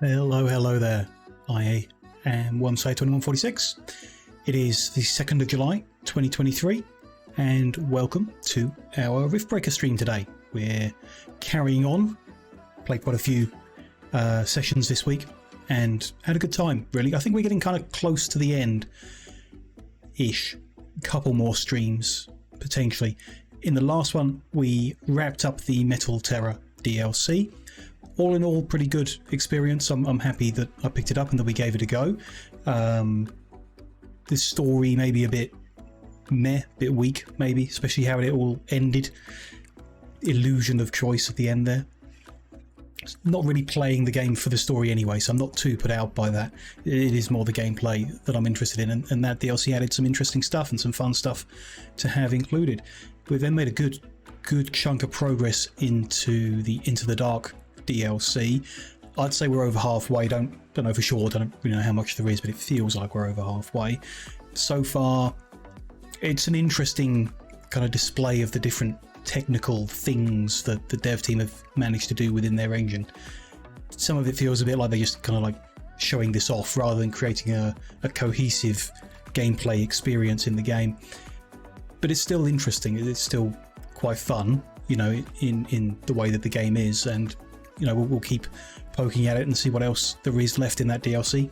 Hello there. I am OneSide2146. It is the 2nd of July 2023, and welcome to our Riftbreaker stream today. We're carrying on, played quite a few sessions this week, and had a good time, really. I think we're getting kind of close to the end-ish. Couple more streams, potentially. In the last one, we wrapped up the Metal Terror DLC. All in all, pretty good experience. I'm happy that I picked it up and that we gave it a go. The story maybe a bit meh, bit weak maybe, especially how it all ended. Illusion of choice at the end there. Not really playing the game for the story anyway, so I'm not too put out by that. It is more the gameplay that I'm interested in, and that DLC added some interesting stuff and some fun stuff to have included. We then made a good chunk of progress into the Dark DLC. I'd say we're over halfway. Don't know for sure. Don't really know how much there is, but it feels like we're over halfway. So far, it's an interesting kind of display of the different technical things that the dev team have managed to do within their engine. Some of it feels a bit like they're just kind of like showing this off rather than creating a cohesive gameplay experience in the game. But it's still interesting. It's still quite fun, you know, in the way that the game is, and you know, we'll keep poking at it and see what else there is left in that DLC.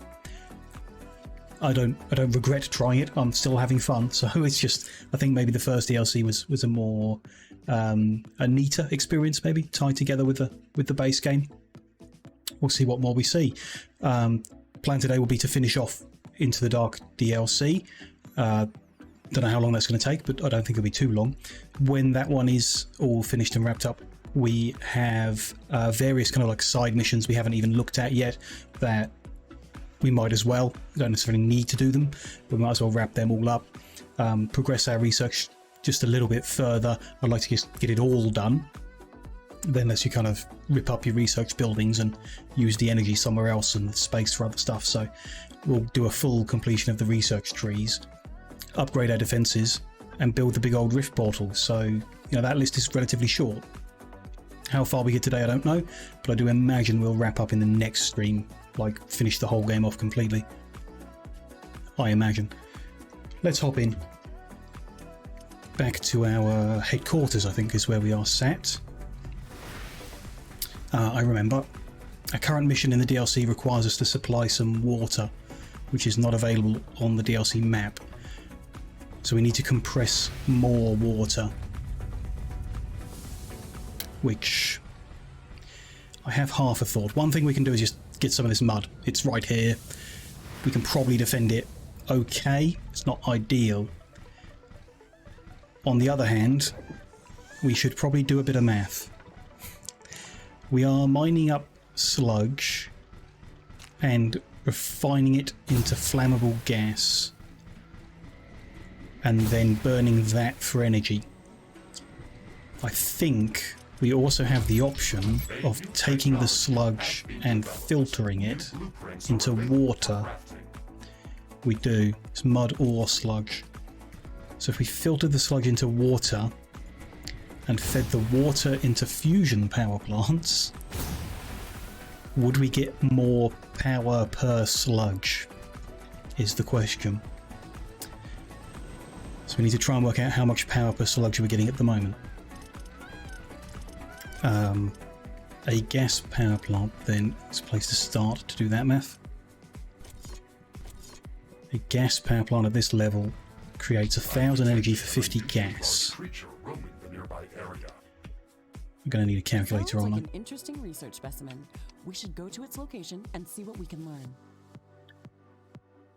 I don't regret trying it. I'm still having fun. So it's just, I think maybe the first DLC was a more a neater experience, maybe tied together with the base game. We'll see what more we see. Plan today will be to finish off Into the Dark DLC. Don't know how long that's going to take, but I don't think it'll be too long. When that one is all finished and wrapped up, we have various kind of like side missions we haven't even looked at yet that we might as well. We don't necessarily need to do them, but we might as well wrap them all up. Progress our research just a little bit further. I'd like to just get it all done. Then lets you kind of rip up your research buildings and use the energy somewhere else and the space for other stuff. So we'll do a full completion of the research trees, upgrade our defenses, and build the big old rift portal. So, you know, that list is relatively short. How far we get today, I don't know, but I do imagine we'll wrap up in the next stream, like finish the whole game off completely. I imagine. Let's hop in. Back to our headquarters, I think is where we are sat. I remember. Our current mission in the DLC requires us to supply some water, which is not available on the DLC map. So we need to compress more water, which I have half a thought. One thing we can do is just get some of this mud. It's right here. We can probably defend it okay. It's not ideal. On the other hand, we should probably do a bit of math. We are mining up sludge and refining it into flammable gas and then burning that for energy. I think we also have the option of taking the sludge and filtering it into water. We do. It's mud or sludge. So if we filtered the sludge into water and fed the water into fusion power plants, would we get more power per sludge? Is the question. So we need to try and work out how much power per sludge we're getting at the moment. A gas power plant then is a place to start to do that math. A gas power plant at this level creates 1,000 energy for 50 gas. I'm going to need a calculator on an interesting research specimen. We should go to its location and see what we can learn.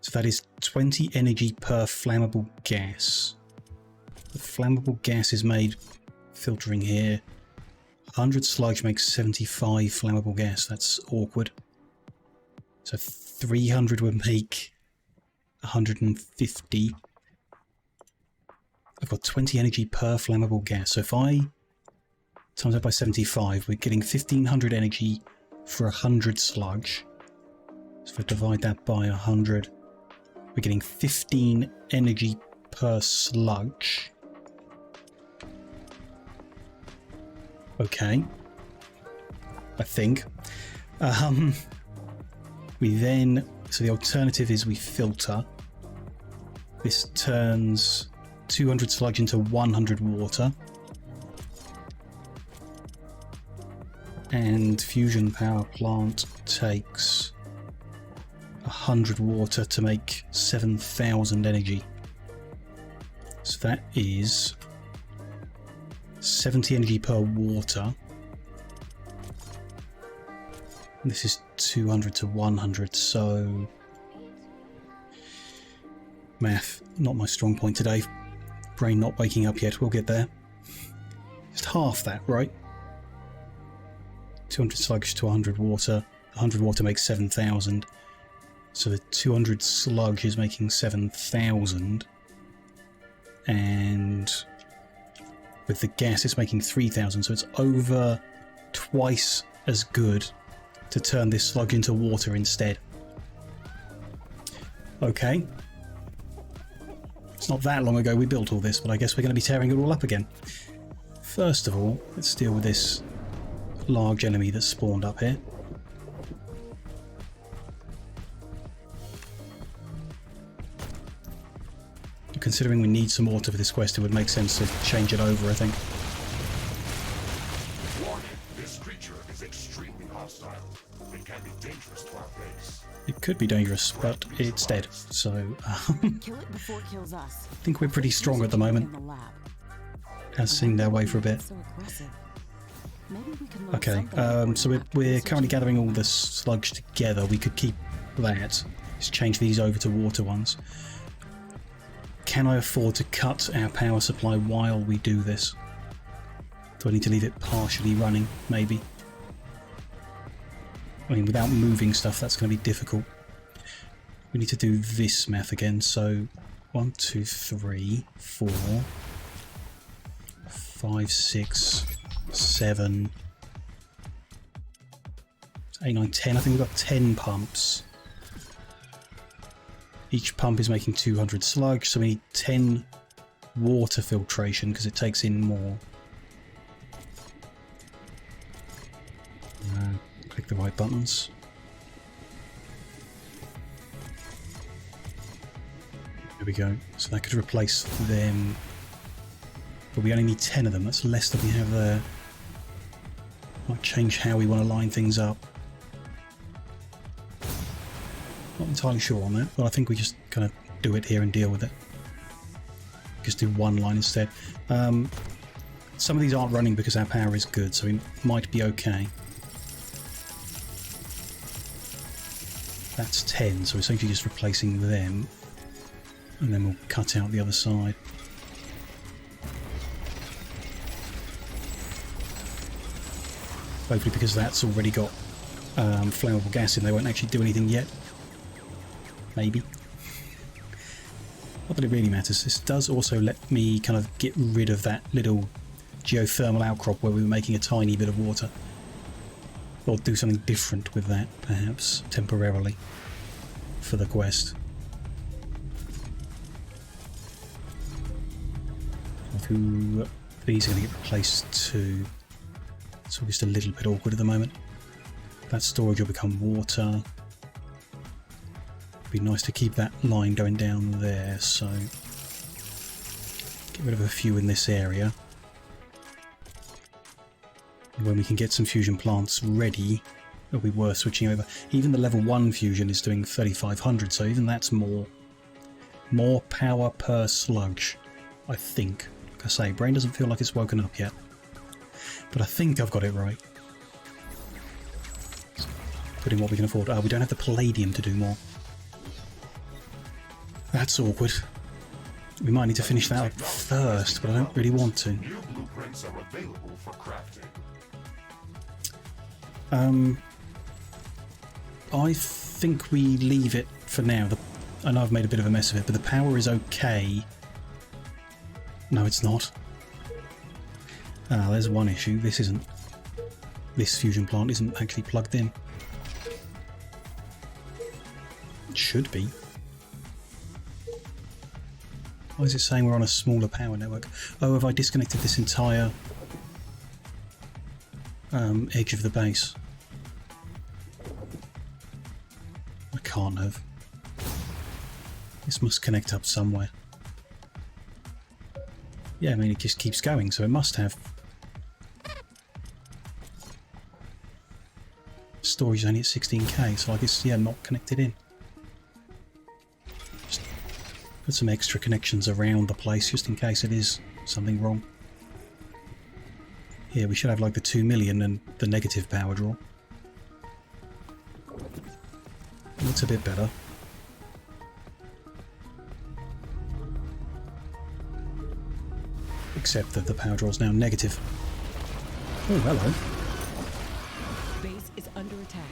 So that is 20 energy per flammable gas. The flammable gas is made filtering here. 100 sludge makes 75 flammable gas. That's awkward. So 300 would make 150. I've got 20 energy per flammable gas. So if I times that by 75, we're getting 1500 energy for 100 sludge. So if I divide that by 100, we're getting 15 energy per sludge. Okay. I think. We then, so the alternative is we filter. This turns 200 sludge into 100 water. And fusion power plant takes 100 water to make 7,000 energy. So that is 70 energy per water. And this is 200 to 100, so math, not my strong point today. Brain not waking up yet, we'll get there. Just half that, right? 200 sludge to 100 water. 100 water makes 7,000. So the 200 sludge is making 7,000. And with the gas it's making 3,000. So it's over twice as good to turn this sludge into water instead. Okay. It's not that long ago we built all this, but I guess we're going to be tearing it all up again. First of all, let's deal with this large enemy that spawned up here. Considering we need some water for this quest, it would make sense to change it over, I think. Warning, this creature is extremely hostile. It can be dangerous to our base. It could be dangerous, but it's dead, so Kill it before it kills us. I think we're pretty strong at the moment. In the lab. Has seen their way for a bit. So aggressive. Maybe we can learn Okay, something so we're currently gathering all this sludge together. We could keep that. Just change these over to water ones. Can I afford to cut our power supply while we do this? Do I need to leave it partially running? Maybe. I mean, without moving stuff, that's going to be difficult. We need to do this math again. So 1, 2, 3, 4, 5, 6, 7, 8, 9, 10. I think we've got 10 pumps. Each pump is making 200 sludge, so we need 10 water filtration because it takes in more. Click the right buttons. There we go. So that could replace them. But we only need 10 of them. That's less than we have there. Might change how we want to line things up. Not entirely sure on that, but I think we just kind of do it here and deal with it. Just do one line instead. Some of these aren't running because our power is good, so we might be okay. That's 10, so we're essentially just replacing them. And then we'll cut out the other side. Hopefully because that's already got flammable gas in, they won't actually do anything yet. Maybe. Not that it really matters. This does also let me kind of get rid of that little geothermal outcrop where we were making a tiny bit of water. Or do something different with that, perhaps, temporarily, for the quest. These are going to get replaced too. It's all just a little bit awkward at the moment. That storage will become water. Be nice to keep that line going down there, so get rid of a few in this area. When we can get some fusion plants ready, it'll be worth switching over. Even the level 1 fusion is doing 3,500, so even that's more power per sludge, I think. Like I say, brain doesn't feel like it's woken up yet, but I think I've got it right. Put in what we can afford. We don't have the palladium to do more. That's awkward. We might need to finish that up first, but I don't really want to. New blueprints are available for crafting. I think we leave it for now. I know I've made a bit of a mess of it, but the power is okay. No, it's not. There's one issue. This fusion plant isn't actually plugged in. It should be. Why is it saying we're on a smaller power network? Oh, have I disconnected this entire edge of the base? can't have. This must connect up somewhere. Yeah, I mean, it just keeps going, so it must have. Storage only at 16k, so I guess, yeah, not connected in. Just put some extra connections around the place just in case it is something wrong. Here, we should have like the 2 million and the negative power draw. Looks a bit better. Except that the power draw is now negative. Oh, hello. Base is under attack.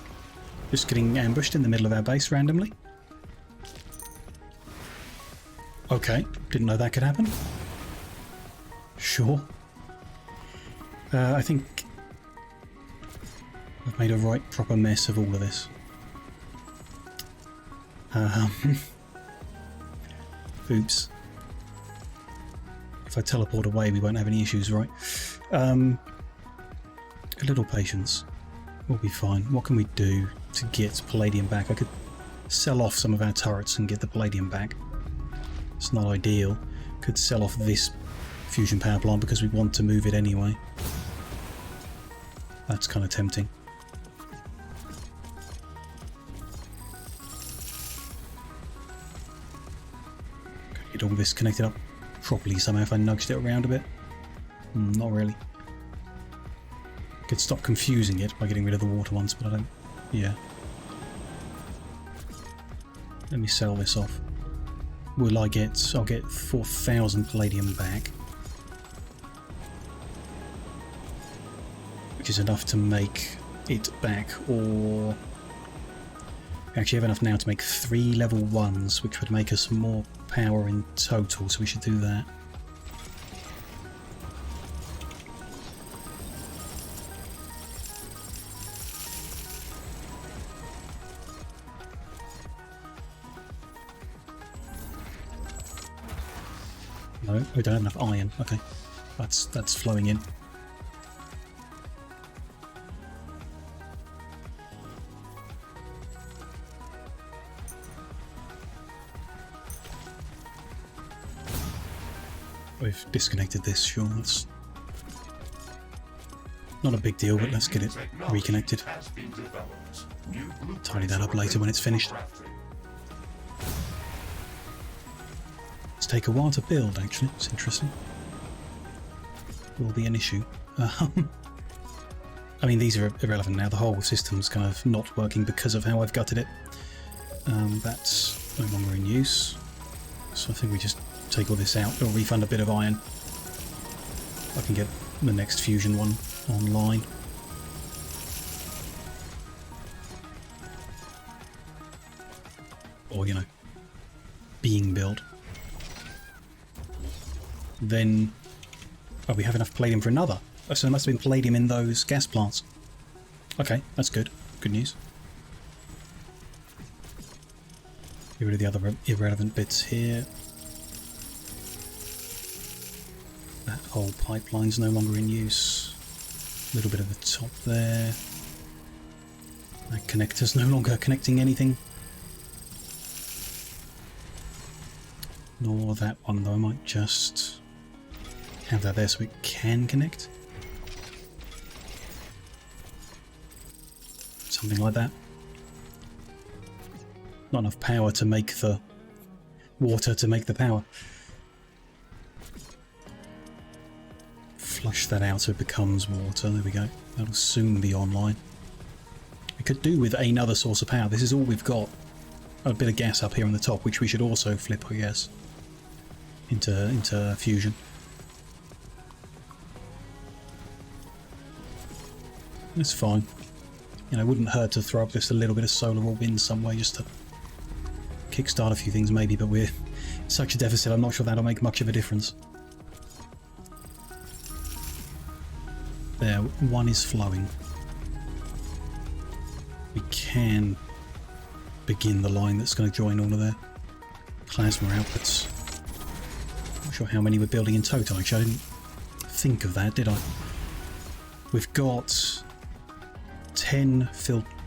Just getting ambushed in the middle of our base randomly. Okay, didn't know that could happen. Sure. I think I've made a right proper mess of all of this. Oops. If I teleport away, we won't have any issues, right? A little patience. We'll be fine. What can we do to get Palladium back? I could sell off some of our turrets and get the Palladium back. It's not ideal. Could sell off this fusion power plant because we want to move it anyway. That's kind of tempting. Get all this connected up properly somehow if I nudged it around a bit. Not really. Could stop confusing it by getting rid of the water ones, but I don't. Yeah. Let me sell this off. Will I get? I'll get 4,000 palladium back, which is enough to make it back, or actually have enough now to make 3 level 1s, which would make us more power in total, so we should do that. No, we don't have enough iron. Okay, that's flowing in. We've disconnected this, sure, that's not a big deal, but let's get it reconnected. Tidy that up later when it's finished. It's take a while to build, actually, it's interesting. Will be an issue. I mean, these are irrelevant now, the whole system's kind of not working because of how I've gutted it. That's no longer in use, so I think we just take all this out. It'll refund a bit of iron. I can get the next fusion one online. Or, you know, being built. Then, oh, we have enough palladium for another. Oh, so there must have been palladium in those gas plants. Okay, that's good. Good news. Get rid of the other irrelevant bits here. That whole pipeline's no longer in use. A little bit of the top there. That connector's no longer connecting anything. Nor that one, though. I might just have that there so it can connect. Something like that. Not enough power to make the water to make the power. Flush that out so it becomes water. There we go. That'll soon be online. We could do with another source of power. This is all we've got. A bit of gas up here on the top, which we should also flip, I guess, into fusion. It's fine. You know, it wouldn't hurt to throw up just a little bit of solar or wind some way just to kickstart a few things maybe, but we're in such a deficit, I'm not sure that'll make much of a difference. There, one is flowing. We can begin the line that's going to join all of their plasma outputs. Not sure how many we're building in total, actually. I didn't think of that, did I? We've got 10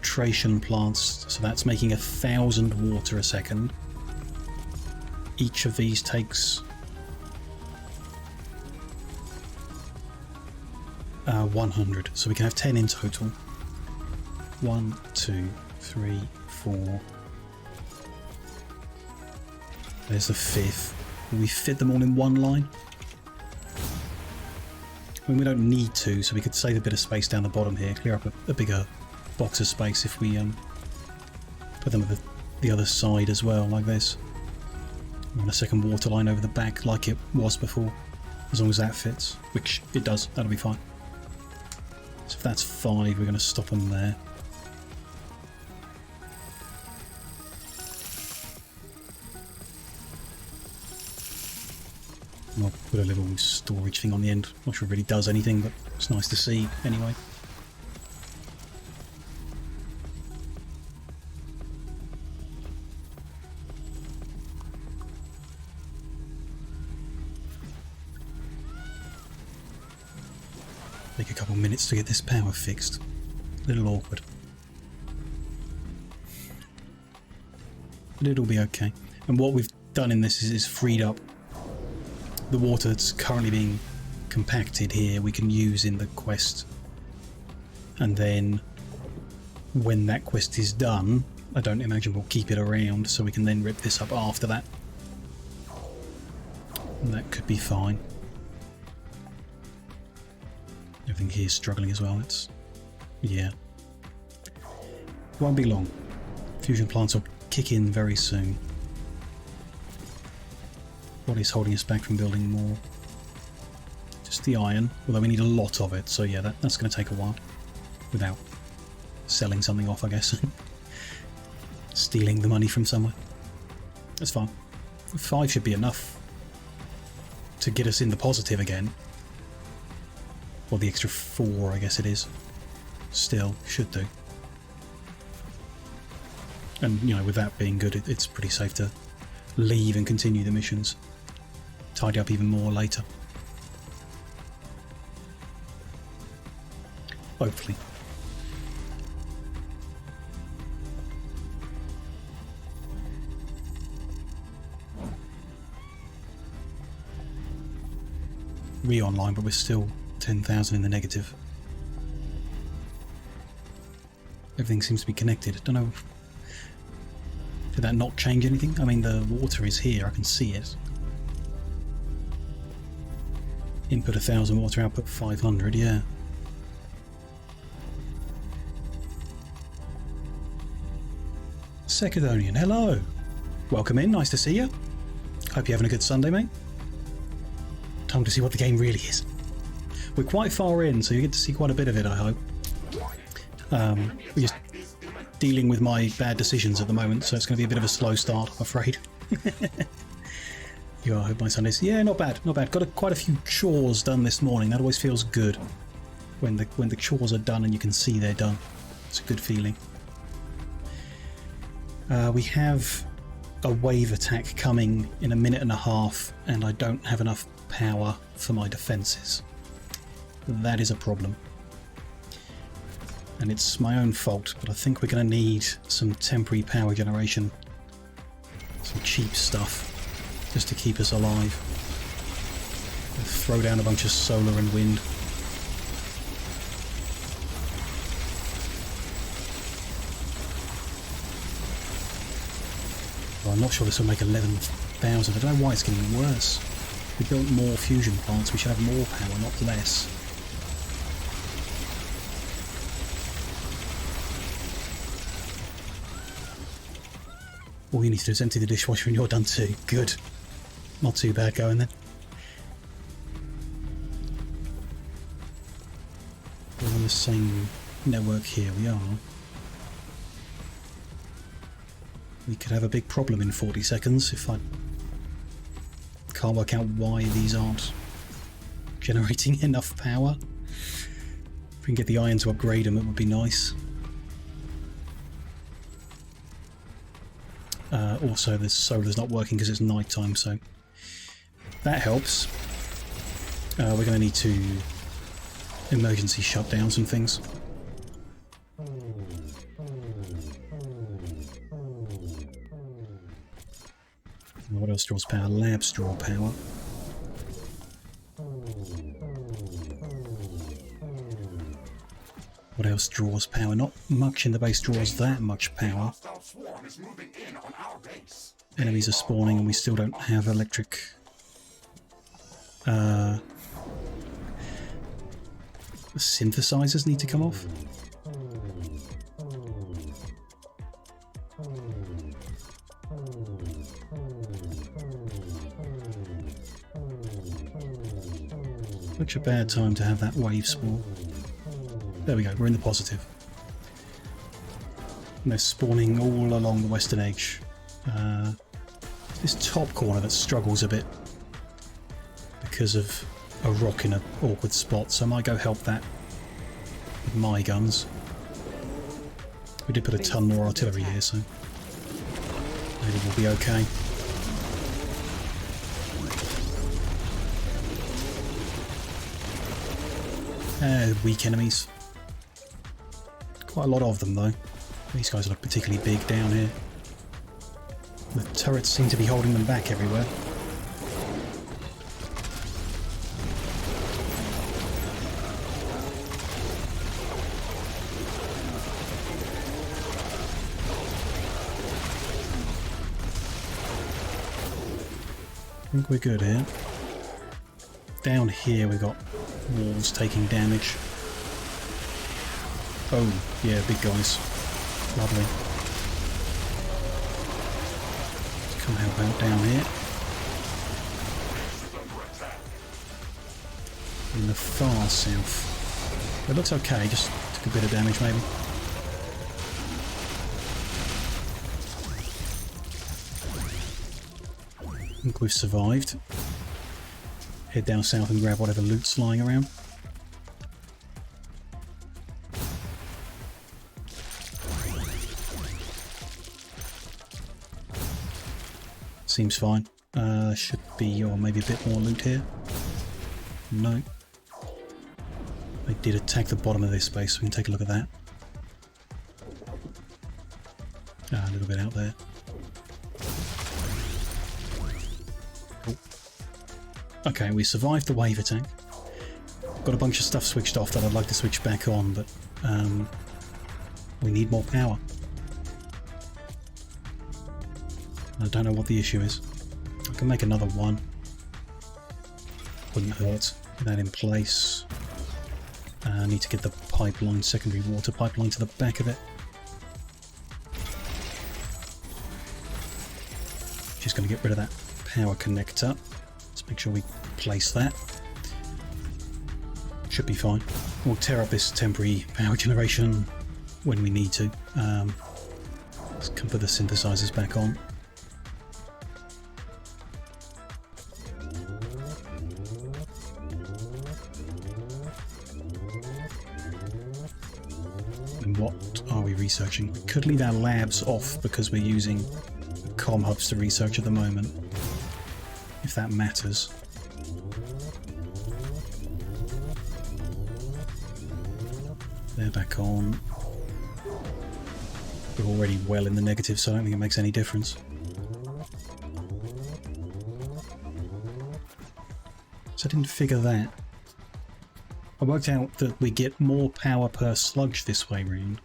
filtration plants, so that's making 1,000 water a second. Each of these takes 100, so we can have 10 in total. 1, 2, 3, 4. There's the 5th. Will we fit them all in one line? I mean, we don't need to, so we could save a bit of space down the bottom here, clear up a bigger box of space if we put them at the other side as well, like this. And a second water line over the back like it was before, as long as that fits, which it does. That'll be fine. So if that's 5, we're going to stop them there. And I'll put a little storage thing on the end. Not sure it really does anything, but it's nice to see anyway. Take a couple minutes to get this power fixed. A little awkward. But it'll be okay. And what we've done in this is freed up the water that's currently being compacted here. We can use in the quest. And then when that quest is done, I don't imagine we'll keep it around, so we can then rip this up after that. And that could be fine. Everything here is struggling as well. It's... yeah. Won't be long. Fusion plants will kick in very soon. What is holding us back from building more? Just the iron, although we need a lot of it, so yeah, that's going to take a while. Without selling something off, I guess. Stealing the money from somewhere. That's fine. 5 should be enough to get us in the positive again. Or the extra 4, I guess it is. Still, should do. And, you know, with that being good, it's pretty safe to leave and continue the missions. Tidy up even more later. Hopefully. Re-online, but we're still 10,000 in the negative. Everything seems to be connected. I don't know. Did that not change anything? I mean, the water is here. I can see it. Input 1,000 water, output 500. Yeah. Secadonian, hello. Welcome in. Nice to see you. Hope you're having a good Sunday, mate. Time to see what the game really is. We're quite far in, so you get to see quite a bit of it, I hope. We're just dealing with my bad decisions at the moment, so it's going to be a bit of a slow start, I'm afraid. Yeah, I hope my Sundays... yeah, not bad, not bad. Got quite a few chores done this morning. That always feels good. When the chores are done and you can see they're done. It's a good feeling. We have a wave attack coming in a minute and a half, and I don't have enough power for my defences. That is a problem. And it's my own fault, but I think we're going to need some temporary power generation. Some cheap stuff, just to keep us alive. We'll throw down a bunch of solar and wind. Well, I'm not sure this will make 11,000. I don't know why it's getting worse. We built more fusion plants, we should have more power, not less. All you need to do is empty the dishwasher and you're done too. Good. Not too bad going then. We're on the same network here, we are. We could have a big problem in 40 seconds if I can't work out why these aren't generating enough power. If we can get the iron to upgrade them, it would be nice. Also, the solar's not working because it's night time, so that helps. We're going to need to emergency shut down some things. else draws power? Labs draw power. What else draws power? Not much in the base draws that much power. Hostile swarm is moving in on our base. Enemies are spawning and we still don't have electric... The synthesizers need to come off. Such a bad time to have that wave spawn. There we go, we're in the positive. And they're spawning all along the western edge. This top corner that struggles a bit because of a rock in an awkward spot, so I might go help that with my guns. We did put a ton more artillery here, so maybe we'll be okay. Weak enemies. Quite a lot of them though. These guys look particularly big down here. The turrets seem to be holding them back everywhere. I think we're good here. Down here we've got walls taking damage. Oh, yeah, big guys. Lovely. Let's come help out down here. In the far south. It looks okay, just took a bit of damage maybe. I think we've survived. Head down south and grab whatever loot's lying around. Seems fine. Should be, or maybe a bit more loot here. No. They did attack the bottom of this space, so we can take a look at that. A little bit out there. Cool. Okay, we survived the wave attack. Got a bunch of stuff switched off that I'd like to switch back on, but we need more power. I don't know what the issue is. I can make another one. Wouldn't hurt. Get that in place. I need to get the pipeline, secondary water pipeline to the back of it. Just going to get rid of that power connector. Let's make sure we place that. Should be fine. We'll tear up this temporary power generation when we need to. Let's come put the synthesizers back on. And what are we researching? We could leave our labs off because we're using comm hubs to research at the moment, if that matters. They're back on. We're already well in the negative, so I don't think it makes any difference. So I didn't figure that. I worked out that we get more power per sludge this way round.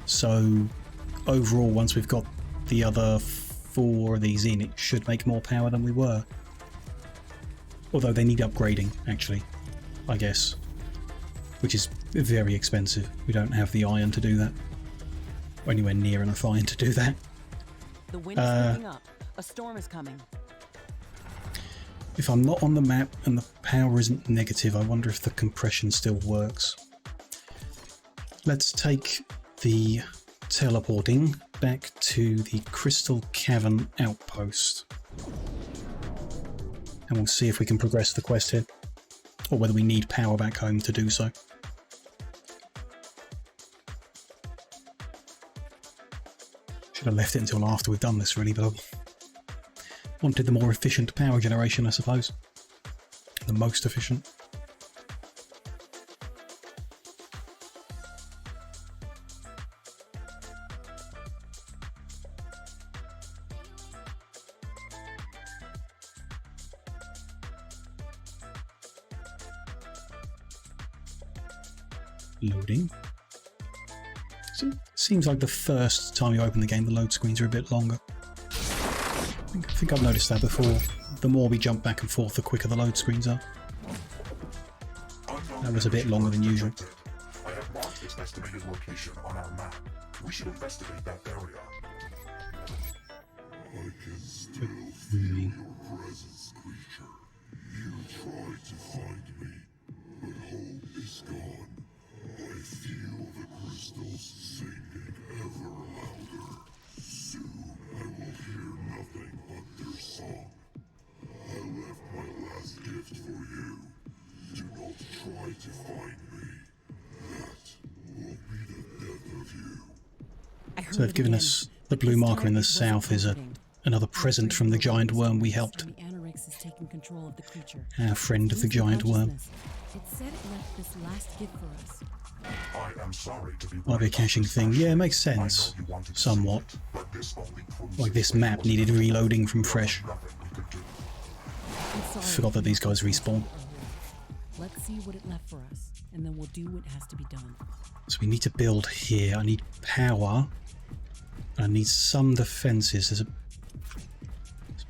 So overall, once we've got the other 4 of these in, it should make more power than we were. Although they need upgrading, actually, I guess. Which is very expensive. We don't have the iron to do that. Or anywhere near enough iron to do that. The wind is picking up. A storm is coming. If I'm not on the map and the power isn't negative, I wonder if the compression still works. Let's take the teleporting back to the Crystal Cavern outpost. And we'll see if we can progress the quest here. Or whether we need power back home to do so. Should have left it until after we've done this really, but I wanted the more efficient power generation, I suppose. The most efficient. Loading. Seems like the first time you open the game, the load screens are a bit longer. I think I've noticed that before. The more we jump back and forth, the quicker the load screens are. That was a bit longer than usual. I have marked its estimated location on our map. We should investigate that area. I can still feel your presence, creature. You tried to find me, but hope is gone. I feel the crystals singing ever louder. Soon I will hear nothing but their song. I left my last gift for you. Do not try to find me. That will be the death of you. So they've given us the blue marker in the south is another present from the giant worm we helped. Our friend of the giant worm. It said it left this last gift for us. I am sorry to be Might be a caching thing. Yeah, it makes sense. Somewhat. Like this map needed reloading from fresh. Forgot that these guys respawn. Let's see what it left for us, and then we'll do what has to be done. So we need to build here. I need power. I need some defences. There's a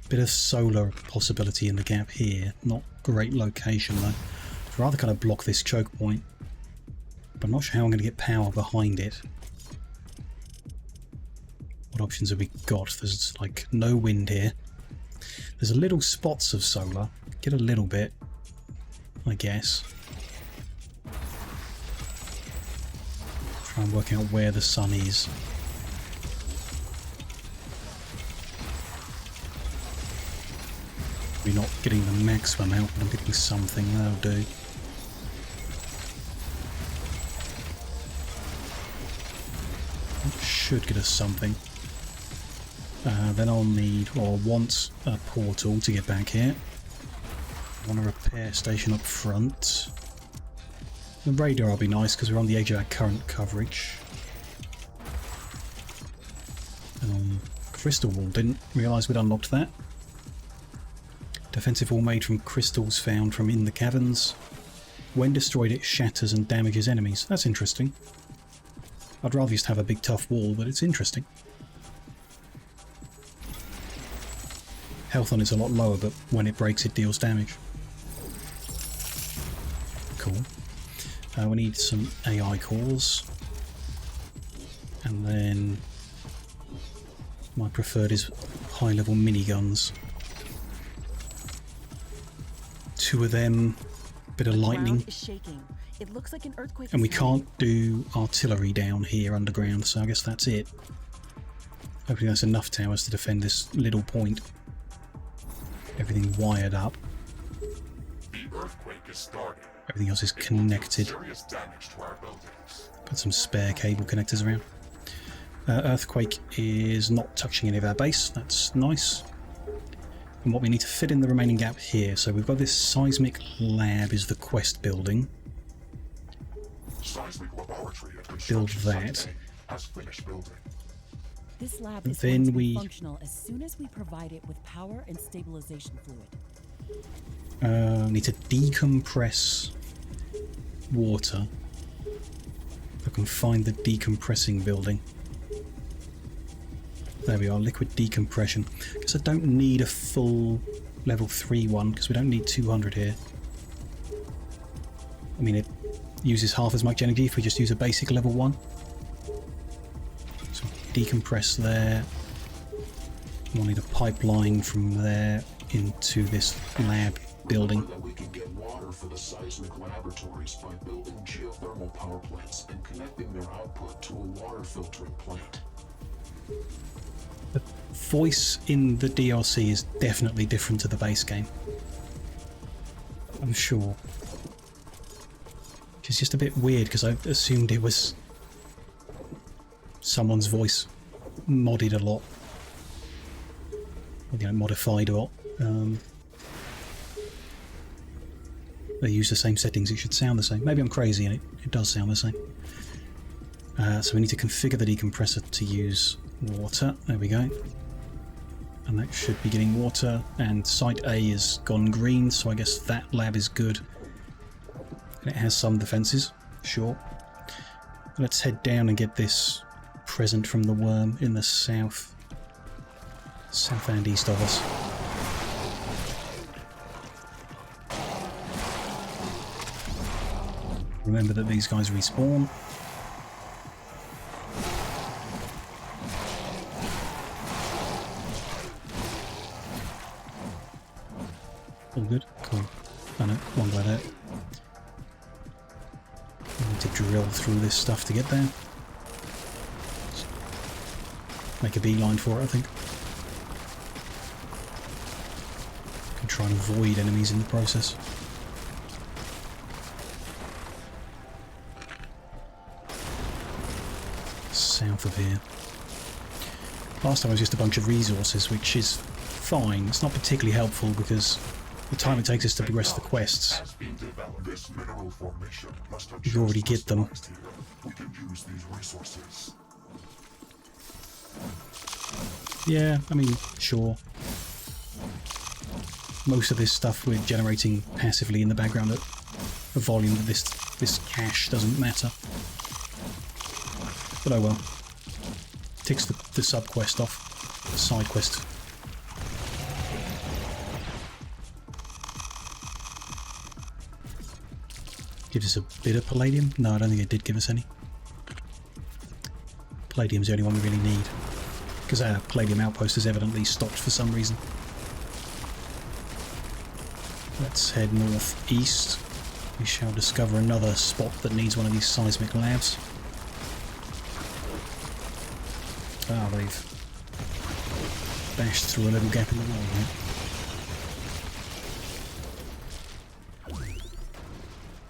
bit of solar possibility in the gap here. Not great location though. I'd rather kind of block this choke point. But I'm not sure how I'm going to get power behind it. What options have we got? There's like no wind here. There's a little spots of solar. Get a little bit, I guess. Try and work out where the sun is. We're not getting the maximum out, but I'm getting something. That'll do. Should get us something. Then I'll need, or want, a portal to get back here. I want a repair station up front. The radar will be nice because we're on the edge of our current coverage. Crystal wall, didn't realise we'd unlocked that. Defensive wall made from crystals found from in the caverns. When destroyed, it shatters and damages enemies. That's interesting. I'd rather just have a big tough wall, but it's interesting. Health on it's a lot lower, but when it breaks, it deals damage. Cool. We need some AI cores. And then my preferred is high-level miniguns. 2 of them, bit of lightning. It looks like an earthquake. And we can't do artillery down here underground, so I guess that's it. Hopefully that's enough towers to defend this little point. Everything wired up. The earthquake is starting. Everything else is connected. Serious damage to our buildings. Put some spare cable connectors around. Earthquake is not touching any of our base. That's nice. And what we need to fit in the remaining gap here. So we've got this seismic lab is the quest building. Seismic laboratory at Build construction that. site A has finished building. This lab is Then going to be we- functional as soon as we provide it with power and stabilization fluid. Need to decompress water. If I can find the decompressing building. There we are, liquid decompression. Guess I don't need a full level 3 one, because we don't need 200 here. I mean, it uses half as much energy if we just use a basic level 1. So decompress there. We'll need a pipeline from there into this lab building. That we can get water for the seismic laboratories by building geothermal power plants and connecting their output to a water filtering plant. The voice in the DLC is definitely different to the base game. I'm sure. Which is just a bit weird because I assumed it was someone's voice modded a lot. Or, modified a lot. They use the same settings, it should sound the same. Maybe I'm crazy and it does sound the same. So we need to configure the decompressor to use water. There we go. And that should be getting water. And Site A is gone green, so I guess that lab is good. And it has some defences, sure. Let's head down and get this present from the worm in the south. South and east of us. Remember that these guys respawn. All good? Cool. I know, one by that. I need to drill through this stuff to get there. Make a beeline for it, I think. Can try and avoid enemies in the process. South of here. Last time was just a bunch of resources, which is fine. It's not particularly helpful because the time it takes us to progress the quests, you already get them. Yeah, I mean, sure. Most of this stuff we're generating passively in the background at a volume that this cache doesn't matter. But oh well. Ticks the sub-quest off. The side quest. Gives us a bit of palladium? No, I don't think it did give us any. Palladium's the only one we really need. Because our palladium outpost is evidently stopped for some reason. Let's head northeast. We shall discover another spot that needs one of these seismic labs. Ah, they've bashed through a little gap in the wall here.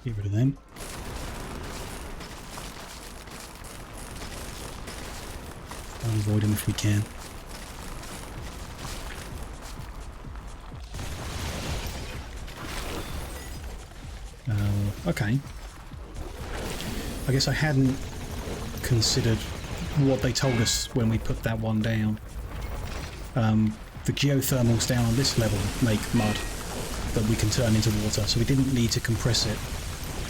Get rid of them. Try and avoid them if we can. Okay. I guess I hadn't considered what they told us when we put that one down. The geothermals down on this level make mud that we can turn into water, so we didn't need to compress it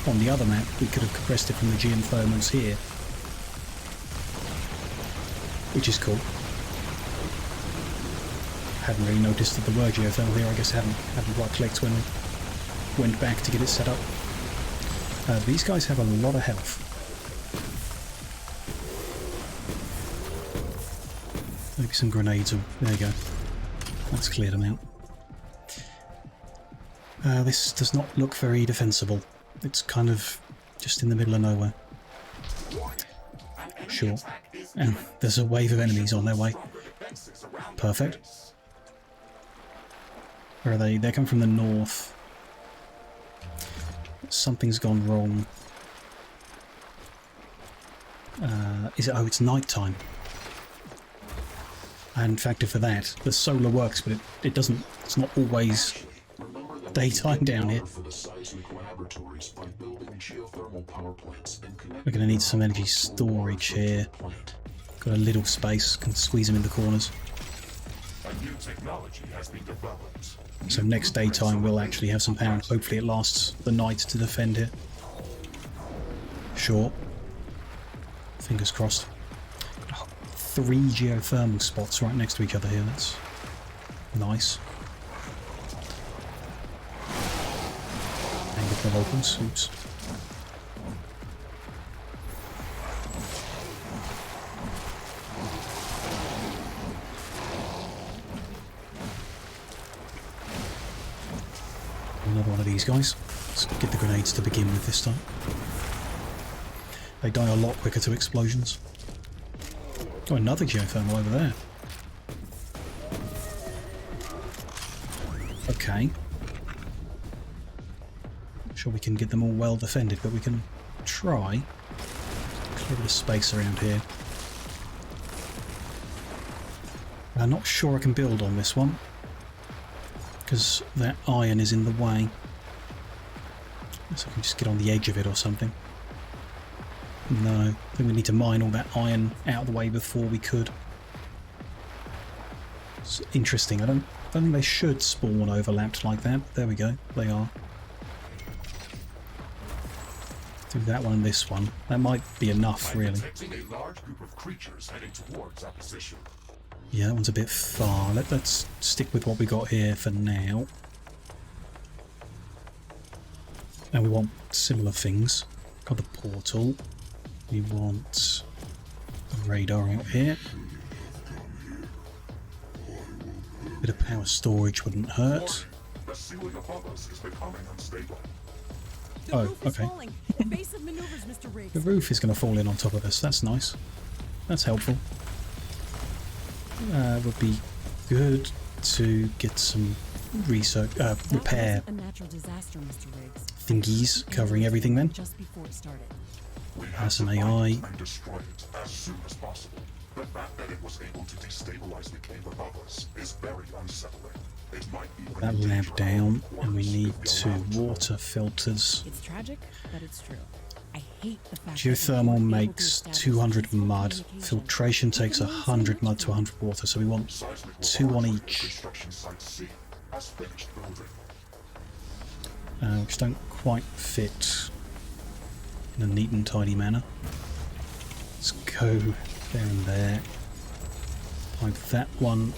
on the other map. We could have compressed it from the geothermals here, which is cool. Hadn't really noticed that there were geothermal here. I guess I hadn't right-clicked when we went back to get it set up. These guys have a lot of health. Maybe some grenades. There you go. That's cleared them out. This does not look very defensible. It's kind of just in the middle of nowhere. Sure. And there's a wave of enemies on their way. Perfect. Where are they? They're coming from the north. Something's gone wrong. Is it? Oh, it's night time. I hadn't factored for that. The solar works, but it doesn't. It's not always daytime down here. We're going to need some energy storage here. Got a little space. Can squeeze them in the corners. So next daytime we'll actually have some power, and hopefully it lasts the night to defend here. Sure. Fingers crossed. 3 geothermal spots right next to each other here. That's nice. And get the locals. Oops. Another one of these guys. Let's get the grenades to begin with this time. They die a lot quicker to explosions. Oh, another geothermal over there. Okay. Not sure we can get them all well defended, but we can try. Clear a bit of space around here. I'm not sure I can build on this one, because that iron is in the way. So I can just get on the edge of it or something. No, I think we need to mine all that iron out of the way before we could. It's interesting. I don't think they should spawn overlapped like that. There we go. They are. So we move that one and this one. That might be enough, really. Detecting a large group of creatures heading towards our position. Yeah, that one's a bit far. Let's stick with what we got here for now. And we want similar things. Got the portal. We want the radar out here. Bit of power storage wouldn't hurt. The ceiling above us is becoming unstable. The Oh, roof is okay. falling. Evasive maneuvers, Mr. Riggs. The roof is going to fall in on top of us. That's nice. That's helpful. Would be good to get some research, repair That wasn't a natural disaster, Mr. Riggs. thingies covering everything then. Just before it started. We have That's to an find AI. it and destroy it as soon as possible. The fact that it was able to destabilize the cave above us is very unsettling. It might be That lab down, and we need 2 water filters. It's tragic, but it's true. I hate the fact Geothermal that we weren't able to makes establish 200 peaceful mud. communication. Filtration takes 100 mud to 100 water, so we want 2 on each. Construction site C has finished building. Which don't quite fit in a neat and tidy manner. Let's go there and there. Pipe that one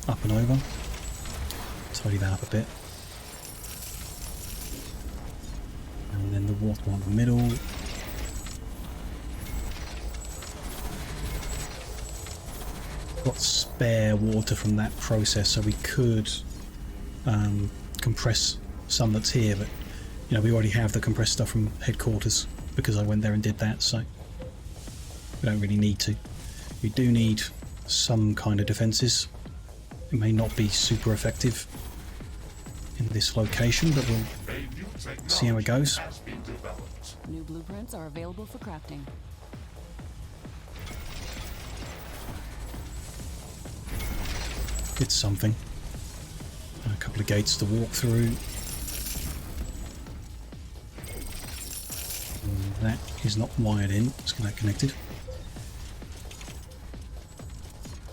up and over. Tidy that up a bit. And then the water one in the middle. Got spare water from that process, so we could compress some that's here, but you know, we already have the compressed stuff from headquarters because I went there and did that, so we don't really need to. We do need some kind of defences. It may not be super effective in this location, but we'll A new technology see how it goes. has been developed. New blueprints are available for crafting. It's something. A couple of gates to walk through. And that is not wired in. Let's get that connected.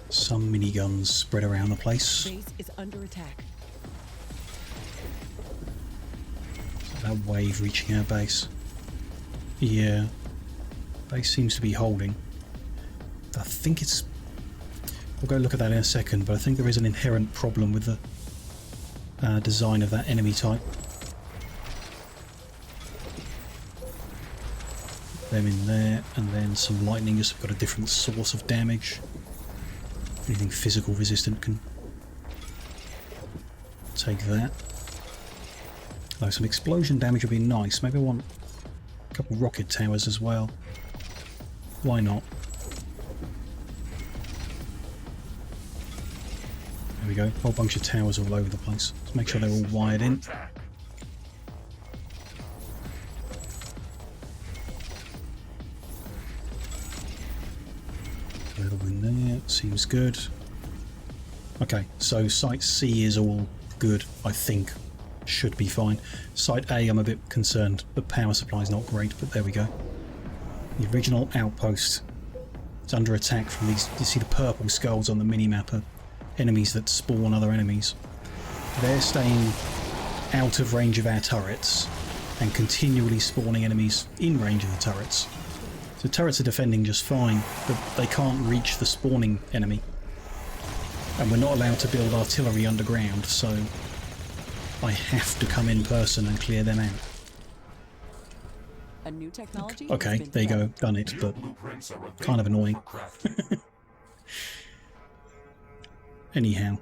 Some miniguns spread around the place. Base is under attack. That wave reaching our base. Yeah. Base seems to be holding. I think it's... We'll go look at that in a second, but I think there is an inherent problem with the design of that enemy type. Them in there, and then some lightning just got a different source of damage. Anything physical resistant can take that. Though some explosion damage would be nice. Maybe I want a couple rocket towers as well. Why not? There we go. Whole bunch of towers all over the place. Let's make sure they're all wired in. Little in there. Seems good. Okay, so Site C is all good, I think. Should be fine. Site A, I'm a bit concerned. The power supply is not great, but there we go. The original outpost. It's under attack from these... You see the purple skulls on the mini-map are enemies that spawn other enemies. They're staying out of range of our turrets and continually spawning enemies in range of the turrets. So turrets are defending just fine, but they can't reach the spawning enemy. And we're not allowed to build artillery underground, so I have to come in person and clear them out. A new technology. Okay, has been there you go, developed. done it, but Blueprints are kind of annoying. available for crafting. Anyhow.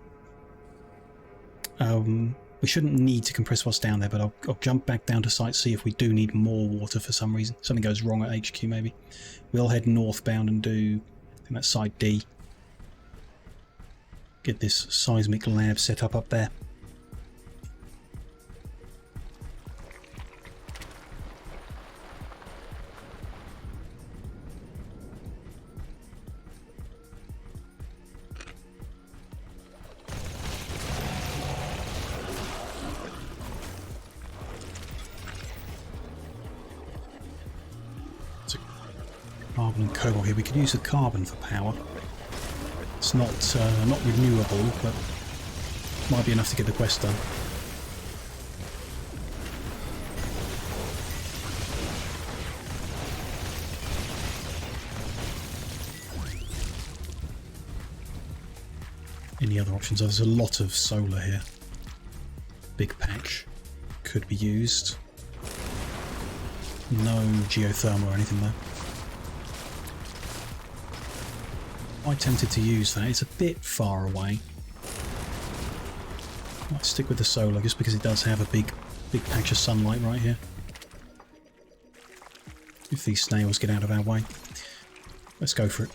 We shouldn't need to compress what's down there, but I'll jump back down to Site C if we do need more water for some reason. Something goes wrong at HQ maybe. We'll head northbound and do, I think that's Site D. Get this seismic lab set up there. Carbon and cobalt here. We could use the carbon for power. It's not renewable, but might be enough to get the quest done. Any other options? Oh, there's a lot of solar here. Big patch could be used. No geothermal or anything though. Quite tempted to use that. It's a bit far away. Might stick with the solar just because it does have a big patch of sunlight right here. If these snails get out of our way. Let's go for it.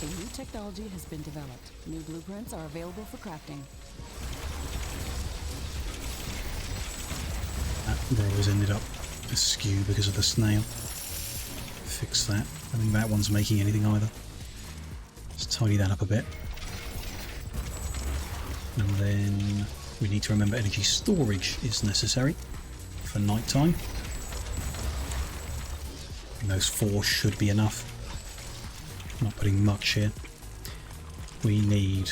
A new technology has been developed. New blueprints are available for crafting. That row has ended up askew because of the snail. Fix that. I don't think that one's making anything either. Let's tidy that up a bit. And then we need to remember energy storage is necessary for night time. And those 4 should be enough. Not putting much here. We need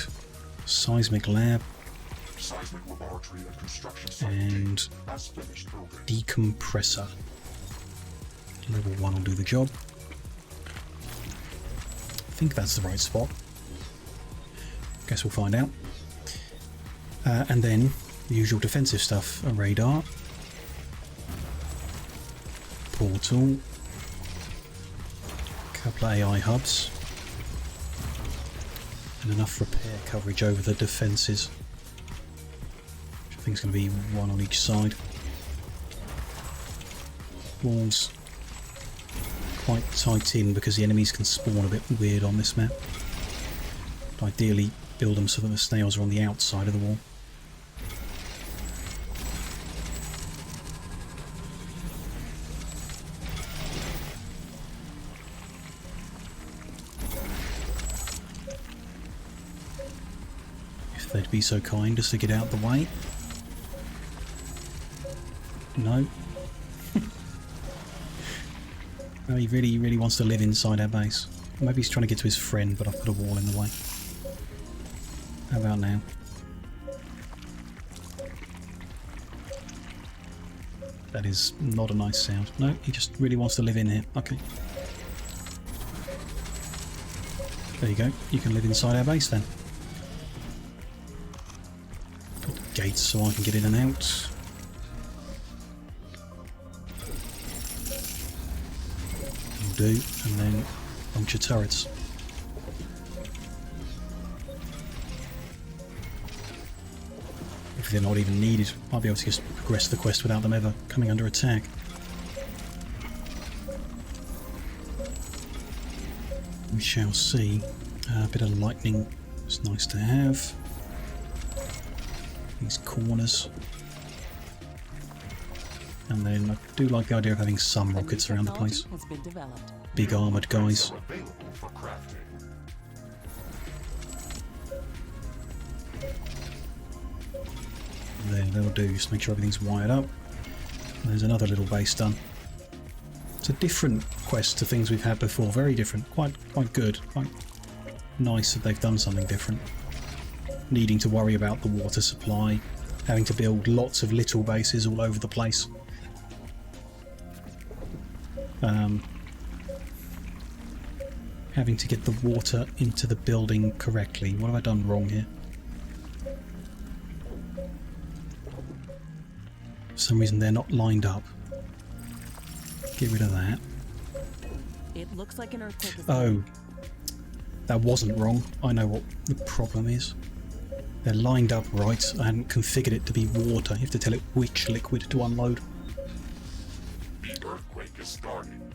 seismic lab Seismic laboratory and construction site and has finished building. decompressor. Level 1 will do the job. I think that's the right spot. Guess we'll find out. And then the usual defensive stuff: a radar, portal, a couple of AI hubs, and enough repair coverage over the defences. Which I think is going to be 1 on each side. Walls quite tight in because the enemies can spawn a bit weird on this map. But ideally build them so that the snails are on the outside of the wall. If they'd be so kind as to get out the way. No. No, he really wants to live inside our base. Maybe he's trying to get to his friend, but I've put a wall in the way. How about now? That is not a nice sound. No, he just really wants to live in here. Okay. There you go. You can live inside our base then. Put gates so I can get in and out. Do, and then launch your turrets. If they're not even needed, I'll be able to just progress the quest without them ever coming under attack. We shall see. A bit of lightning is nice to have. These corners. And then I do like the idea of having some rockets around the place. Has been developed. Big armoured guys. Are available for crafting. There, that'll do. Just make sure everything's wired up. And there's another little base done. It's a different quest to things we've had before. Very different. Quite good. Quite nice that they've done something different. Needing to worry about the water supply. Having to build lots of little bases all over the place. Having to get the water into the building correctly. What have I done wrong here? For some reason they're not lined up. Get rid of that. It looks like an earthquake is Oh, that wasn't wrong. I know what the problem is. They're lined up right. I hadn't configured it to be water. You have to tell it which liquid to unload. The earthquake is starting.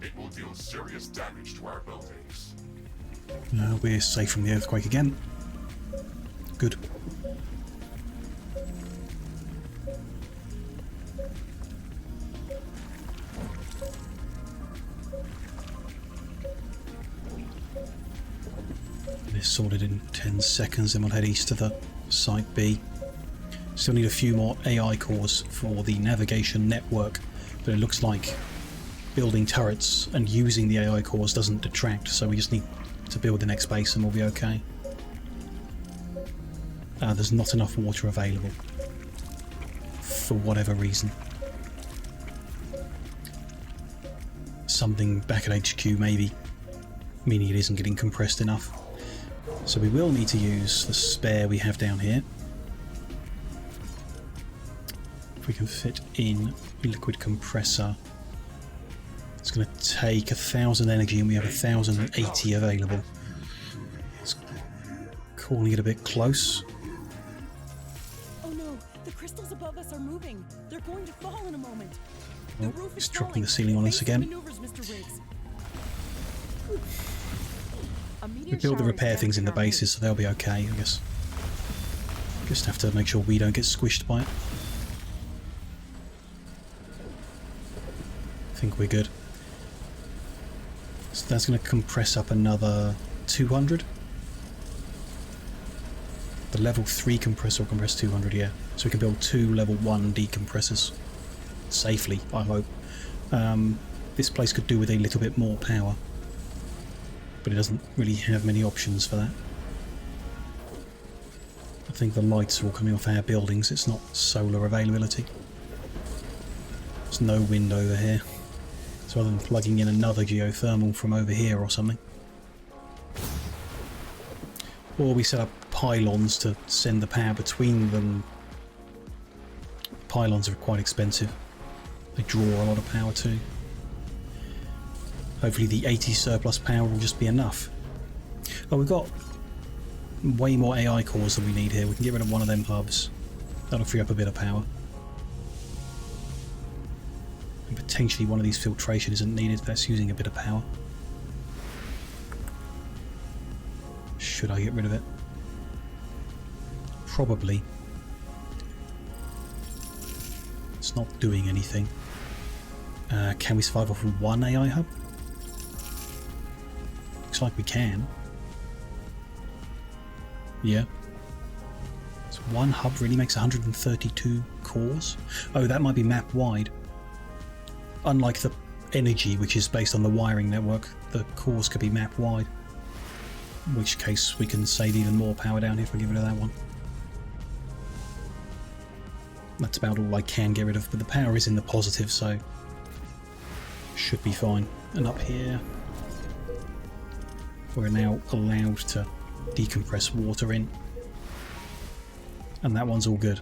It will deal serious damage to our buildings. We're safe from the earthquake again. Good. This sorted in 10 seconds, then we'll head east to the Site B. Still need a few more AI cores for the navigation network, but it looks like building turrets and using the AI cores doesn't detract, so we just need to build the next base and we'll be okay. There's not enough water available for whatever reason. something back at HQ maybe, meaning it isn't getting compressed enough. So we will need to use the spare we have down here. If we can fit in liquid compressor. It's going to take 1,000 energy and we have 1,080 available. It's calling it a bit close. Oh no, the crystals above us are moving. They're going to fall in a moment. The Oh, roof it's is dropping falling. the ceiling on us Face again. maneuvers, Mr. Riggs. A meteor We built the shower repair is things in the damaging our bases, so they'll be okay, I guess. Just have to make sure we don't get squished by it. I think we're good. So that's going to compress up another 200. The level 3 compressor will compress 200, yeah. So we can build 2 level 1 decompressors. Safely, I hope. This place could do with a little bit more power. But it doesn't really have many options for that. I think the lights are all coming off our buildings. It's not solar availability. There's no wind over here. So other than plugging in another geothermal from over here or something. Or we set up pylons to send the power between them. Pylons are quite expensive. They draw a lot of power too. Hopefully the 80 surplus power will just be enough. Oh, we've got way more AI cores than we need here. We can get rid of one of them hubs. That'll free up a bit of power. And potentially one of these filtration isn't needed. That's using a bit of power. Should I get rid of it? Probably. It's not doing anything. Can we survive off of one AI hub? Looks like we can. Yeah. So one hub really makes 132 cores? Oh, that might be map wide. Unlike the energy, which is based on the wiring network, the cores could be map wide. In which case we can save even more power down here if we get rid of that one. That's about all I can get rid of, but the power is in the positive, so should be fine. And up here, we're now allowed to decompress water in. And that one's all good.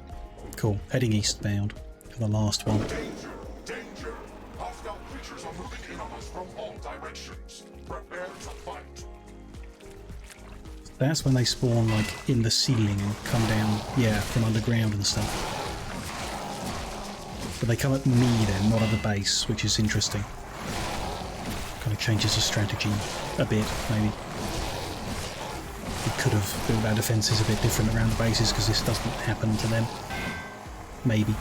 Cool. Heading eastbound for the last one. Danger! Danger! Hostile creatures are moving in on us from all directions. Prepare to fight. That's when they spawn, like, in the ceiling and come down, yeah, from underground and stuff. But they come at me then, not at the base, which is interesting. Kind of changes the strategy a bit, maybe. We could have built our defences a bit different around the bases because this doesn't happen to them. Maybe.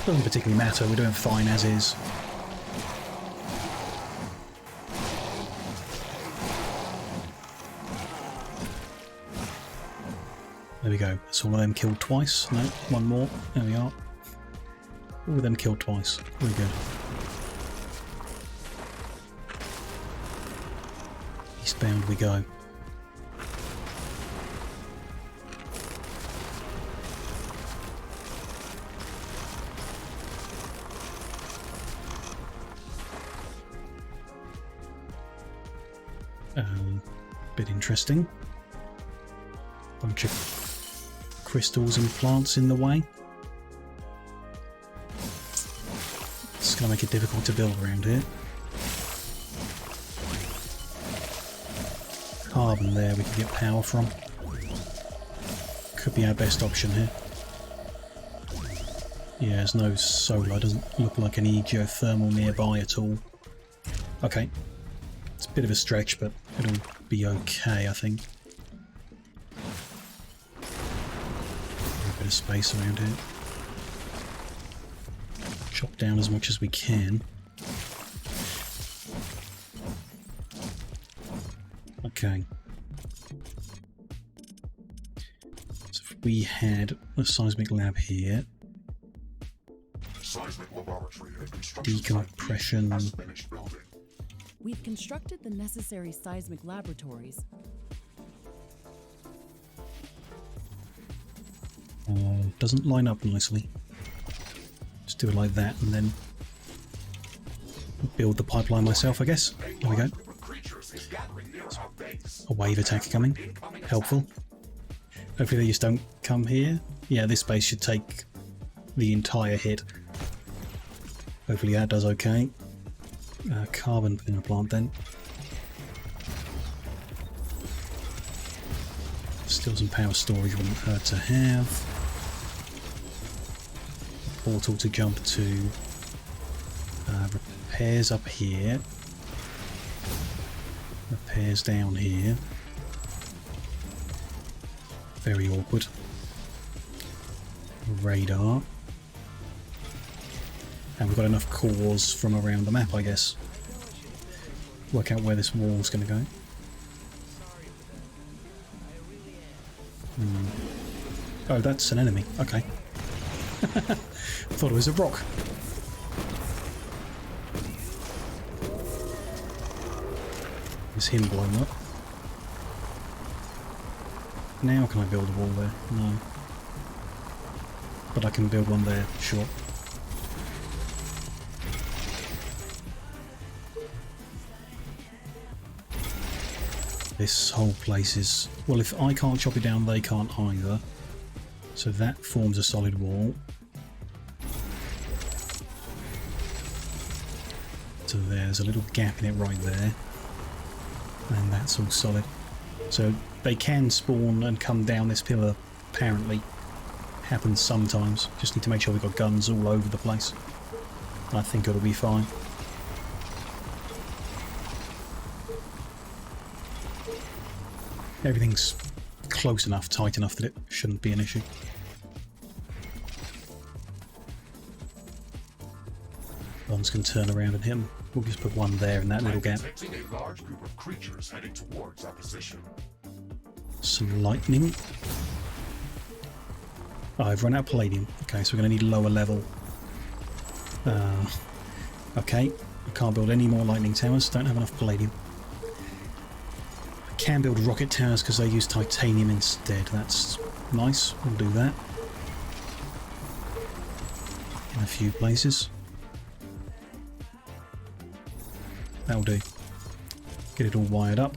Doesn't particularly matter, we're doing fine as is. There we go. That's all of them killed twice. No, one more. There we are. All of them killed twice. Very good. Eastbound we go. Bit interesting. Bunch of crystals and plants in the way. It's going to make it difficult to build around here. Carbon there we can get power from. Could be our best option here. Yeah, there's no solar, doesn't look like any geothermal nearby at all. Okay. It's a bit of a stretch, but it'll be okay, I think. A bit of space around here. Chop down as much as we can. Okay. So if we had a seismic lab here, Seismic laboratory and construction decompression. has finished building. We've constructed the necessary seismic laboratories. Doesn't line up nicely. Just do it like that and then build the pipeline myself, I guess. There we go. A wave attack coming. Helpful. Hopefully they just don't come here. Yeah, this base should take the entire hit. Hopefully that does okay. Carbon power plant then. Still some power storage wouldn't hurt to have. Portal to jump to. Repairs up here. Repairs down here. Very awkward. Radar. And we've got enough cores from around the map, I guess. Work out where this wall's going to go. Oh, that's an enemy. Okay. Thought it was a rock. Is him blown up? Now can I build a wall there? No. But I can build one there, sure. This whole place is... Well, if I can't chop it down, they can't either. So that forms a solid wall. So there's a little gap in it right there. And that's all solid. So they can spawn and come down this pillar, apparently. Happens sometimes. Just need to make sure we've got guns all over the place. And I think it'll be fine. Everything's close enough, tight enough that it shouldn't be an issue. Bombs can turn around and hit them. We'll just put one there in that little gap. A large group of creatures heading towards our position. Some lightning. Oh, I've run out of palladium. Okay, so we're going to need lower level. Okay, I can't build any more lightning towers. Don't have enough palladium. I can build rocket towers because they use titanium instead. That's nice. We'll do that. In a few places. That'll do. Get it all wired up.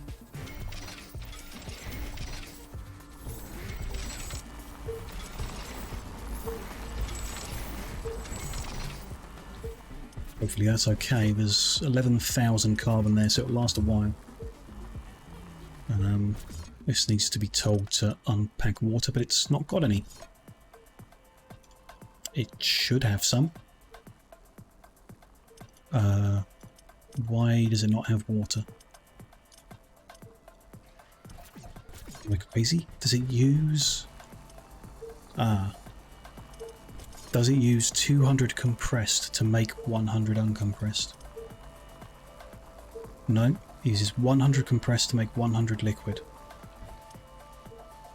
Hopefully that's okay. There's 11,000 carbon there, so it'll last a while. This needs to be told to unpack water, but it's not got any. It should have some. Why does it not have water? Am I crazy? Does it use... Does it use 200 compressed to make 100 uncompressed? No, it uses 100 compressed to make 100 liquid.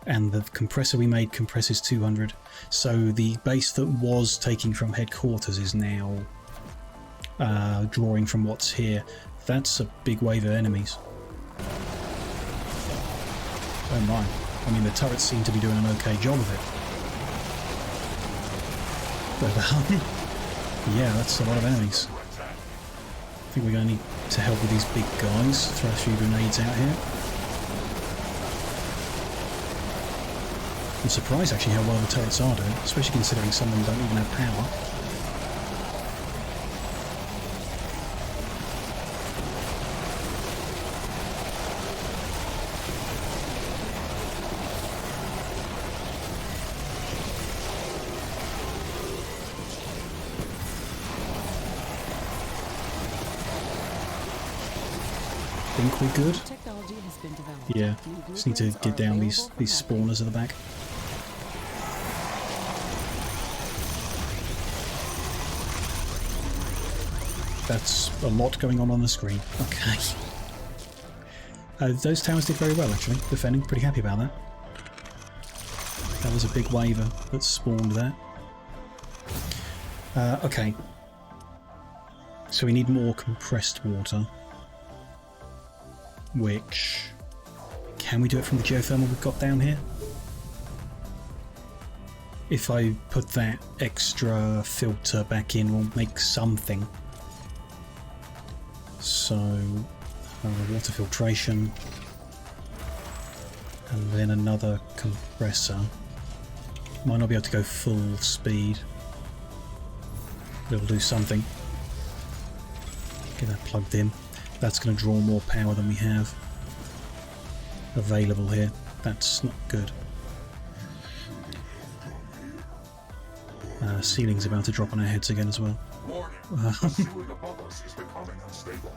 And the compressor we made compresses 200. So the base that was taking from headquarters is now drawing from what's here. That's a big wave of enemies. Oh my. I mean, the turrets seem to be doing an okay job of it. But, yeah, that's a lot of enemies. I think we're going to need to help with these big guys. Throw a few grenades out here. I'm surprised actually how well the turrets are doing, especially considering some of them don't even have power. Think we're good? Technology has been developed. Yeah, just need to get down these spawners at the back. That's a lot going on the screen. Okay. Those towers did very well actually, defending. Pretty happy about that. That was a big waver that spawned there. Okay. So we need more compressed water. Which... Can we do it from the geothermal we've got down here? If I put that extra filter back in, we'll make something. So, water filtration. And then another compressor. Might not be able to go full speed. But it'll do something. Get that plugged in. That's going to draw more power than we have available here. That's not good. Ceiling's about to drop on our heads again as well. Warning, the ceiling above us is becoming unstable.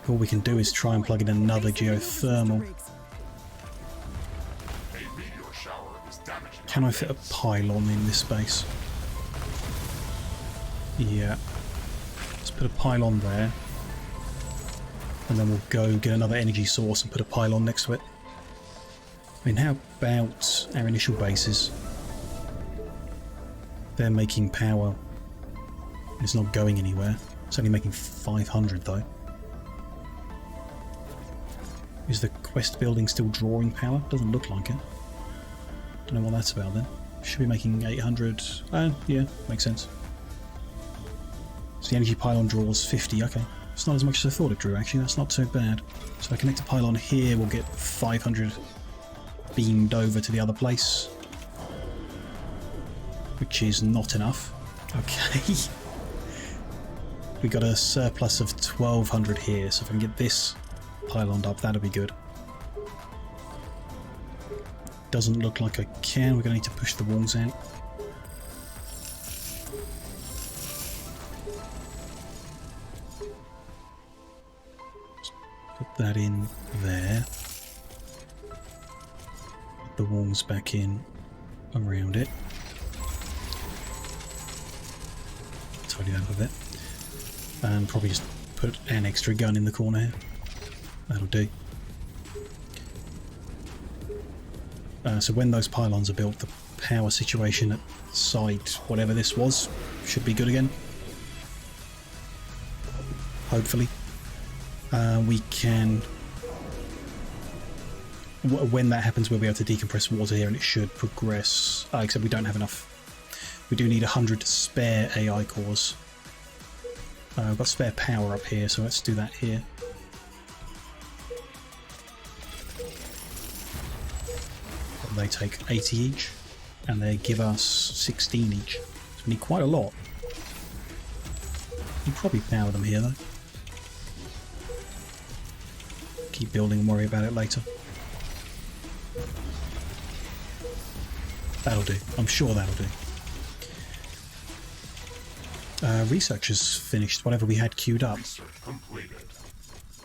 All we can do is try and plug in another geothermal. A meteor shower is damaging. Can I fit a pylon in this space? Yeah. Let's put a pylon there. And then we'll go get another energy source and put a pylon next to it. I mean, how about our initial bases? They're making power. It's not going anywhere. It's only making 500 though. Is the quest building still drawing power? Doesn't look like it. Don't know what that's about then. Should be making 800. Yeah, makes sense. So the energy pylon draws 50. Okay, it's not as much as I thought it drew actually. That's not too bad. So I connect a pylon here. We'll get 500 beamed over to the other place, which is not enough. Okay. We got a surplus of 1200 here, so if I can get this pyloned up, that'll be good. Doesn't look like I can. We're going to need to push the walls out. Just put that in there. Put the walls back in around it. Tidy that up a bit. And probably just put an extra gun in the corner here. That'll do. So when those pylons are built, the power situation at site, whatever this was, should be good again. Hopefully. We can... When that happens, we'll be able to decompress water here and it should progress. Except we don't have enough. We do need 100 spare AI cores. We've got spare power up here, so let's do that here. They take 80 each, and they give us 16 each. So we need quite a lot. We can probably power them here, though. Keep building and worry about it later. That'll do. I'm sure that'll do. Research is finished, whatever we had queued up.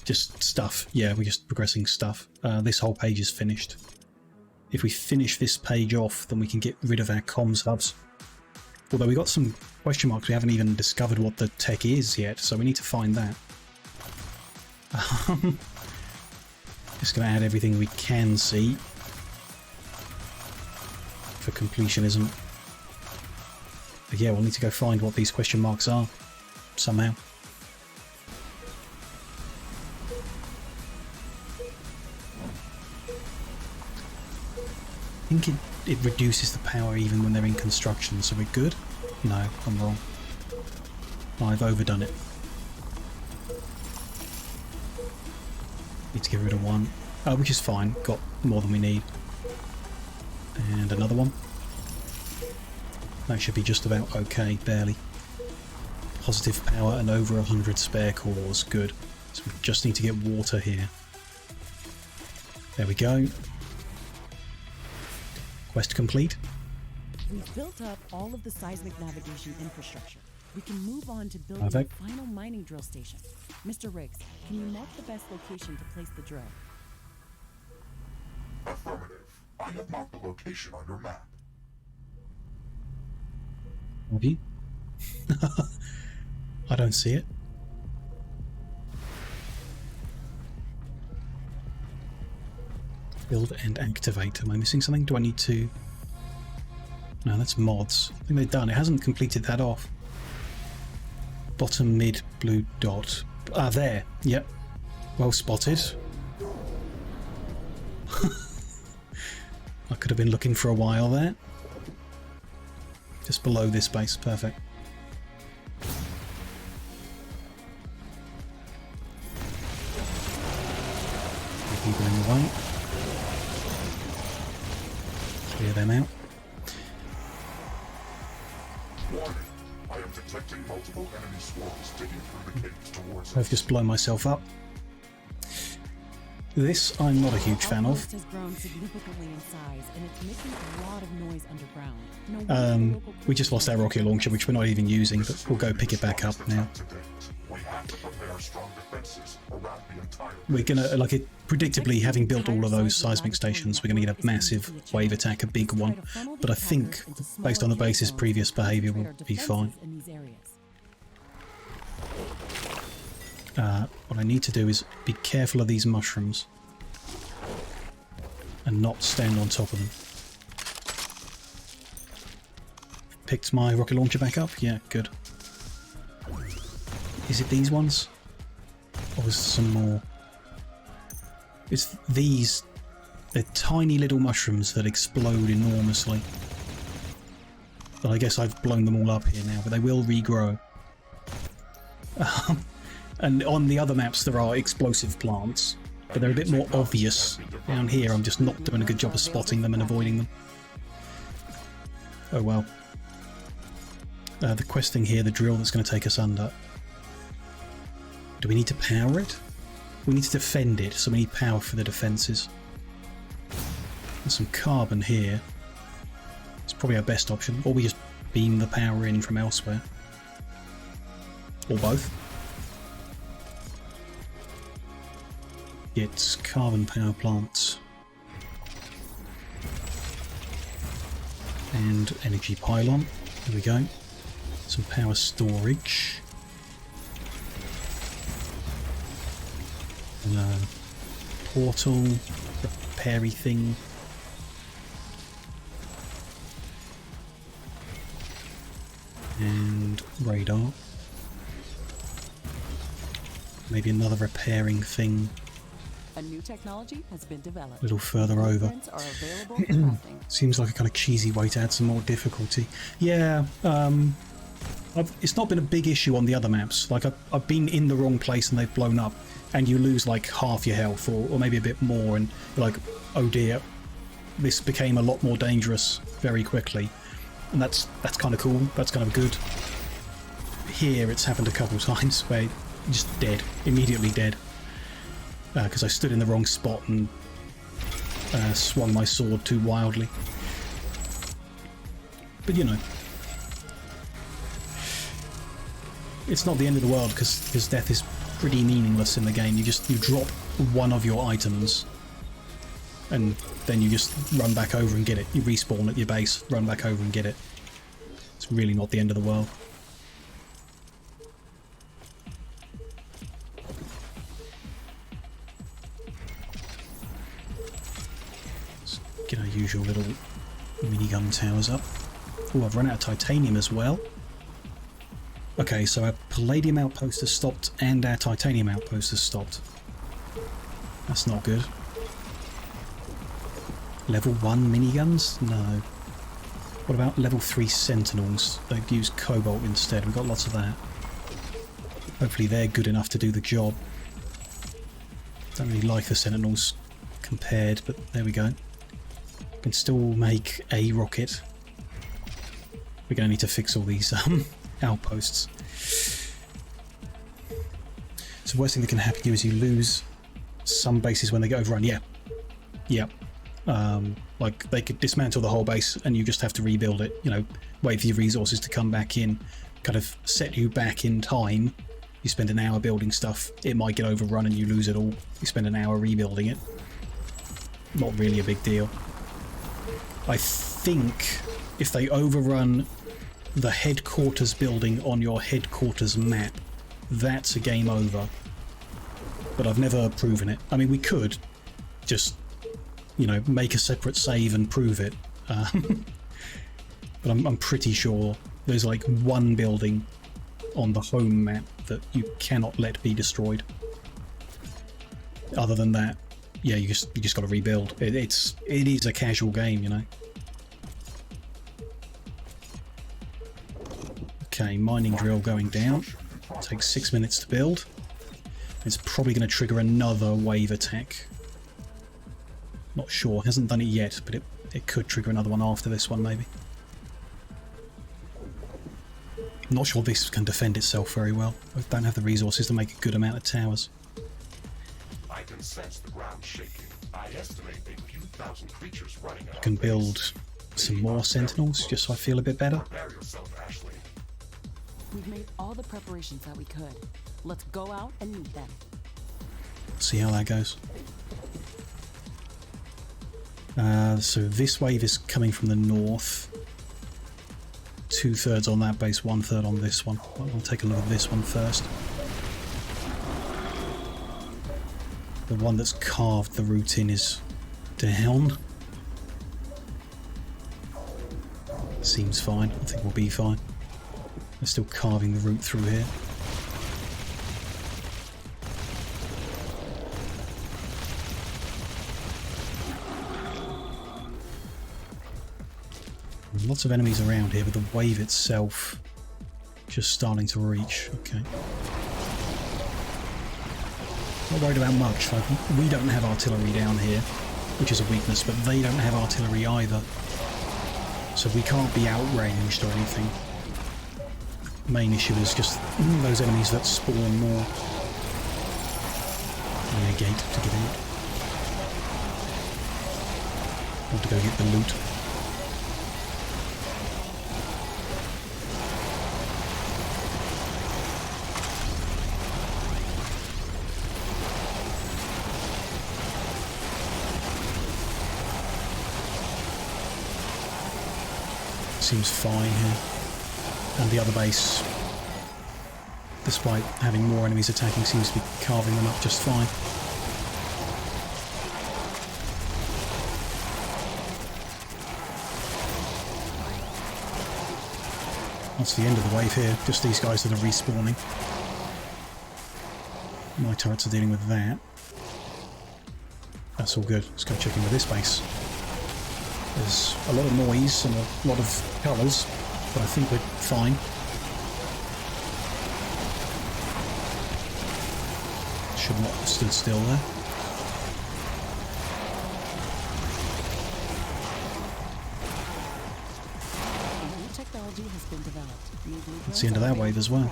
Just stuff. Yeah, we're just progressing stuff. This whole page is finished. If we finish this page off, then we can get rid of our comms hubs. Although we got some question marks, we haven't even discovered what the tech is yet, so we need to find that. Just going to add everything we can see for completionism. But yeah, we'll need to go find what these question marks are, somehow. I think it reduces the power even when they're in construction, so we're good? No, I'm wrong. I've overdone it. Need to get rid of one. Which is fine, got more than we need. And another one. That should be just about okay, barely. Positive power and over 100 spare cores, good. So we just need to get water here. There we go. Quest complete. We've built up all of the seismic navigation infrastructure. We can move on to building the Perfect. final mining drill station. Mr. Riggs, can you mark the best location to place the drill? Affirmative. I have marked the location on your map. Have you? I don't see it. Build and activate. Am I missing something? Do I need to... No, that's mods. I think they're done. It hasn't completed that off. Bottom mid blue dot. Ah, there. Yep. Well spotted. I could have been looking for a while there. Just below this base, perfect. People in the way. Clear them out. Warning. I am detecting multiple enemy swarms digging through the caves towards us. I've just blown myself up. This I'm not a huge fan of. Outpost has grown significantly in size, and it's making a lot of noise underground. No wonder the local We just lost our rocket launcher, which we're not even using, but we'll go pick it back up now. We have to prepare strong defenses around the entire We're gonna, like it, predictably, having built all of those seismic stations, we're gonna get a massive wave attack, a big one. But I think, based on the base's previous behaviour, we'll be fine. in these areas. What I need to do is be careful of these mushrooms and not stand on top of them. Picked my rocket launcher back up? Yeah, good. Is it these ones? Or is there some more? It's these. They're tiny little mushrooms that explode enormously. But I guess I've blown them all up here now, but they will regrow. And on the other maps there are explosive plants, but they're a bit more obvious. Down here I'm just not doing a good job of spotting them and avoiding them. Oh well. The quest thing here, the drill that's going to take us under. Do we need to power it? We need to defend it, so we need power for the defences. There's some carbon here. It's probably our best option. Or we just beam the power in from elsewhere. Or both. It's carbon power plants. And energy pylon. There we go. Some power storage. And a portal, repair-y thing. And radar. Maybe another repairing thing. A new technology has been developed. A little further over. Blueprints are available for crafting. Seems like a kind of cheesy way to add some more difficulty. Yeah, it's not been a big issue on the other maps. Like, I've been in the wrong place and they've blown up, and you lose like half your health, or maybe a bit more, and you're like, oh dear, this became a lot more dangerous very quickly. And that's kind of cool, that's kind of good. Here it's happened a couple times where you're just dead, immediately dead. Because I stood in the wrong spot and swung my sword too wildly. But you know, it's not the end of the world, because death is pretty meaningless in the game. You drop one of your items and then you just run back over and get it. You respawn at your base, run back over and get it. It's really not the end of the world. Get our usual little minigun towers up. Oh, I've run out of titanium as well. Okay, so our palladium outpost has stopped and our titanium outpost has stopped. That's not good. Level 1 miniguns? No. What about level 3 sentinels? They've used cobalt instead. We've got lots of that. Hopefully they're good enough to do the job. Don't really like the sentinels compared, but there we go. Can still make a rocket. We're going to need to fix all these outposts. So the worst thing that can happen to you is you lose some bases when they get overrun. Yeah. Yep. Like they could dismantle the whole base and you just have to rebuild it. You know, wait for your resources to come back in, kind of set you back in time. You spend an hour building stuff, it might get overrun and you lose it all. You spend an hour rebuilding it. Not really a big deal. I think if they overrun the headquarters building on your headquarters map, that's a game over. But I've never proven it. I mean, we could just, you know, make a separate save and prove it. But I'm pretty sure there's like one building on the home map that you cannot let be destroyed. Other than that, yeah, you just got to rebuild. It is a casual game, you know. Okay, mining drill going down. Takes 6 minutes to build. It's probably going to trigger another wave attack. Not sure, hasn't done it yet, but it could trigger another one after this one maybe. I'm not sure this can defend itself very well. I don't have the resources to make a good amount of towers. I can sense the ground shaking. I estimate a few thousand creatures running I can build some more sentinels just so I feel a bit better. Prepare yourself, Ashley. We've made all the preparations that we could. Let's go out and meet them. See how that goes. So this wave is coming from the north. 2/3 on that base, 1/3 on this one. I'll take a look at this one first. The one that's carved the route in is down. Seems fine. I think we'll be fine. They're still carving the route through here. Lots of enemies around here, but the wave itself just starting to reach. Okay. Not worried about much. Like, we don't have artillery down here, which is a weakness, but they don't have artillery either. So we can't be outranged or anything. Main issue is just those enemies that spawn more. Need a gate to get out. Want to go get the loot. Seems fine here. And the other base, despite having more enemies attacking, seems to be carving them up just fine. That's the end of the wave here, just these guys that are respawning. My turrets are dealing with that. That's all good. Let's go check in with this base. There's a lot of noise and a lot of colours, but I think we're fine. Should not have stood still there. New technology has been developed. That's the end of that wave as well.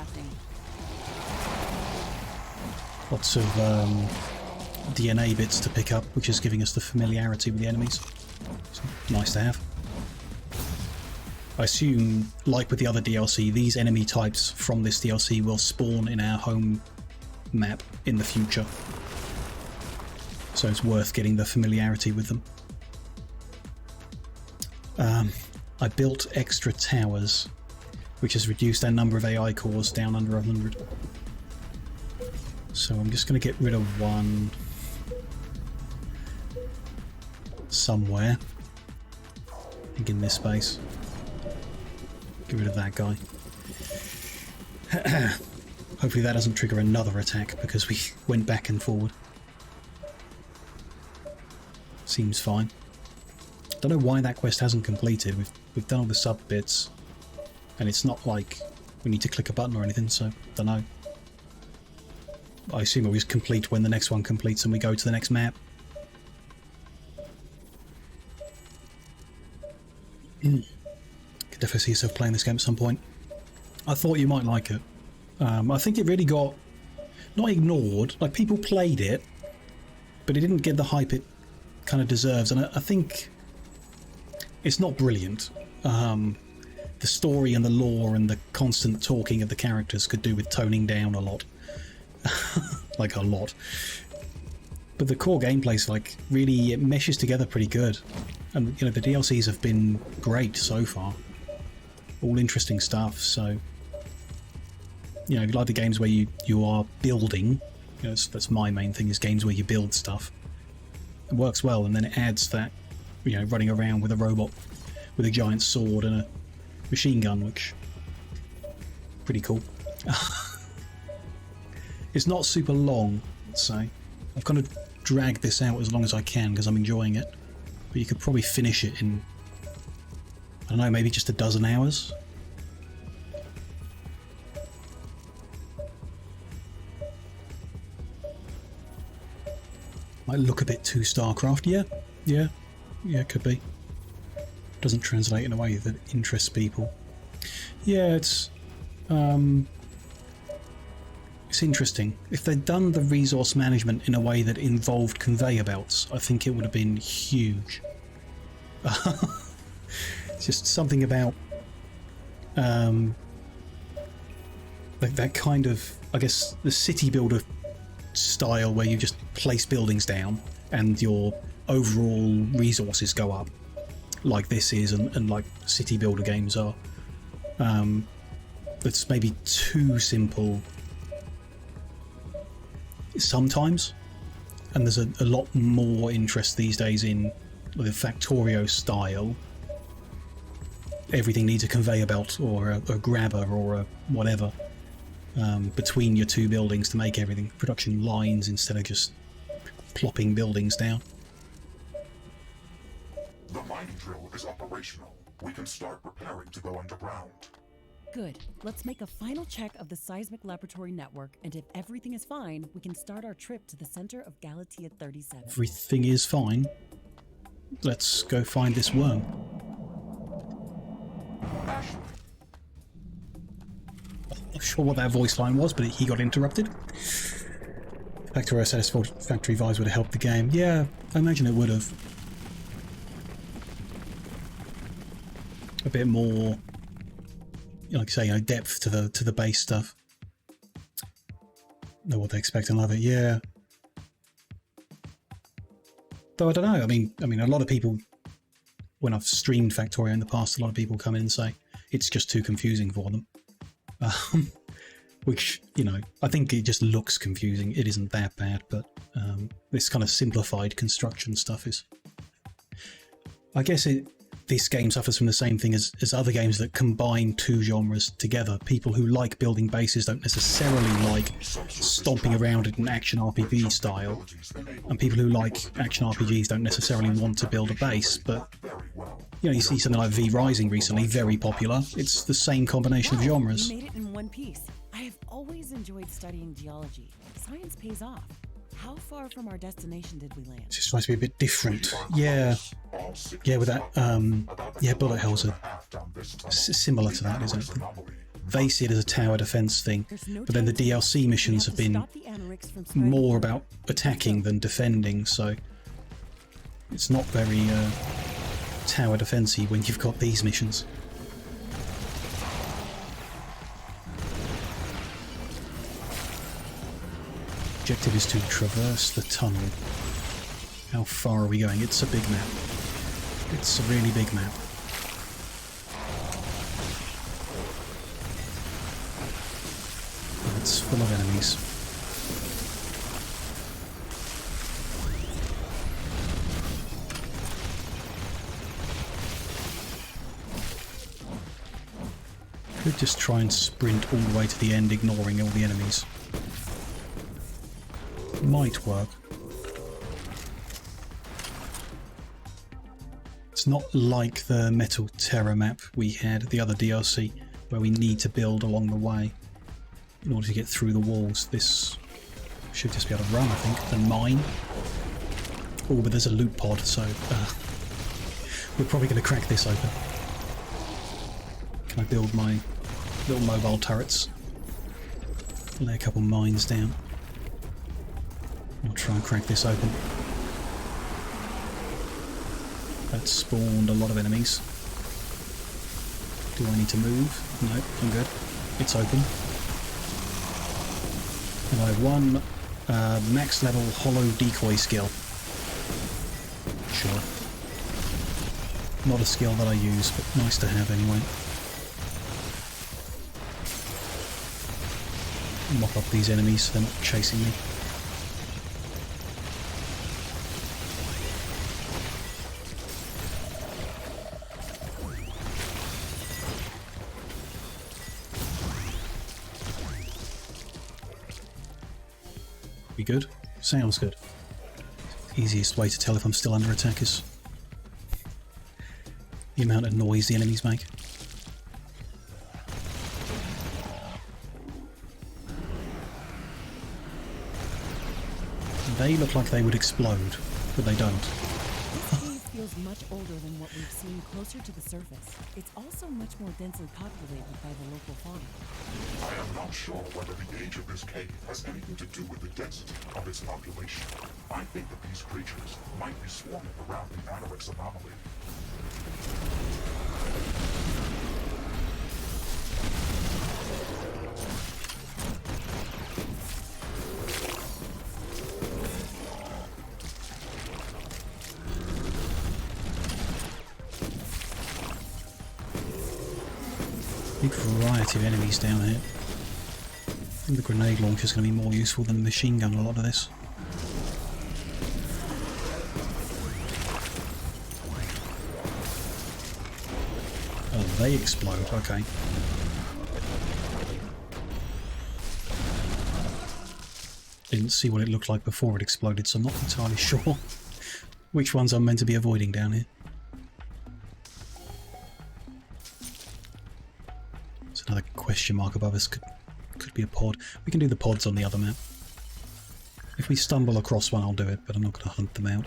Lots of DNA bits to pick up, which is giving us the familiarity with the enemies. So, nice to have. I assume, like with the other DLC, these enemy types from this DLC will spawn in our home map in the future. So it's worth getting the familiarity with them. I built extra towers, which has reduced our number of AI cores down under 100. So I'm just going to get rid of one somewhere. I think in this space. Get rid of that guy. Hopefully that doesn't trigger another attack because we went back and forward. Seems fine. Don't know why that quest hasn't completed. We've done all the sub bits, and it's not like we need to click a button or anything, so don't know. I assume it was complete when the next one completes and we go to the next map. Could definitely see yourself playing this game at some point. I thought you might like it. I think it really got, not ignored, like people played it, but it didn't get the hype it kind of deserves, and I think it's not brilliant. The story and the lore and the constant talking of the characters could do with toning down a lot. Like a lot. But the core gameplay's like really, it meshes together pretty good. And you know, the DLCs have been great so far. All interesting stuff, so you know, if you like the games where you are building, you know, that's my main thing, is games where you build stuff. It works well, and then it adds that, you know, running around with a robot with a giant sword and a machine gun, which pretty cool. It's not super long, let's say. I've kind of dragged this out as long as I can because I'm enjoying it. But you could probably finish it in, I don't know, maybe just a dozen hours. Might look a bit too StarCraft. Yeah, could be. Doesn't translate in a way that interests people. Yeah, it's interesting. If they'd done the resource management in a way that involved conveyor belts, I think it would have been huge. It's just something about like that kind of, I guess, the city builder style where you just place buildings down and your overall resources go up, like this is, and like city builder games are. It's maybe too simple sometimes, and there's a lot more interest these days in the Factorio style. Everything needs a conveyor belt or a grabber or a whatever between your two buildings to make everything production lines instead of just plopping buildings down. The mining drill is operational. We can start preparing to go underground. Good. Let's make a final check of the seismic laboratory network, and if everything is fine, we can start our trip to the center of Galatea 37. Everything is fine. Let's go find this worm. I'm not sure what that voice line was, but he got interrupted. Factorio Satisfactory Vibes would have helped the game. Yeah, I imagine it would have. A bit more, like I say, depth to the base stuff. Know what they expect and love it. Yeah. Though I don't know. I mean, a lot of people, when I've streamed Factorio in the past, a lot of people come in and say it's just too confusing for them. Which, I think it just looks confusing. It isn't that bad, but this kind of simplified construction stuff is. I guess this game suffers from the same thing as other games that combine two genres together. People who like building bases don't necessarily like stomping around in an action RPG style, and people who like action RPGs don't necessarily want to build a base. But you see something like V Rising recently, very popular. It's the same combination of genres. We made it in one piece. I have always enjoyed studying geology. Science pays off. How far from our destination did we land? It's supposed to be a bit different. Yeah, with that, bullet hells are similar to that, isn't it? They see it as a tower defense thing, but then the DLC missions have been more about attacking than defending, so it's not very tower defensy when you've got these missions. Objective is to traverse the tunnel. How far are we going? It's a big map. It's a really big map. It's full of enemies. Could just try and sprint all the way to the end, ignoring all the enemies. Might work. It's not like the Metal Terror map we had, the other DLC, where we need to build along the way in order to get through the walls. This should just be able to run, I think, and mine. Oh, but there's a loot pod, so we're probably going to crack this open. Can I build my little mobile turrets? Lay a couple mines down. I'll try and crack this open. That spawned a lot of enemies. Do I need to move? No, I'm good. It's open. And I have one max level hollow decoy skill. Sure. Not a skill that I use, but nice to have anyway. Mop up these enemies so they're not chasing me. Be good? Sounds good. Easiest way to tell if I'm still under attack is the amount of noise the enemies make. They look like they would explode, but they don't. This cave feels much older than what we've seen closer to the surface. It's also much more densely populated by the local fauna. I am not sure whether the age of this cave has anything to do with the density of its population. I think that these creatures might be swarming around the Anorix anomaly. Big variety of enemies down here. I think the grenade launcher is going to be more useful than the machine gun a lot of this. Oh, they explode, okay. Didn't see what it looked like before it exploded, so I'm not entirely sure which ones I'm meant to be avoiding down here. There's another question mark above us, could be a pod. We can do the pods on the other map. If we stumble across one, I'll do it, but I'm not going to hunt them out.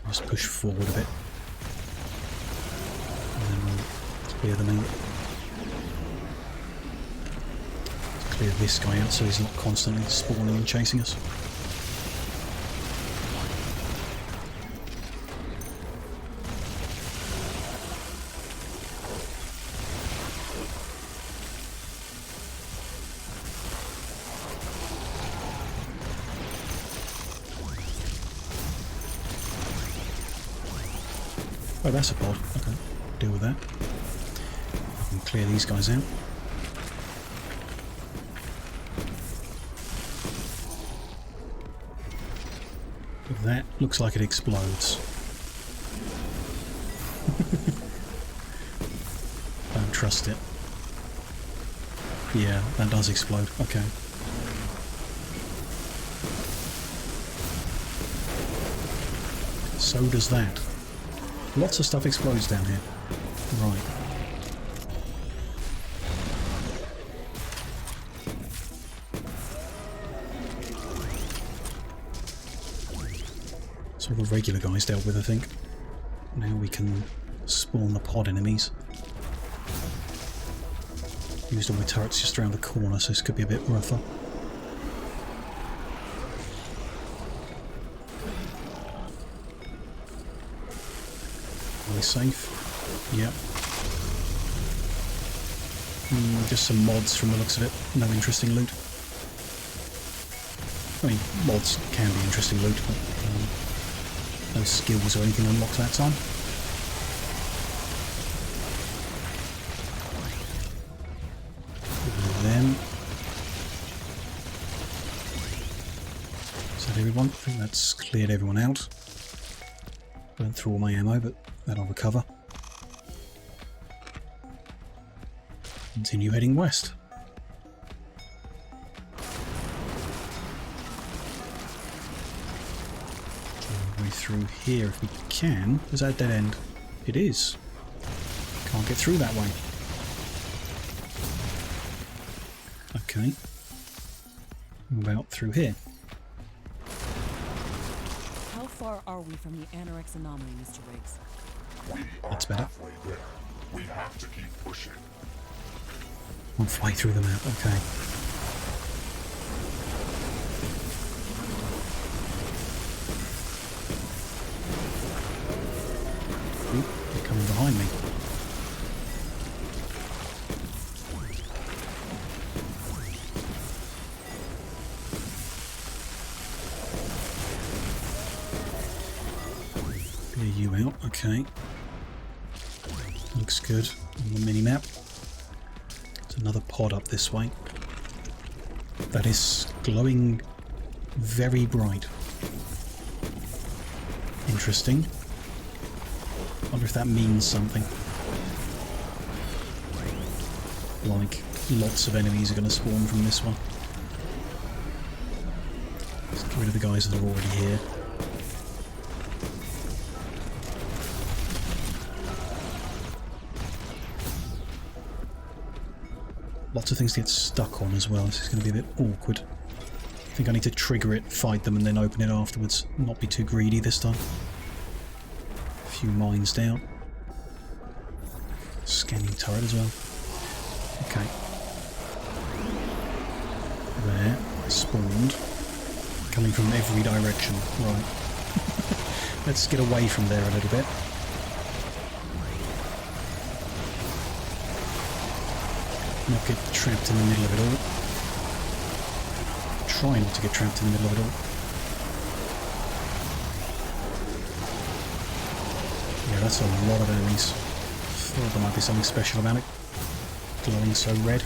Just push forward a bit. And then we'll clear them out. Let's clear this guy out so he's not constantly spawning and chasing us. Oh, that's a pod. Okay, deal with that. I can clear these guys out. That looks like it explodes. Don't trust it. Yeah, that does explode. Okay. So does that. Lots of stuff explodes down here. Right. So all the regular guys dealt with, I think. Now we can spawn the pod enemies. Used all my turrets just around the corner, so this could be a bit rougher. Are we safe? Yep. Just some mods from the looks of it. No interesting loot. I mean, mods can be interesting loot, but no skills or anything unlocked that time. Them. Is that everyone? I think that's cleared everyone out. Burnt through all my ammo, but that'll recover. Continue heading west. All the way through here if we can. Is that a dead end? It is. Can't get through that way. Okay. What about through here? How far are we from the Anorix anomaly, Mr. Riggs? We are That's better. halfway there. We have to keep pushing. We'll fly through the map, okay. Ooh, they're coming behind me. Clear you out, okay. Looks good on the mini-map. Another pod up this way. That is glowing very bright. Interesting. Wonder if that means something. Like, lots of enemies are going to spawn from this one. Let's get rid of the guys that are already here. Lots of things to get stuck on as well. This is going to be a bit awkward. I think I need to trigger it, fight them, and then open it afterwards. Not be too greedy this time. A few mines down. Scanning turret as well. Okay. There. Spawned. Coming from every direction. Right. Let's get away from there a little bit. Not get trapped in the middle of it all. Try not to get trapped in the middle of it all. Yeah, that's a lot of enemies. Thought there might be something special about it. Glowing so red.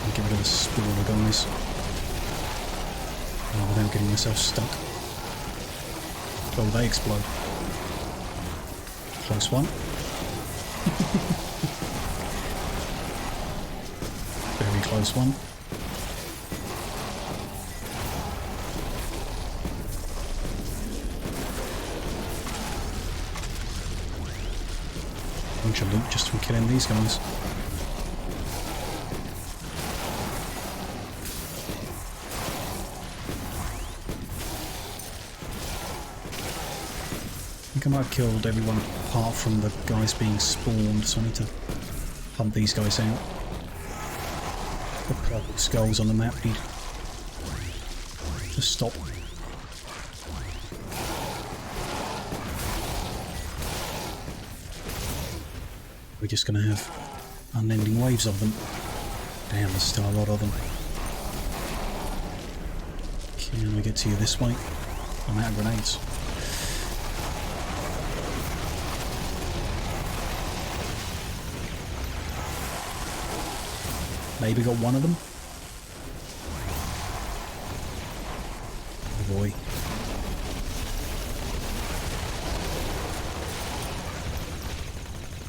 I'll get rid of the spawner guys. Oh, without getting myself stuck. Oh, they explode. Close one. Very close one. Bunch of loot just from killing these guys. I think I might have killed everyone apart from the guys being spawned, so I need to hunt these guys out. The purple skulls on the map need to stop. We're just going to have unending waves of them. Damn, there's still a lot of them. Can I get to you this way? I'm out of grenades. Maybe got one of them. Oh boy.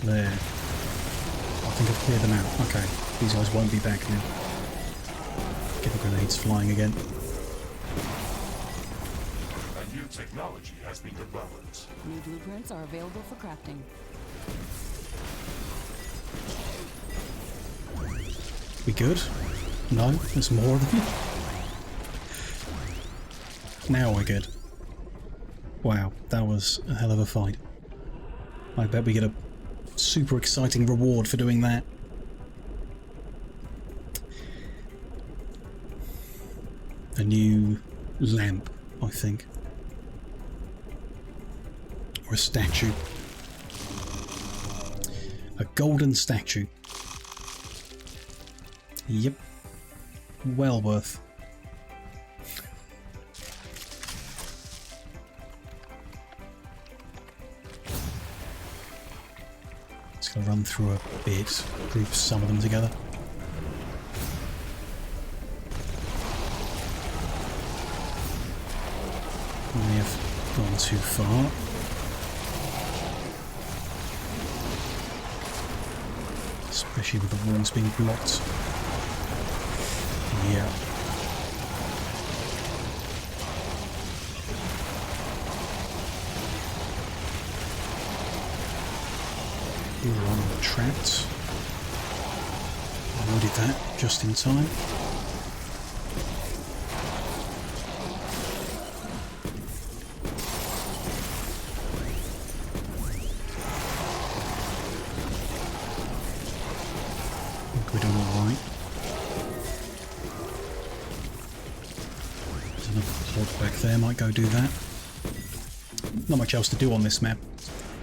There. I think I've cleared them out. Okay. These guys won't be back now. Get the grenades flying again. A new technology has been developed. New blueprints are available for crafting. We good? No? There's more of them? Now we're good. Wow, that was a hell of a fight. I bet we get a super exciting reward for doing that. A new lamp, I think. Or a statue. A golden statue. Yep. Well worth. Just gonna run through a bit, group some of them together. We have gone too far. Especially with the walls being blocked. Yeah. One trapped. Avoided that just in time. We're doing alright. There's another pod back there, might go do that. Not much else to do on this map.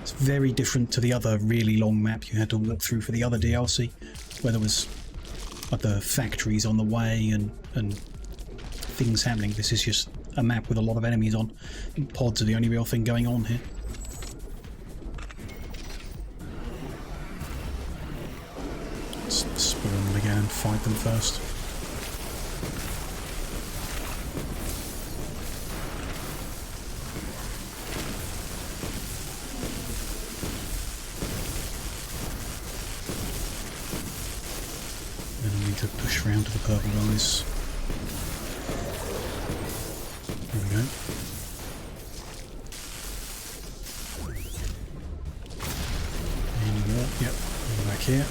It's very different to the other really long map you had to walk through for the other DLC, where there was other factories on the way and things happening. This is just a map with a lot of enemies on. I think pods are the only real thing going on here. Let's spawn them again and fight them first. To push around to the purple guys. There we go. here.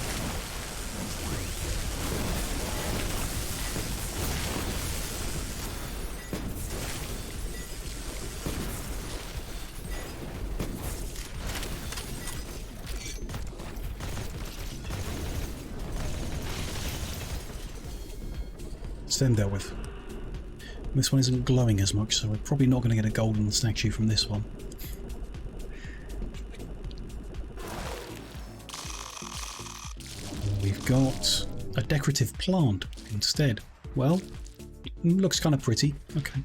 It's them dealt with. This one isn't glowing as much, so we're probably not going to get a golden statue from this one. We've got a decorative plant instead. Well, looks kind of pretty. Okay.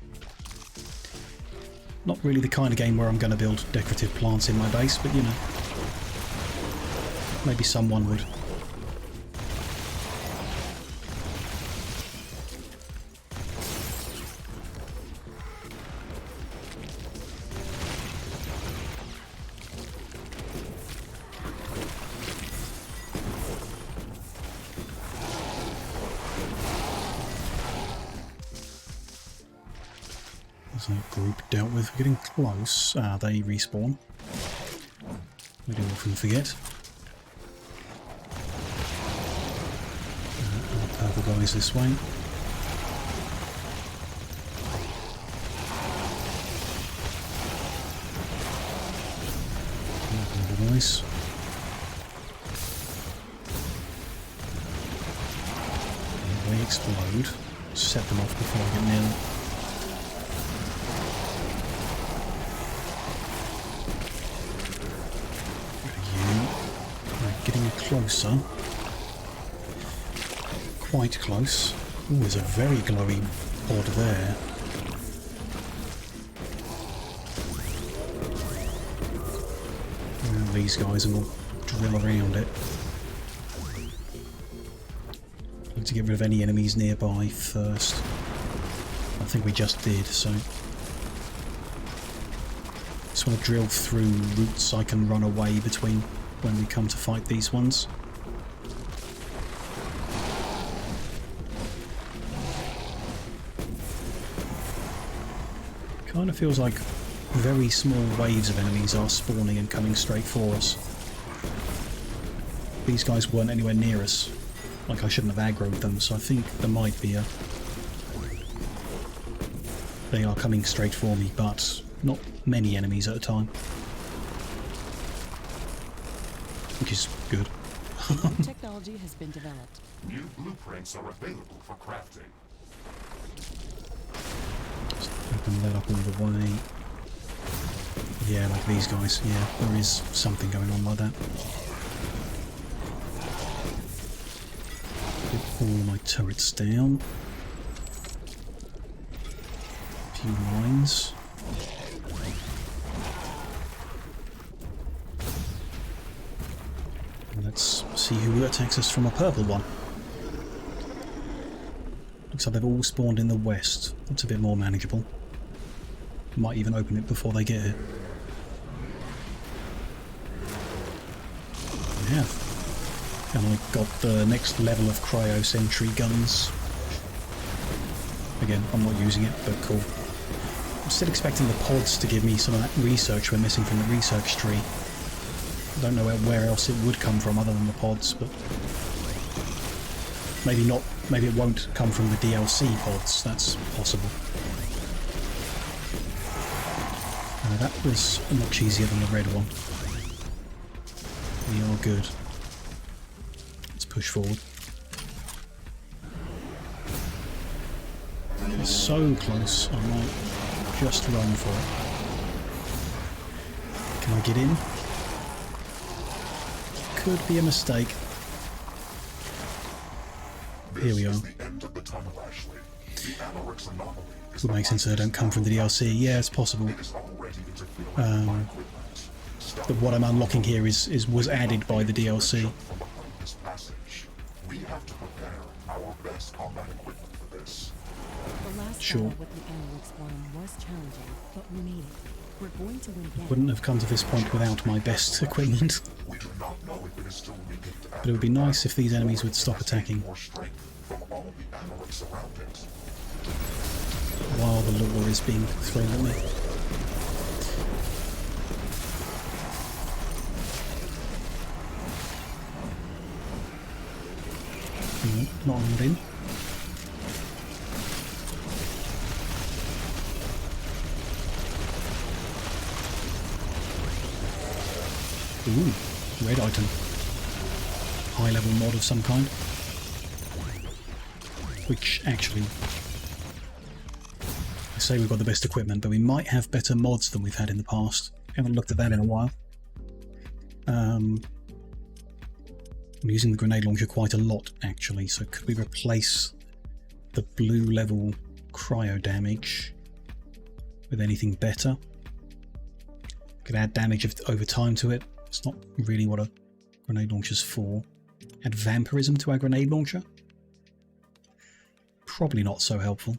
Not really the kind of game where I'm going to build decorative plants in my base, but you know, maybe someone would. That group dealt with. We're getting close. Ah, they respawn. We do often forget. Purple guys this way. Purple guys. They explode. Set them off before I get near them. Closer. Quite close. Oh, there's a very glowy pod there. Well, these guys and we'll drill around it. Need to get rid of any enemies nearby first. I think we just did, so just want to drill through routes I can run away between when we come to fight these ones. Kind of feels like very small waves of enemies are spawning and coming straight for us. These guys weren't anywhere near us. Like, I shouldn't have aggroed them, so I think there might be a... They are coming straight for me, but not many enemies at a time. Which is good. Technology has been developed. New blueprints are available for crafting. Just open that up all the way. Yeah, like these guys. Yeah, there is something going on like that. Get all my turrets down. A few lines. Let's see who attacks us from a purple one. Looks like they've all spawned in the west. That's a bit more manageable. Might even open it before they get here. Yeah. And I got the next level of cryo sentry guns. Again, I'm not using it, but cool. I'm still expecting the pods to give me some of that research we're missing from the research tree. I don't know where else it would come from other than the pods, but maybe not. Maybe it won't come from the DLC pods. That's possible. That was much easier than the red one. We are good. Let's push forward. It's so close. I might just run for it. Can I get in? Could be a mistake. Here we are. Would make sense that they don't come from the DLC. Yeah, it's possible. But what I'm unlocking here was added by the DLC. Sure. Wouldn't have come to this point without my best equipment. But it would be nice if these enemies would stop attacking while the lure is being thrown at me. Not on in. Ooh, red item. High level mod of some kind. Which actually, I say we've got the best equipment, but we might have better mods than we've had in the past. Haven't looked at that in a while. I'm using the grenade launcher quite a lot actually, so could we replace the blue level cryo damage with anything better? Could add damage over time to it. It's not really what a grenade launcher's for. Add vampirism to our grenade launcher? Probably not so helpful.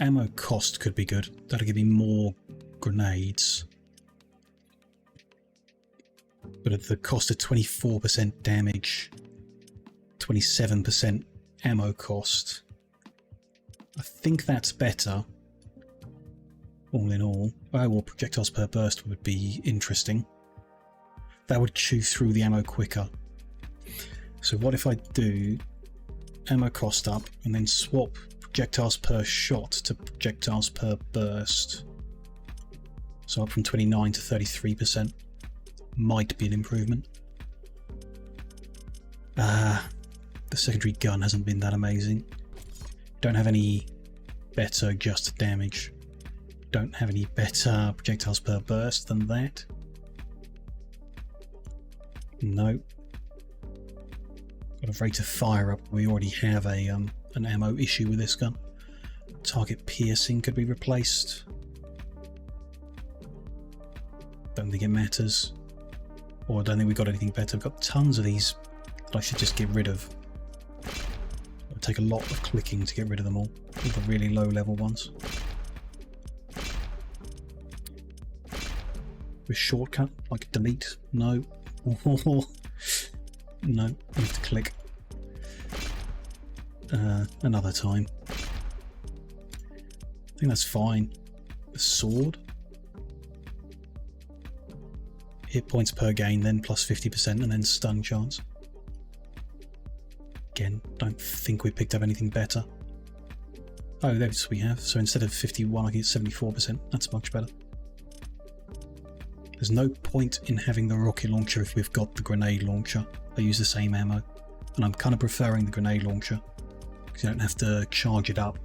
Ammo cost could be good. That'll give me more grenades. But at the cost of 24% damage, 27% ammo cost, I think that's better. All in all. Oh, well, projectiles per burst would be interesting. That would chew through the ammo quicker. So what if I do ammo cost up and then swap projectiles per shot to projectiles per burst? So up from 29 to 33%. Might be an improvement. The secondary gun hasn't been that amazing. Don't have any better adjusted damage. Don't have any better projectiles per burst than that. No. Got a rate of fire up. We already have a an ammo issue with this gun. Target piercing could be replaced. Don't think it matters. Or I don't think we've got anything better. We've got tons of these that I should just get rid of. It would take a lot of clicking to get rid of them all. All the really low level ones. With shortcut, like delete? No. No, you have to click. Another time. I think that's fine. A sword. Hit points per gain, then plus 50%, and then stun chance. Again, don't think we picked up anything better. Oh, that's we have. So instead of 51, I get 74%. That's much better. There's no point in having the rocket launcher if we've got the grenade launcher. They use the same ammo. And I'm kind of preferring the grenade launcher, because you don't have to charge it up.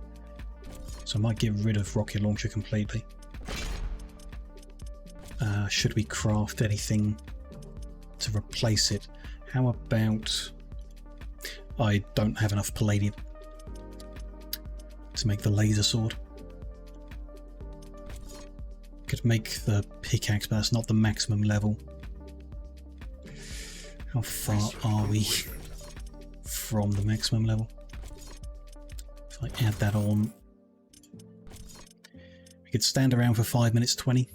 So I might get rid of rocket launcher completely. Should we craft anything to replace it? How about... I don't have enough palladium to make the laser sword. Could make the pickaxe, but that's not the maximum level. How far are we from the maximum level? If I add that on, we could stand around for 5 minutes 20.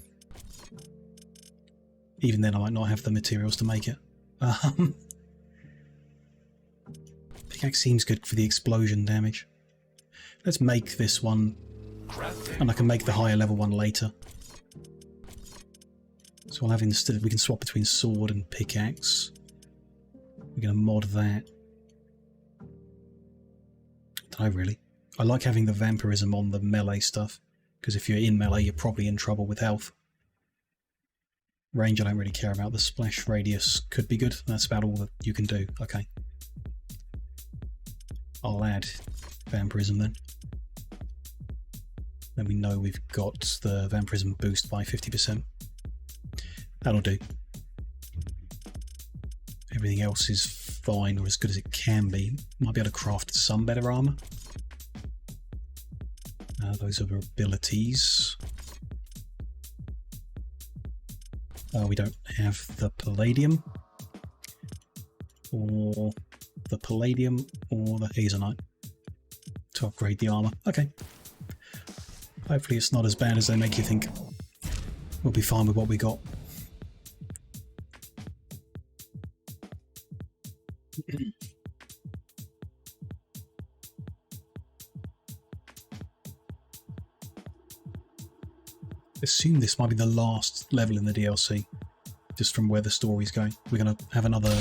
Even then I might not have the materials to make it. Pickaxe seems good for the explosion damage. Let's make this one, and I can make the higher level one later. So we'll have instead, we can swap between sword and pickaxe. We're going to mod that. Don't know really. I like having the vampirism on the melee stuff, because if you're in melee you're probably in trouble with health. Range I don't really care about. The splash radius could be good. That's about all that you can do. Okay. I'll add vampirism then. Then we know we've got the vampirism boost by 50%. That'll do. Everything else is fine, or as good as it can be. Might be able to craft some better armor. Those are abilities. We don't have the palladium, or the palladium, or the azonite to upgrade the armor. Okay. Hopefully it's not as bad as they make you think. We'll be fine with what we got. Assume this might be the last level in the DLC, just from where the story's going. We're going to have another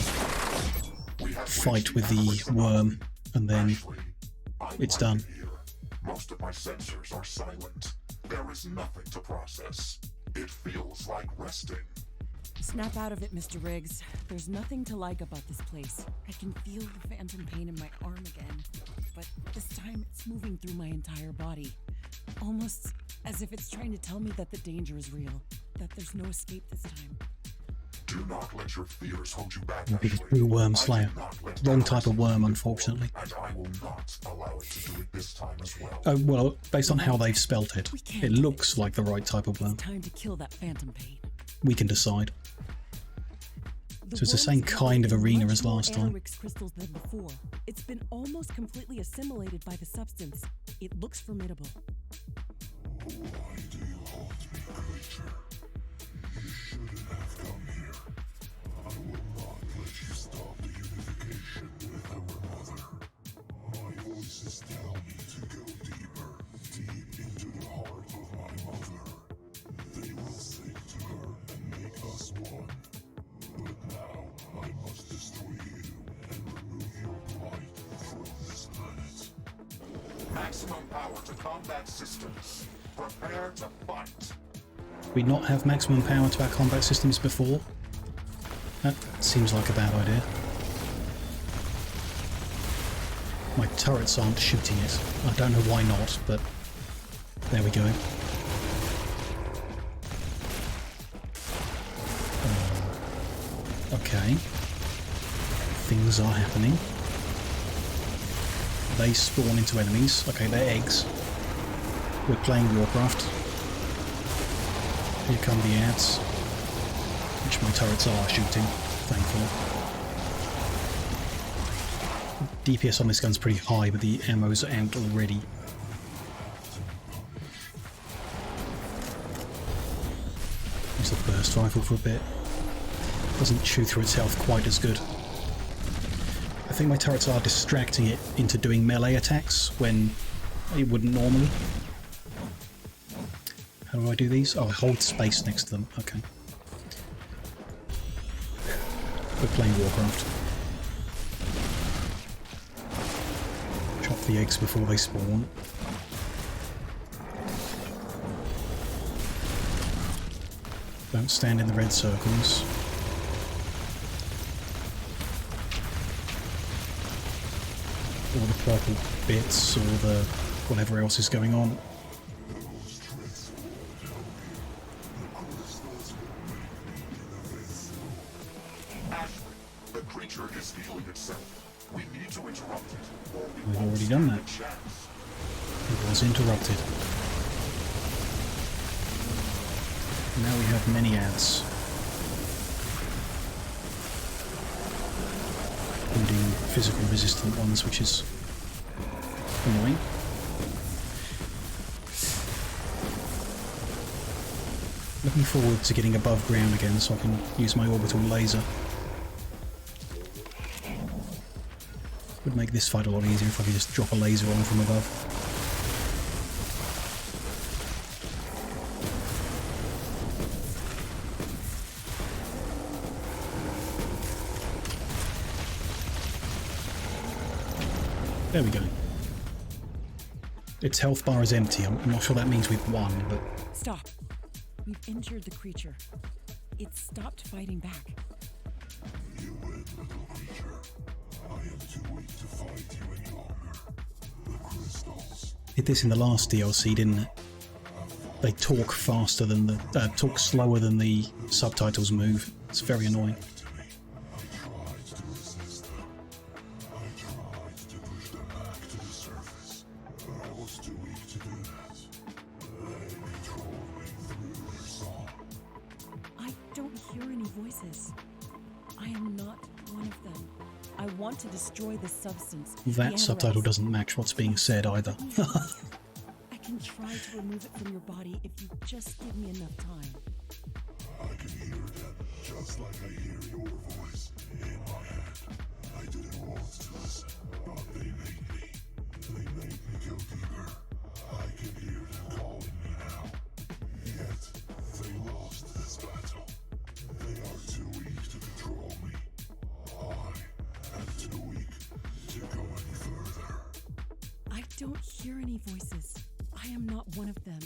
fight with the worm, and then Actually, I it's like done. it here. Most of my sensors are silent. There is nothing to process. It feels like resting. Snap out of it, Mr. Riggs. There's nothing to like about this place. I can feel the phantom pain in my arm again, but this time it's moving through my entire body. Almost as if it's trying to tell me that the danger is real, that there's no escape this time. Do not let your fears hold you back. Would be the Ashley. true worm I slayer. did not let Wrong terrorists type of worm, do it unfortunately. before, And I will not allow it to do it this time as well. Oh, well, based on how they've spelt it, We can't it do looks this. like the right type of It's worm. time to kill that phantom pain. We can decide. So it's the same worm's kind of emitting arena much as more last time. Aerorix crystals than before. It's been almost completely assimilated by the substance. It looks formidable. Why do you haunt me, creature? You shouldn't have come here. I will not let you stop the unification with our mother. My voices tell me to go deeper, deep into the heart of my mother. They will sink to her and make us one. But now I must destroy you and remove your blight from this planet. Maximum power to combat systems. Prepare to fight. We not have maximum power to our combat systems before? That seems like a bad idea. My turrets aren't shooting it. I don't know why not, but there we go. Okay. Things are happening. They spawn into enemies. Okay, they're eggs. We're playing Warcraft. Here come the ads, which my turrets are shooting, thankfully. DPS on this gun's pretty high, but the ammo's out already. Use the burst rifle for a bit. Doesn't chew through its health quite as good. I think my turrets are distracting it into doing melee attacks when it wouldn't normally. How do I do these? Oh, I hold space next to them. Okay. We're playing Warcraft. Chop the eggs before they spawn. Don't stand in the red circles. Or the purple bits, or the whatever else is going on. Ashley, the creature is healing itself. We need to interrupt it, or we We've won't already done stand that. a chance. It was interrupted. Now we have many ads. Including physical resistant ones, which is annoying. Looking forward to getting above ground again so I can use my orbital laser. Would make this fight a lot easier if I could just drop a laser on from above. There we go. Its health bar is empty. I'm not sure that means we've won, but Stop. We've injured the creature. It stopped fighting back. You win, little creature. I am too weak to fight you any longer. The crystals. did this in the last DLC, didn't it? They talk faster than the talk slower than the subtitles move. It's very annoying. To me, I tried to resist them. I tried to push them back to the surface. But I was too weak to do that. They controlled me through their song. I don't hear any voices. I am not one of them. I want to destroy this substance. That the subtitle Anoraks. doesn't match what's being said either. I can try to remove it from your body if you just give me enough time. I can hear them just like I hear your voice in my head. I didn't want to listen, but they made me. They made me go deeper. I can hear them calling me now. Yet, they lost this battle. They are too weak to control me. I am too weak don't hear any voices. I am not one of them.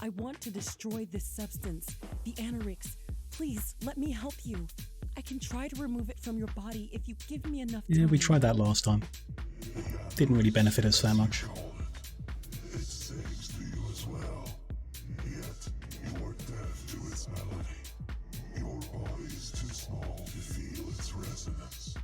I want to destroy this substance, the Anorix. Please, let me help you. I can try to remove it from your body if you give me enough time. Yeah, we tried that last time. Didn't really benefit us that much. It sings to you as well. Yet you are deaf to its melody. Your body is too small to feel its resonance.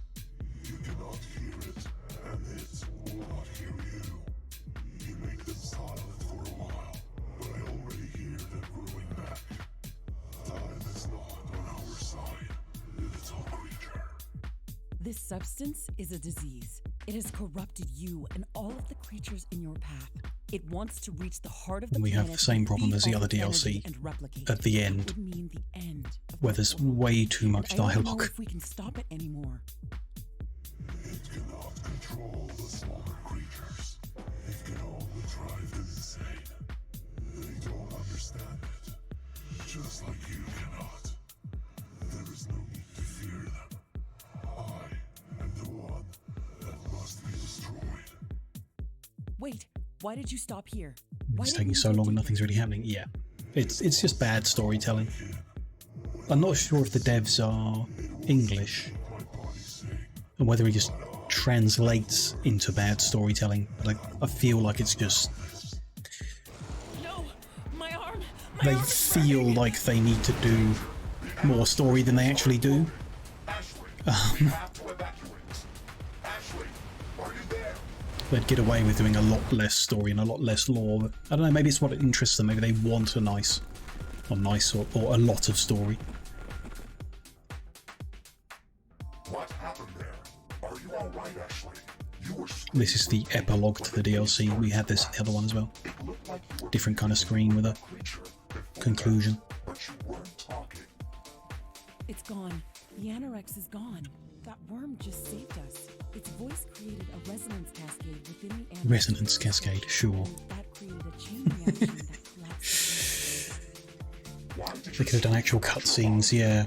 You cannot hear it, and it will not hear you. You make them silent for a while, but I already hear them growing back. Time is not on our side, little creature. This substance is a disease. It has corrupted you and all of the creatures in your path. It wants to reach the heart of the We have planet the same and problem feed as the all other its energy DLC and replicate. at the That end, would mean the end of where the there's world. way too much I don't know dialogue. if we can stop it anymore. It cannot control the smaller creatures. It can only drive them insane. They don't understand it, just like you cannot. There is no need to fear them. I am the one that must be destroyed. Wait, why did you stop here? Why It's didn't taking you so go long and deeper? nothing's really happening. Yeah, it's just bad storytelling. I'm not sure if the devs are English and whether it just translates into bad storytelling. Like, I feel like it's just No, my arm. they feel like they need to do more story than they actually do. Ashley, you have to evacuate. Ashley, are you there? They'd get away with doing a lot less story and a lot less lore. But I don't know, maybe it's what interests them. Maybe they want a nice or a lot of story. What happened there? Are you all right, Ashley? You were This is the epilogue to the DLC. We had this in the other one as well. It looked like you were Different kind of screen with a creature before, conclusion. but you weren't talking. It's gone. The Anorix is gone. That worm just saved us. Its voice created a resonance cascade within the Anorix. Resonance cascade, sure. And that created a chain reaction that collapsed. Why did They you could have done actual cutscenes, yeah.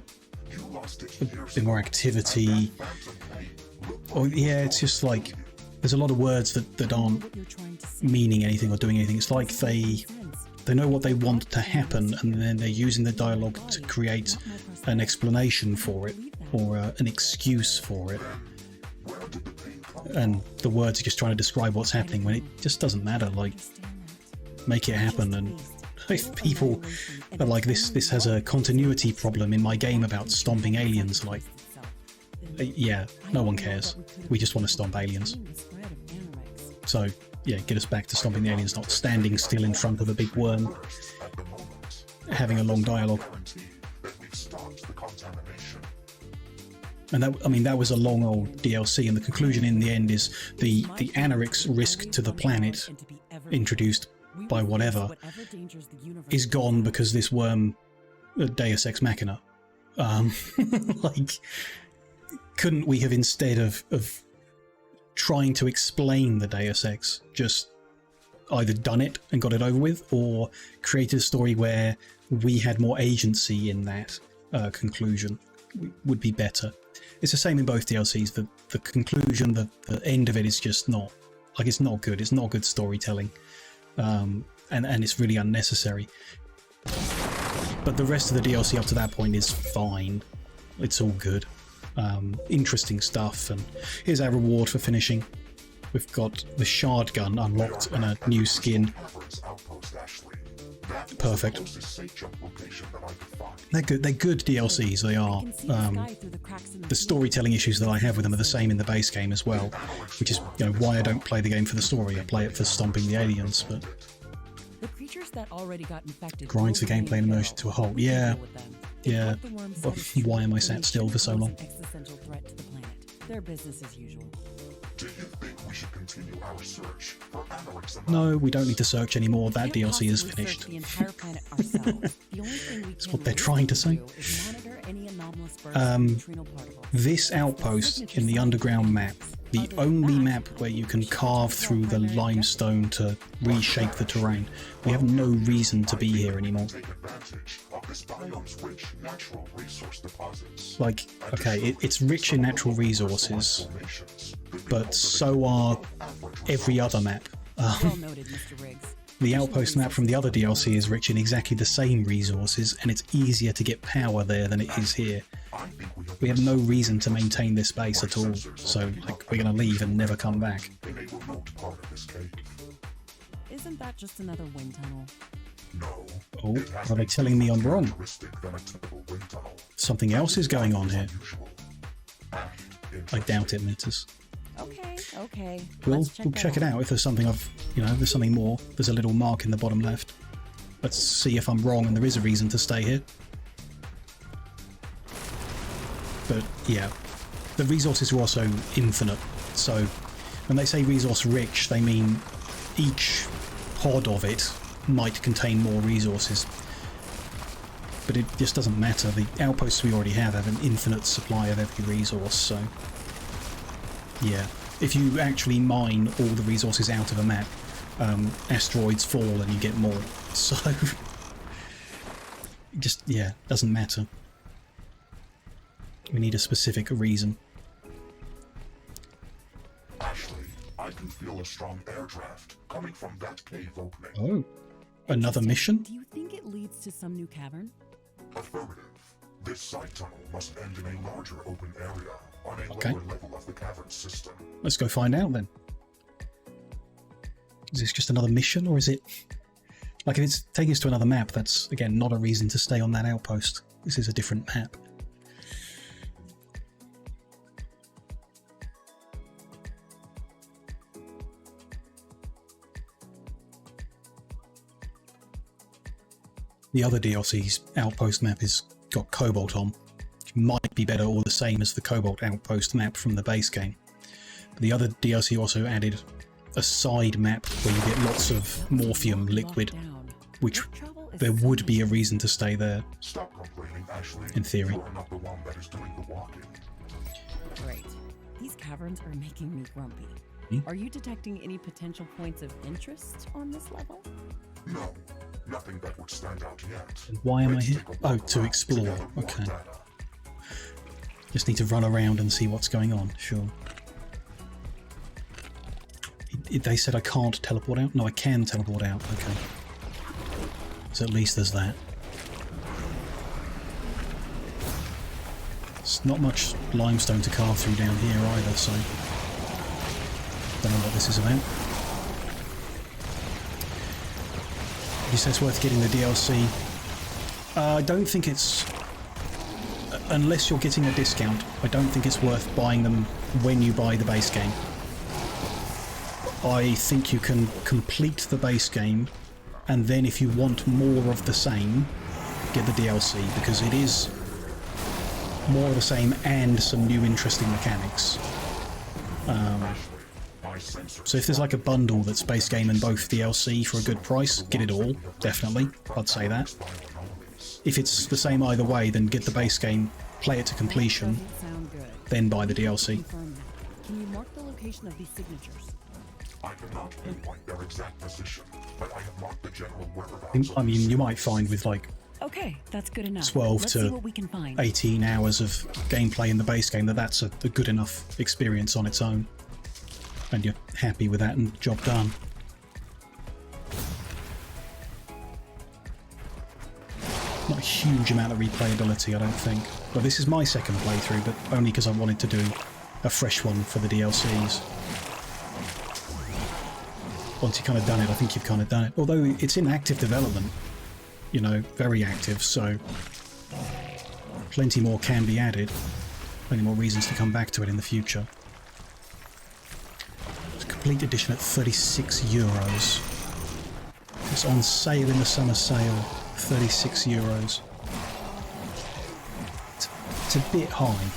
You lost it A years bit more activity. Phantom pain. Looked Oh, yeah, it's just like there's a lot of words that aren't What you're trying to say. meaning anything or doing anything. It's like they Sense. know what they want to happen, and then they're using the dialogue to create an explanation for it or an excuse for it. where did the pain come And the words are just trying to describe what's happening when it just doesn't matter. Like, make it happen. And if people are like, this has a continuity problem in my game about stomping aliens, like, yeah, no one cares. We just want to stomp aliens. So, yeah, get us back to stomping the aliens, not standing still in front of a big worm, at the moment? having a long dialogue. Guarantee that we've stopped the contamination. And that, I mean, that was a long old DLC, and the conclusion in the end is the Anorix risk to the planet introduced by whatever is gone because this worm, Deus Ex Machina. Like, couldn't we have, instead of trying to explain the Deus Ex, just either done it and got it over with, or created a story where we had more agency in that conclusion? Would be better. It's the same in both DLCs. The conclusion, the end of it is just not, like, it's not good. It's not good storytelling, and it's really unnecessary. But the rest of the DLC up to that point is fine. It's all good. Interesting stuff, and here's our reward for finishing. We've got the shard gun unlocked and a new skin. Caverns outpost, Ashley. That was Perfect. the closest safe jump location that I could find. They're good. They're good DLCs. They are. The storytelling issues that I have with them are the same in the base game as well, which is, you know, why I don't play the game for the story. I play it for stomping the aliens, but The creatures that already got infected grinds the will remain gameplay and immersion feral. to a halt. We can Yeah, deal with them. If yeah. what the worm said Well, is true, why am I then sat they still shouldn't for so pose long? an existential threat to the planet. Their business as usual. Do you think we should continue our search for Anorix and No, we don't need to search anymore. That We can't DLC is possibly finished. search the entire planet ourselves. The only thing we can what they're trying to say. do is monitor any anomalous bursts of neutrino particles. This outpost in the underground map, the only map where you can carve through the limestone to reshape the terrain. We have no reason to be here anymore. take advantage of this biome's rich natural resource deposits? Like, okay, it's rich in natural resources, Formations. but so are every other map. Well noted, Mr. Riggs. The outpost map from the other DLC is rich in exactly the same resources, and it's easier to get power there than it is here. We have no reason to maintain this base at all, so like, we're gonna leave and never come back. In a remote part of this cave. Isn't that just another wind tunnel? No. Oh, It has are they a telling me I'm wrong? characteristic than a typical wind tunnel. Something else is going on here. Unusual. I doubt it, Mitters. Okay. We'll Let's check it out if there's something there's something more. There's a little mark in the bottom left. Let's see if I'm wrong and there is a reason to stay here. But yeah, the resources are also infinite. So when they say resource rich, they mean each pod of it might contain more resources. But it just doesn't matter. The outposts we already have an infinite supply of every resource, so yeah. If you actually mine all the resources out of a map, asteroids fall and you get more. So just, yeah, doesn't matter. We need a specific reason. Ashley, I can feel a strong air draft coming from that cave opening. Oh, another mission? Do you think it leads to some new cavern? Affirmative. This side tunnel must end in a larger open area on a Okay. lower level of the cavern system. Let's go find out then. Is this just another mission, or is it... Like, if it's taking us to another map, that's, again, not a reason to stay on that outpost. This is a different map. The other DLC's outpost map has got Cobalt on, which might be better or the same as the Cobalt outpost map from the base game. But the other DLC also added a side map where you get lots of morphium liquid, which there would be a reason to stay there. Stop complaining, Ashley. In theory. You are not the one that is doing the walking. Great. These caverns are making me grumpy. Are you detecting any potential points of interest on this level? No, nothing that would stand out yet. And why am I Let's here? take a Oh, walk to around explore. gather more Okay. data. Just need to run around and see what's going on, sure. They said I can't teleport out? No, I can teleport out, okay. So at least there's that. It's not much limestone to carve through down here either, so... Don't know what this is about. You say it's worth getting the DLC. I don't think it's... Unless you're getting a discount, I don't think it's worth buying them when you buy the base game. I think you can complete the base game, and then if you want more of the same, get the DLC, because it is more of the same and some new interesting mechanics. So if there's like a bundle that's base game and both DLC for a good price, get it all, definitely, I'd say that. If it's the same either way, then get the base game, play it to completion, Doesn't sound good. then buy the DLC. Confirm that. Can you mark the location of these signatures? I cannot pinpoint their exact position, but I have marked the general whereabouts. I mean, you might find with like Okay, that's good enough. 12 Let's to see what we can find. 18 hours of gameplay in the base game, that's a good enough experience on its own. And you're happy with that and job done. Not a huge amount of replayability, I don't think. But this is my second playthrough, but only because I wanted to do a fresh one for the DLCs. Once you've kind of done it, I think you've kind of done it. Although it's in active development, you know, very active, so plenty more can be added. Plenty more reasons to come back to it in the future. It's a complete edition at €36. It's on sale in the summer sale, €36. It's a bit high.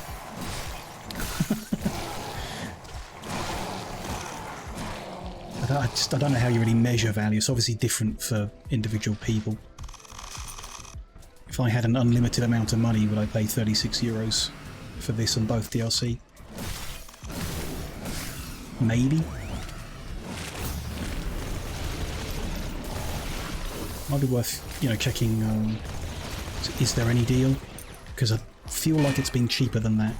I don't know how you really measure value. It's obviously different for individual people. If I had an unlimited amount of money, would I pay €36 for this and both DLC? Maybe. Might be worth, you know, checking. Is there any deal? Because I feel like it's been cheaper than that.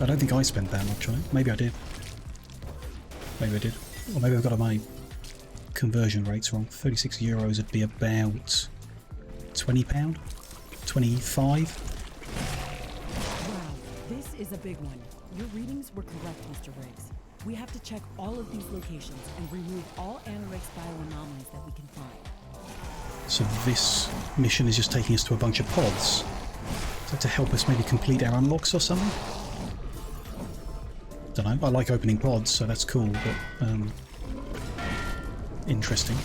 I don't think I spent that much on it. Maybe I did. Maybe I did. Or maybe I've got a money. conversion rate's wrong. 36 euros would be about £20? 25? Wow, this is a big one. Your readings were correct, Mr. Riggs. We have to check all of these locations and remove all Anorix bioanomalies that we can find. So this mission is just taking us to a bunch of pods. Is that to help us maybe complete our unlocks or something? Don't know. I like opening pods, so that's cool, but interesting.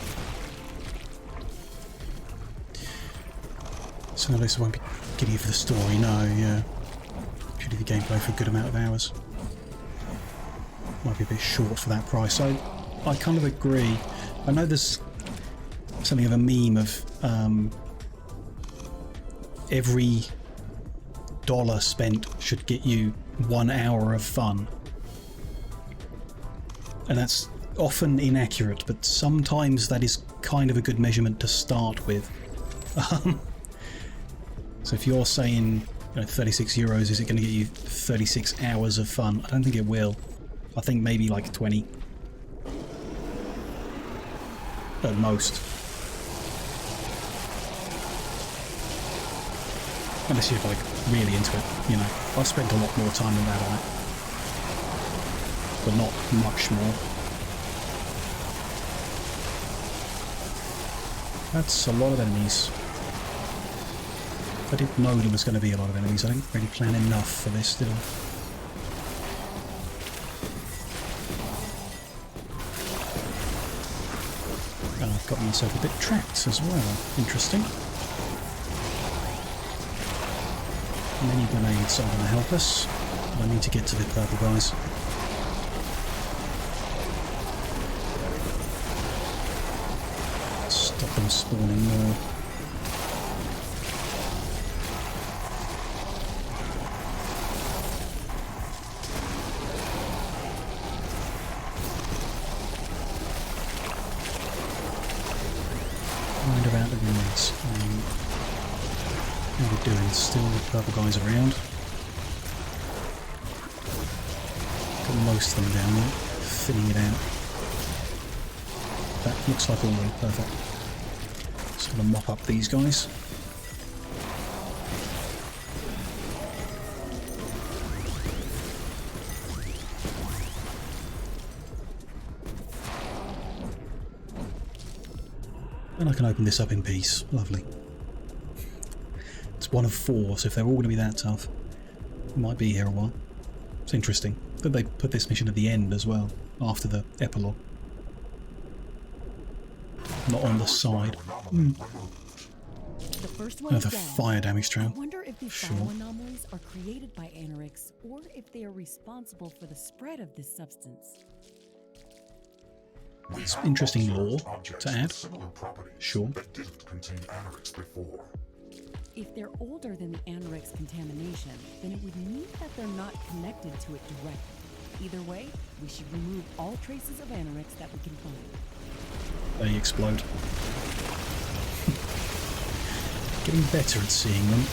So this won't be giving you for the story, no, yeah. Should do the gameplay for a good amount of hours. Might be a bit short for that price. I kind of agree. I know there's something of a meme of every dollar spent should get you 1 hour of fun. And that's often inaccurate, but sometimes that is kind of a good measurement to start with. So if you're saying 36 euros, is it going to get you 36 hours of fun? I don't think it will. I think maybe like 20. At most. Unless you're like really into it, you know. I've spent a lot more time than that on it. But not much more. That's a lot of enemies. I didn't know there was going to be a lot of enemies. I didn't really plan enough for this, did I? And I've got myself a bit trapped as well. Interesting. Many grenades are going to help us. I need to get to the purple guys. Stop them spawning more. Mind about the grenades. How are we doing? Still the purple guys around. Got most of them down there, thinning it out. That looks like all of them. Perfect. Just gonna mop up these guys. And I can open this up in peace. Lovely. It's one of 4, so if they're all going to be that tough, it might be here a while. It's interesting that they put this mission at the end as well, after the epilogue. Not on the side. The first one Another is down. fire damage trail. I wonder if these Sure. bioanomalies are created by Anorix, or if they are responsible for the spread of this substance. It's interesting lore Objects to with add. similar properties Sure. that didn't contain Anorix before. If they're older than the Anorix contamination, then it would mean that they're not connected to it directly. Either way, we should remove all traces of Anorix that we can find. They explode. Getting better at seeing them.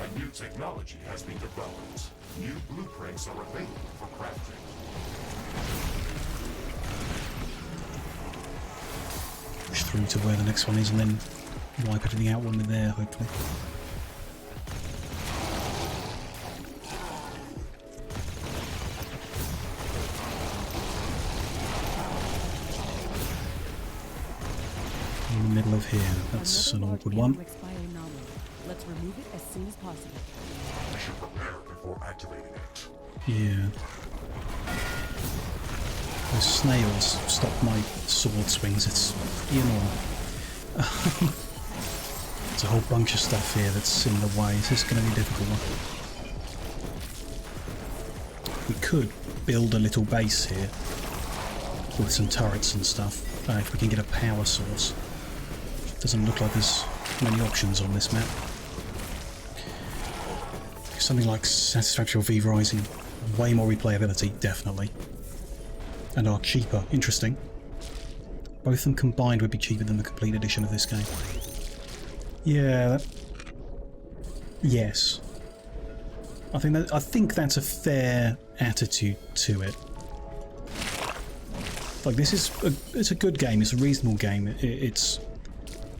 A new technology has been developed. New blueprints are available for crafting. Push through to where the next one is and then wipe everything out when we're there, hopefully. In the middle of here. That's Another an large awkward one. Anorix bioanomaly. Let's remove it as soon as possible. We should prepare before activating it. Yeah. Those snails stop my sword swings. It's pretty annoying. There's a whole bunch of stuff here that's in the way. Is this going to be a difficult one? We could build a little base here with some turrets and stuff if we can get a power source. Doesn't look like there's many options on this map. Something like Satisfactory or V Rising, way more replayability, definitely. And are cheaper. Interesting. Both of them combined would be cheaper than the complete edition of this game. Yeah. Yes. I think that's a fair attitude to it. Like, this is it's a good game. It's a reasonable game. It's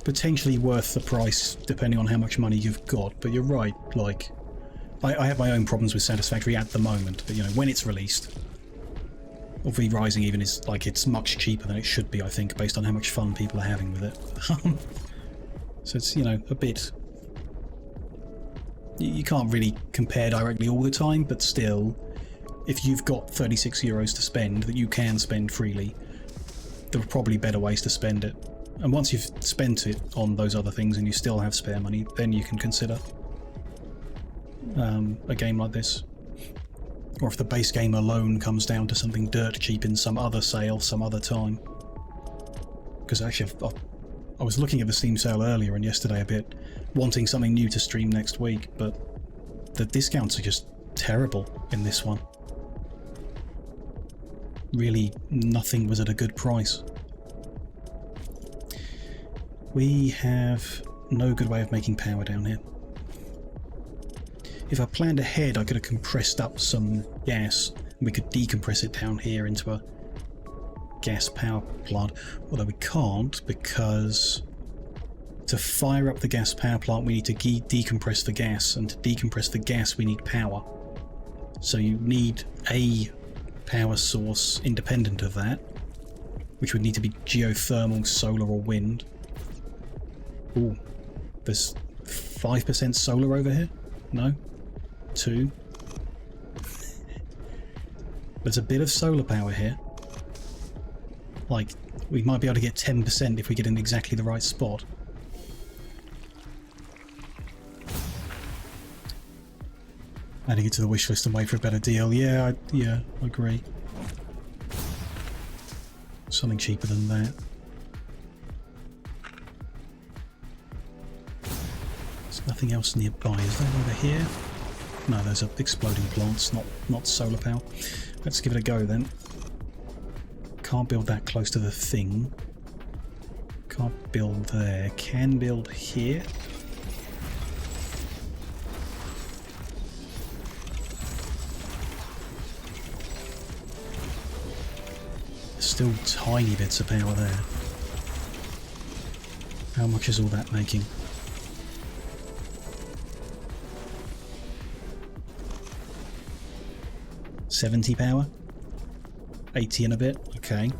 potentially worth the price depending on how much money you've got. But you're right. Like, I have my own problems with Satisfactory at the moment. But you know, when it's released, or V Rising even, is like, it's much cheaper than it should be. I think, based on how much fun people are having with it. So it's, you know, a bit. You can't really compare directly all the time, but still, if you've got 36 euros to spend that you can spend freely, there are probably better ways to spend it. And once you've spent it on those other things and you still have spare money, then you can consider a game like this. Or if the base game alone comes down to something dirt cheap in some other sale some other time. Because actually I was looking at the Steam sale earlier and yesterday a bit, wanting something new to stream next week, but the discounts are just terrible in this one. Really, nothing was at a good price. We have no good way of making power down here. If I planned ahead, I could have compressed up some gas, and we could decompress it down here into a gas power plant, although we can't, because to fire up the gas power plant we need to decompress the gas, and to decompress the gas we need power. So you need a power source independent of that, which would need to be geothermal, solar or wind. Ooh, there's 5% solar over here? No? 2? There's a bit of solar power here. Like, we might be able to get 10% if we get in exactly the right spot. Adding it to the wish list and wait for a better deal. Yeah, I agree. Something cheaper than that. There's nothing else nearby. Is there over here? No, those are exploding plants, not solar power. Let's give it a go then. Can't build that close to the thing. Can't build there. Can build here. Still tiny bits of power there. How much is all that making? $70 power? 80 and a bit? Okay.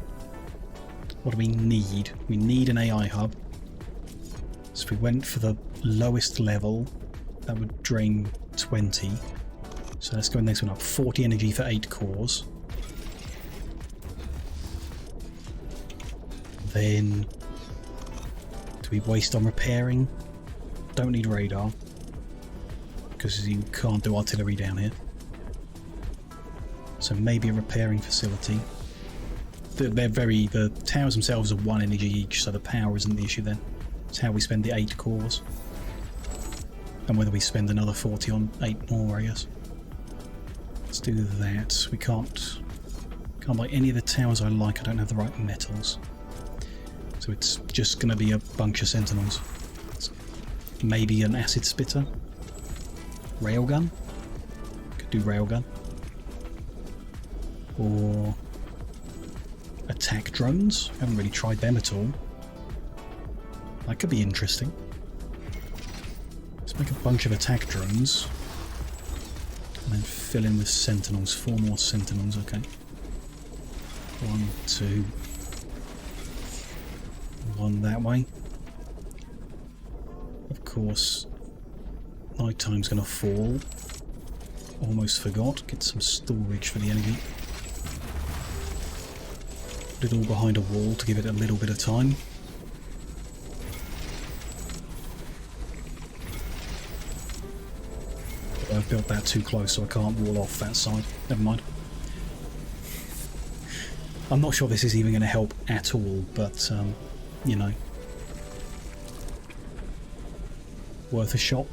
What do we need? We need an AI hub. So if we went for the lowest level, that would drain 20. So let's go in the next one up. 40 energy for 8 cores. Then, do we waste on repairing? Don't need radar, because you can't do artillery down here. So maybe a repairing facility. The towers themselves are 1 energy each, so the power isn't the issue then. It's how we spend the 8 cores. And whether we spend another 40 on 8 more, I guess. Let's do that. We can't buy any of the towers I like. I don't have the right metals. So it's just going to be a bunch of sentinels. Maybe an acid spitter. Railgun. Could do railgun. Or attack drones. Haven't really tried them at all. That could be interesting. Let's make a bunch of attack drones. And then fill in with sentinels. 4 more sentinels, okay. 1, 2... 1 that way. Of course, nighttime's gonna fall. Almost forgot. Get some storage for the energy. Put it all behind a wall to give it a little bit of time. But I've built that too close, so I can't wall off that side. Never mind. I'm not sure this is even going to help at all, but you know, worth a shot.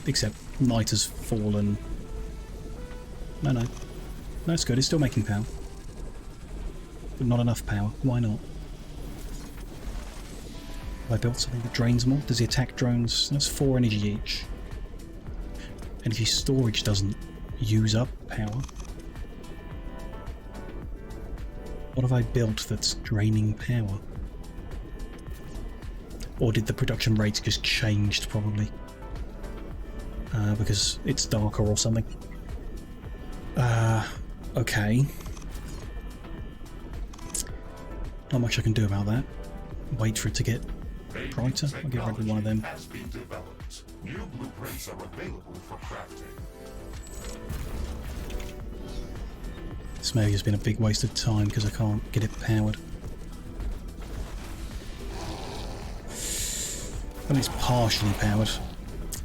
Except night has fallen. No, it's good. It's still making power, but not enough power. Why not? Have I built something that drains more? Does the attack drones? That's 4 energy each. Energy storage doesn't use up power. What have I built that's draining power? Or did the production rates just changed, probably? Because it's darker or something. Okay. Not much I can do about that. Wait for it to get brighter. I'll get rid of one of them. Has been developed. New blueprints are available for crafting. This maybe has been a big waste of time because I can't get it powered. At least partially powered.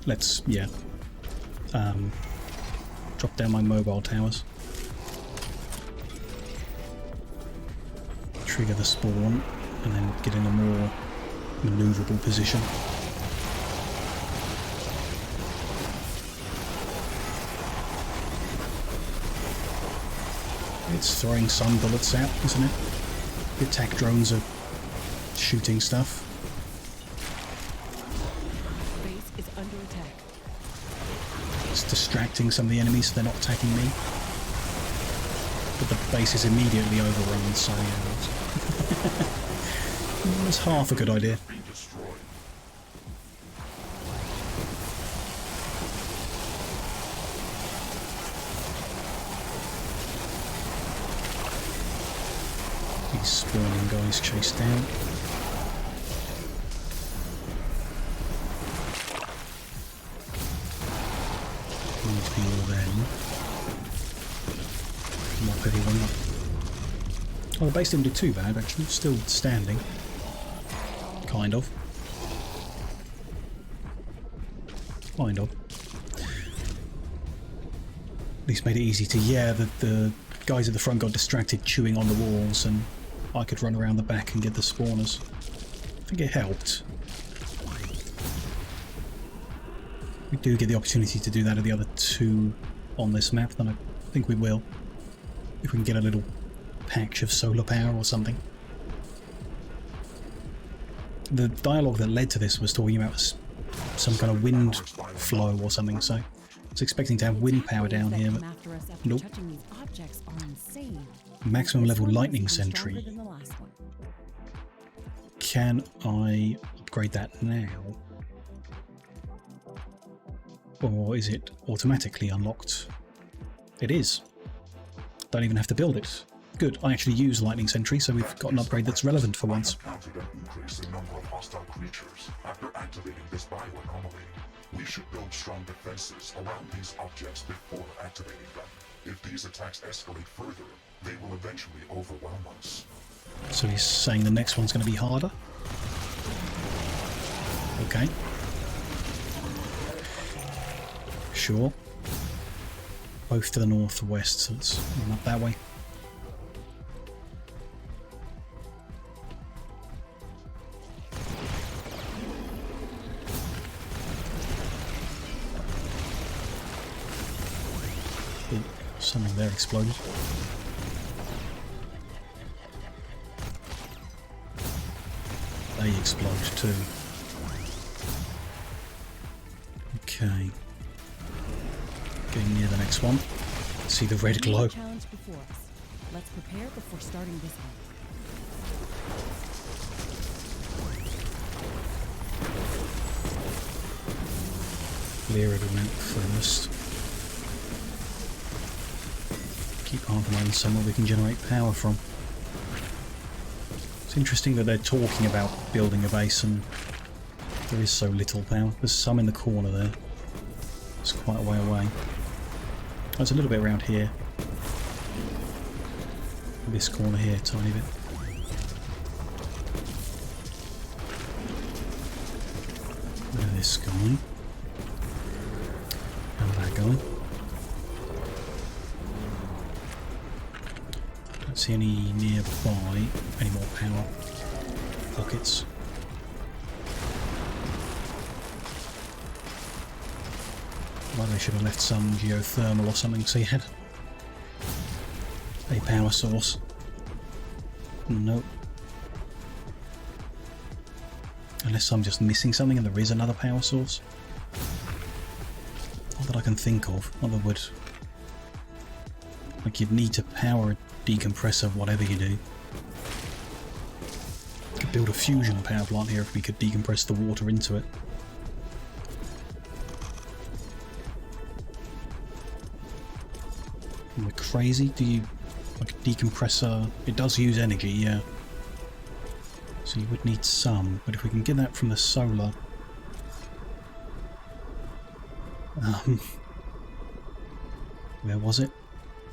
Let's, yeah. Drop down my mobile towers. Trigger the spawn and then get in a more maneuverable position. It's throwing some bullets out, isn't it? The attack drones are shooting stuff. Base is under attack. It's distracting some of the enemies so they're not attacking me. But the base is immediately overrun, so yeah, it was half a good idea. Being destroyed. These spawning guys chased down. Need to heal them. Mop everyone up. Oh, the base didn't do too bad actually, still standing. Kind of. Kind of. At least made it easy to, yeah, the guys at the front got distracted chewing on the walls and I could run around the back and get the spawners. I think it helped. We do get the opportunity to do that at the other two on this map, then I think we will. If we can get a little patch of solar power or something. The dialogue that led to this was talking about some kind of wind flow or something, so I was expecting to have wind power down here, but nope. Maximum level lightning sentry. Can I upgrade that now? Or is it automatically unlocked? It is. Don't even have to build it. Good, I actually use lightning sentry, so we've got an upgrade that's relevant for once. Counted an increase in number of hostile creatures after activating this bioanomaly. We should build strong defenses around these objects before activating them. If these attacks escalate further, they will eventually overwhelm us. So he's saying the next one's going to be harder? Okay. Sure. Both to the northwest, so let's run up that way. Oh, something there exploded. They explode too. Okay. Getting near the next one. See the red glow. Challenge before us. Let's prepare before starting this one. Clear element first. Keep half an eye on somewhere we can generate power from. It's interesting that they're talking about building a base and there is so little power. There's some in the corner there. It's quite a way away. There's a little bit around here. This corner here, tiny bit. Look at this guy. How's that going? Don't see any nearby, any more power pockets. Well, they should have left some geothermal or something so you had a power source. Nope. Unless I'm just missing something and there is another power source. Not that I can think of, other would Like, you'd need to power a decompressor, whatever you do. Could build a fusion power plant here if we could decompress the water into it. Am I crazy? Do you... like a decompressor... it does use energy, yeah. So you would need some, but if we can get that from the solar... where was it?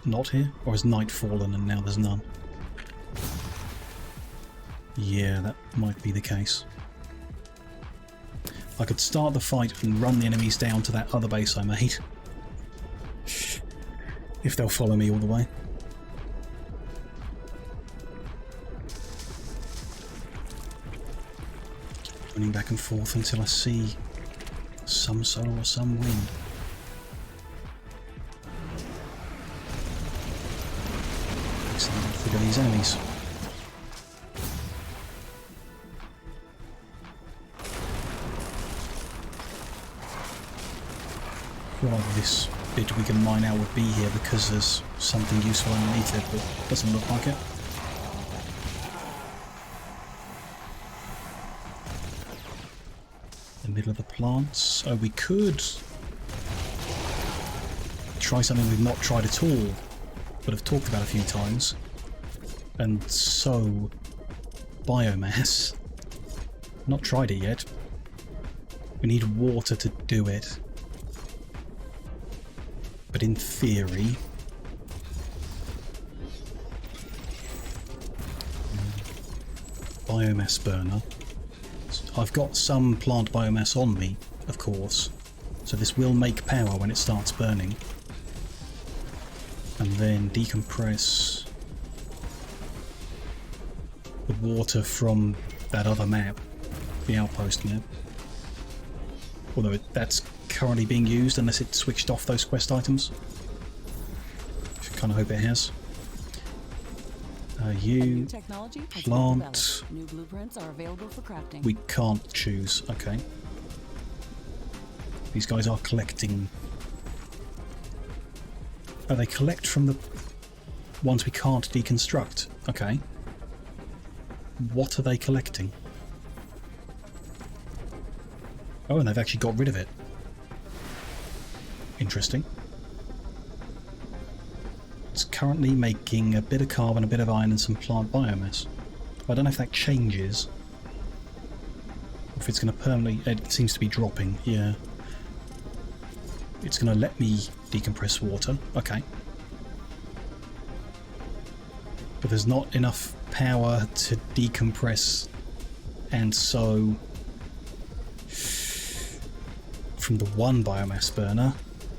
Not here? Or has night fallen and now there's none? Yeah, that might be the case. I could start the fight and run the enemies down to that other base I made. If they'll follow me all the way. Running back and forth until I see some solar or some wind. Excellent, look at these enemies. I feel like this bit we can mine out would be here because there's something useful underneath it, but it doesn't look like it. The middle of the plants. Oh, we could try something we've not tried at all, but have talked about a few times, and sow biomass. Not tried it yet. We need water to do it. But in theory... biomass burner. I've got some plant biomass on me, of course, so this will make power when it starts burning. And then decompress the water from that other map, the outpost map. Although that's currently being used unless it switched off those quest items. I kind of hope it has. You plant. New blueprints are available for crafting. We can't choose. Okay. These guys are collecting. Oh, they collect from the ones we can't deconstruct. Okay. What are they collecting? Oh, and they've actually got rid of it. Interesting. It's currently making a bit of carbon, a bit of iron and some plant biomass. I don't know if that changes. Or if it's going to permanently... it seems to be dropping, yeah. It's going to let me decompress water. Okay. But there's not enough power to decompress and so... from the one biomass burner,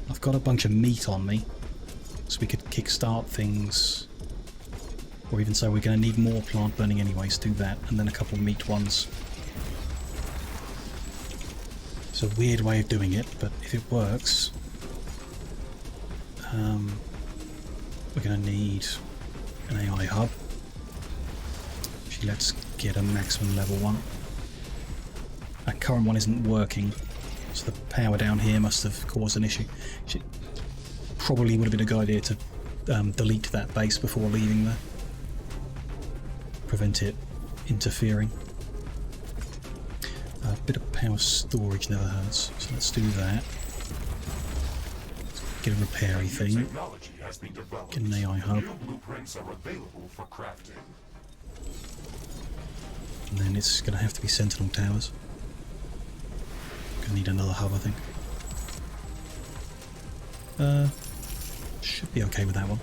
I've got a bunch of meat on me. So we could kickstart things, or even so we're going to need more plant burning anyways, do that, and then a couple of meat ones. It's a weird way of doing it, but if it works, we're going to need an AI hub. Actually, let's get a maximum level one. That current one isn't working, so the power down here must have caused an issue. Probably would have been a good idea to delete that base before leaving there. Prevent it interfering. A bit of power storage never hurts, so let's do that. Let's get a repairy thing. Get an AI hub. And then it's going to have to be sentinel towers. Gonna need another hub, I think. Should be okay with that one.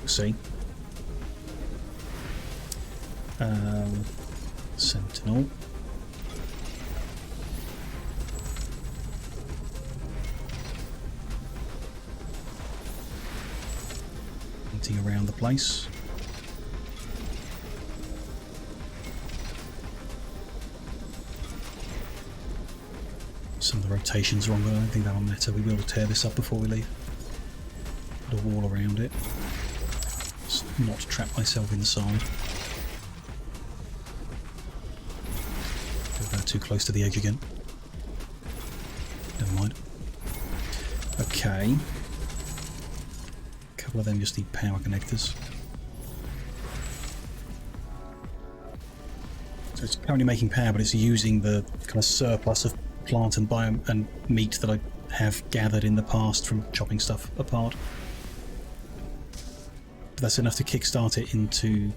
We'll see. Sentinel. Hunting around the place. Some of the rotation's wrong, but I don't think that will matter. We will tear this up before we leave. Put a wall around it. Just not trap myself inside. Go about too close to the edge again. Never mind. Okay. couple of them just need power connectors. So it's currently making power, but it's using the kind of surplus of plant and biome and meat that I have gathered in the past from chopping stuff apart. But that's enough to kickstart it into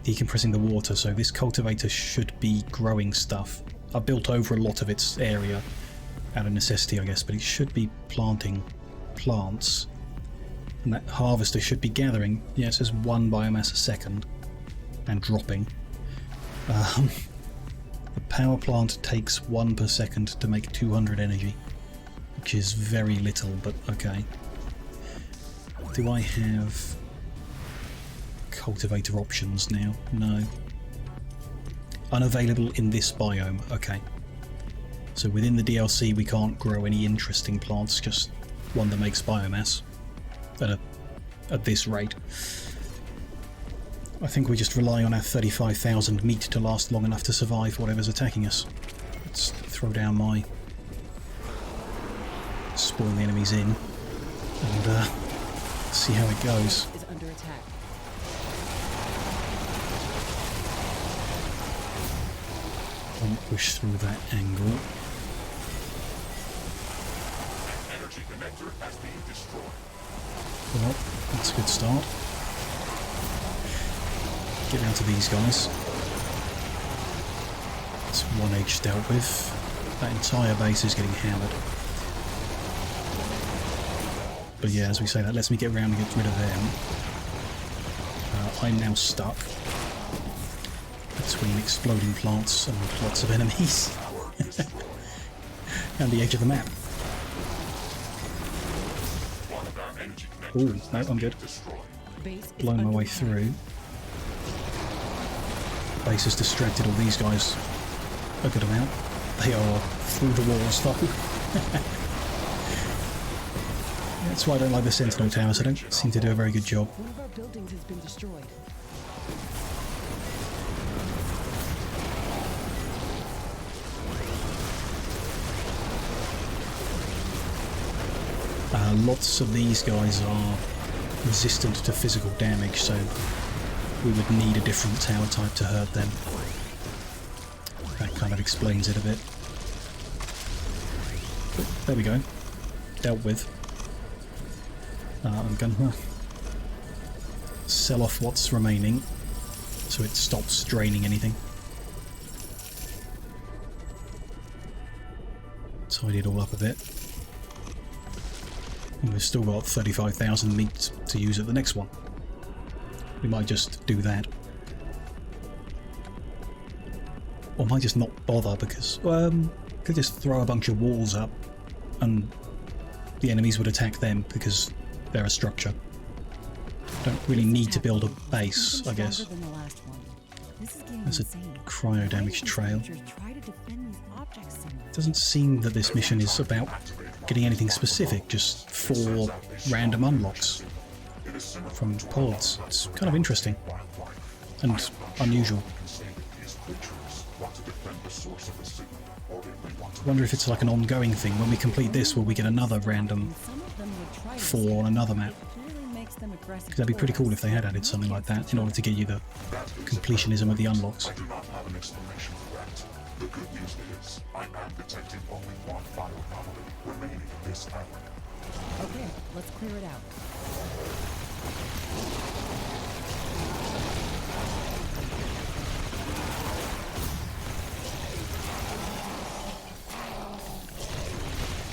decompressing the water, so this cultivator should be growing stuff. I built over a lot of its area out of necessity, I guess, but it should be planting plants. And that harvester should be gathering, yeah, it says 1 biomass a second, and dropping. The power plant takes 1 per second to make 200 energy, which is very little, but okay. Do I have cultivator options now? No. Unavailable in this biome, okay. So within the DLC we can't grow any interesting plants, just one that makes biomass at this rate. I think we just rely on our 35,000 meat to last long enough to survive whatever's attacking us. Let's throw down my... spawn the enemies in and see how it goes. Is under attack. Don't push through that angle. Energy connector has been destroyed. Well, that's a good start. Get down to these guys. That's 1H dealt with. That entire base is getting hammered. But yeah, as we say, that lets me get around and get rid of them. I'm now stuck between exploding plants and lots of enemies. And the edge of the map. Ooh, no, I'm good. Base is Blowing my under way attack. through. Base has distracted all these guys a good amount. They are through the walls though. That's why I don't like the Sentinel towers. They don't seem to do a very good job. One of our buildings has been destroyed. Lots of these guys are resistant to physical damage, so we would need a different tower type to hurt them. That kind of explains it a bit. But there we go. Dealt with. I'm going to sell off what's remaining so it stops draining anything. Tidy it all up a bit. And we've still got 35,000 meat to use at the next one. We might just do that. Or might just not bother because, could just throw a bunch of walls up and the enemies would attack them because they're a structure. Don't really need to build a base, I guess. There's a cryo damage trail. It doesn't seem that this mission is about getting anything specific, just 4 random unlocks from pods. It's kind of interesting and unusual. I wonder if it's like an ongoing thing. When we complete this, will we get another random 4 on another map? Because that'd be pretty cool if they had added something like that in order to get you the completionism of the unlocks. I do not have an explanation for that. The good news is, I am detecting only one bioanomaly remaining in this tower. Okay, let's clear it out.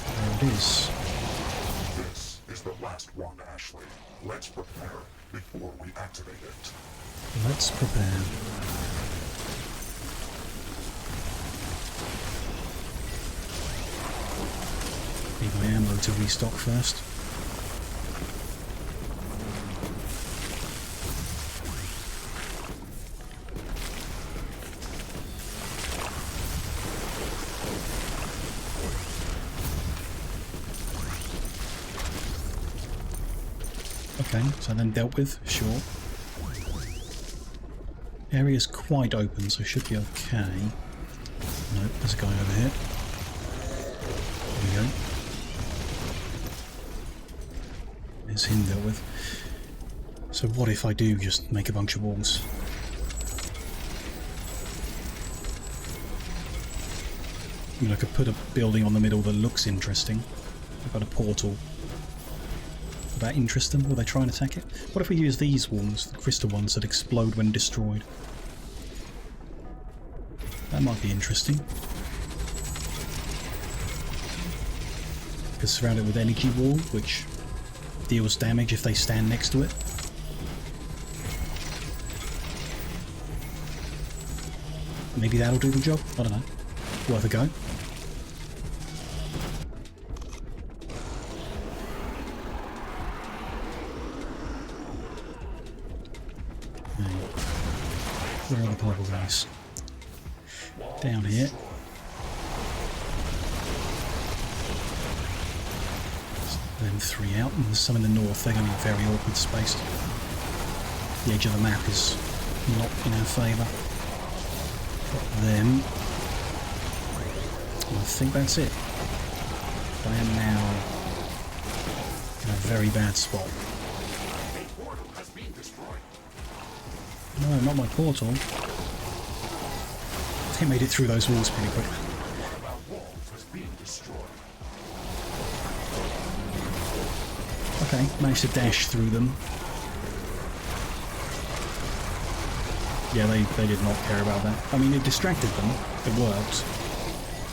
There it is. This is the last one, Ashley. Let's prepare before we activate it. Let's prepare. Need my ammo to restock first. Okay, so then dealt with, sure. Area's quite open, so should be okay. Nope, there's a guy over here. There we go. There's him dealt with. So what if I do just make a bunch of walls? I mean, I could put a building on the middle that looks interesting. I've got a portal. Would that interest them? Will they try and attack it? What if we use these walls, the crystal ones that explode when destroyed? That might be interesting. Could surround it with energy wall, which deals damage if they stand next to it. Maybe that'll do the job? I don't know. Worth a go. Where are the purple guys? Down here. Then 3 out, and there's some in the north. They're going to be very awkward spaced. The edge of the map is not in our favour. Got them. And I think that's it. I am now in a very bad spot. No, not my portal. They made it through those walls pretty quick. Okay, managed to dash through them. Yeah, they did not care about that. I mean, it distracted them. It worked.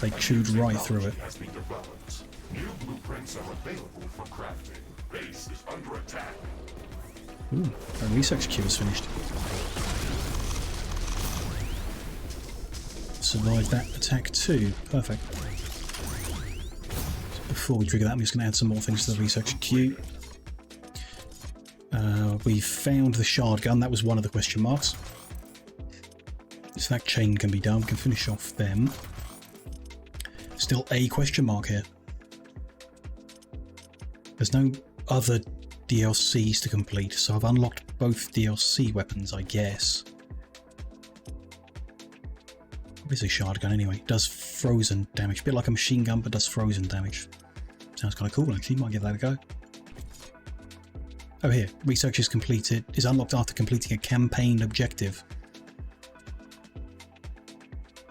They chewed right through it. New blueprints are available for crafting. Base is under attack. Ooh, our research queue is finished. Survived that attack too. Perfect. So before we trigger that, I'm just going to add some more things to the research queue. We found the shard gun. That was one of the question marks. So that chain can be done. We can finish off them. Still a question mark here. There's no other DLCs to complete, so I've unlocked both DLC weapons, I guess. What is a shard gun anyway? It does frozen damage. A bit like a machine gun, but does frozen damage. Sounds kind of cool, actually. Might give that a go. Oh, here. Research is completed. Is unlocked after completing a campaign objective.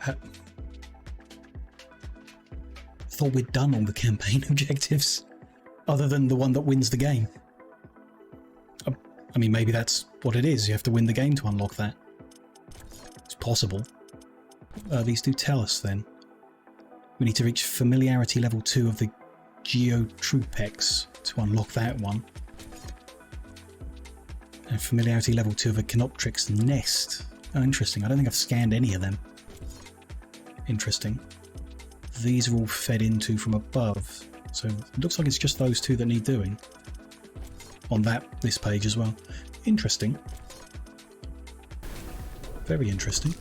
I thought we'd done all the campaign objectives, other than the one that wins the game. I mean, maybe that's what it is. You have to win the game to unlock that. It's possible. These do tell us then. We need to reach familiarity level 2 of the Geotrupex to unlock that one. And familiarity level 2 of a Canoptrix nest. Oh, interesting. I don't think I've scanned any of them. Interesting. These are all fed into from above. So it looks like it's just those two that need doing. On this page as well. Interesting. Very interesting.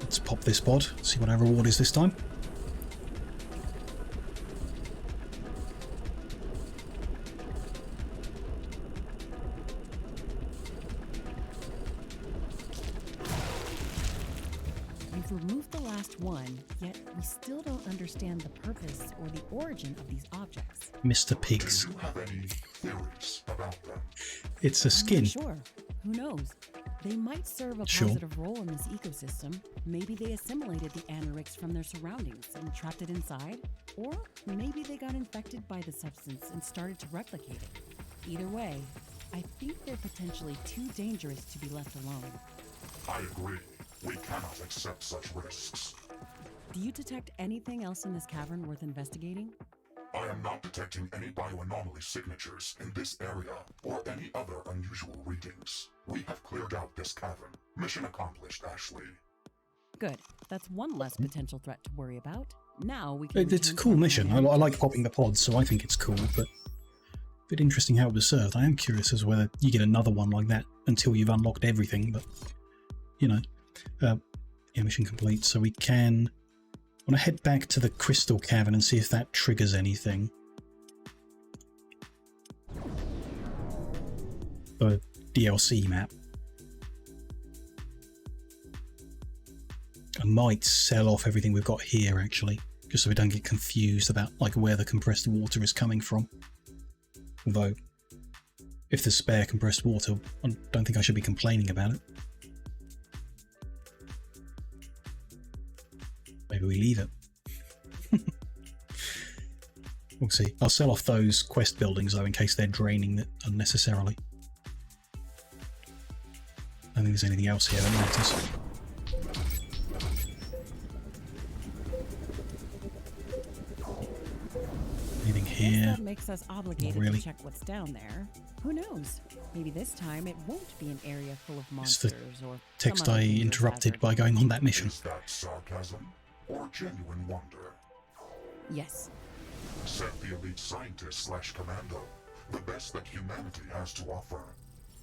Let's pop this pod, see what our reward is this time. We've removed the last one, yet we still don't understand the purpose or the origin of these objects. Mr. Pigs. Do you have any theories about them? It's a skin. Sure. Who knows? They might serve a positive role in this ecosystem. Maybe they assimilated the anorix from their surroundings and trapped it inside. Or maybe they got infected by the substance and started to replicate it. Either way, I think they're potentially too dangerous to be left alone. I agree. We cannot accept such risks. Do you detect anything else in this cavern worth investigating? I am not detecting any bioanomaly signatures in this area or any other unusual readings. We have cleared out this cavern. Mission accomplished, Ashley. Good. That's one less potential threat to worry about. Now we can... It's a cool mission. I like popping the pods, so I think it's cool, but a bit interesting how it was served. I am curious as to whether you get another one like that until you've unlocked everything, but, you know. Yeah, mission complete. So we can... I want to head back to the crystal cavern and see if that triggers anything. The DLC map. I might sell off everything we've got here, actually. just so we don't get confused about like where the compressed water is coming from. Although, if there's spare compressed water, I don't think I should be complaining about it. Maybe we leave it. We'll see. I'll sell off those quest buildings though in case they're draining it unnecessarily. I don't think there's anything else here that matters. Anything here? That makes us obligated really. to check what's down there. Who knows? Maybe this time it won't be an area full of It's the monsters or text some other I dangerous interrupted hazard. by going on that mission. Is that sarcasm or genuine wonder? Yes. Set the elite scientist / commando, the best that humanity has to offer.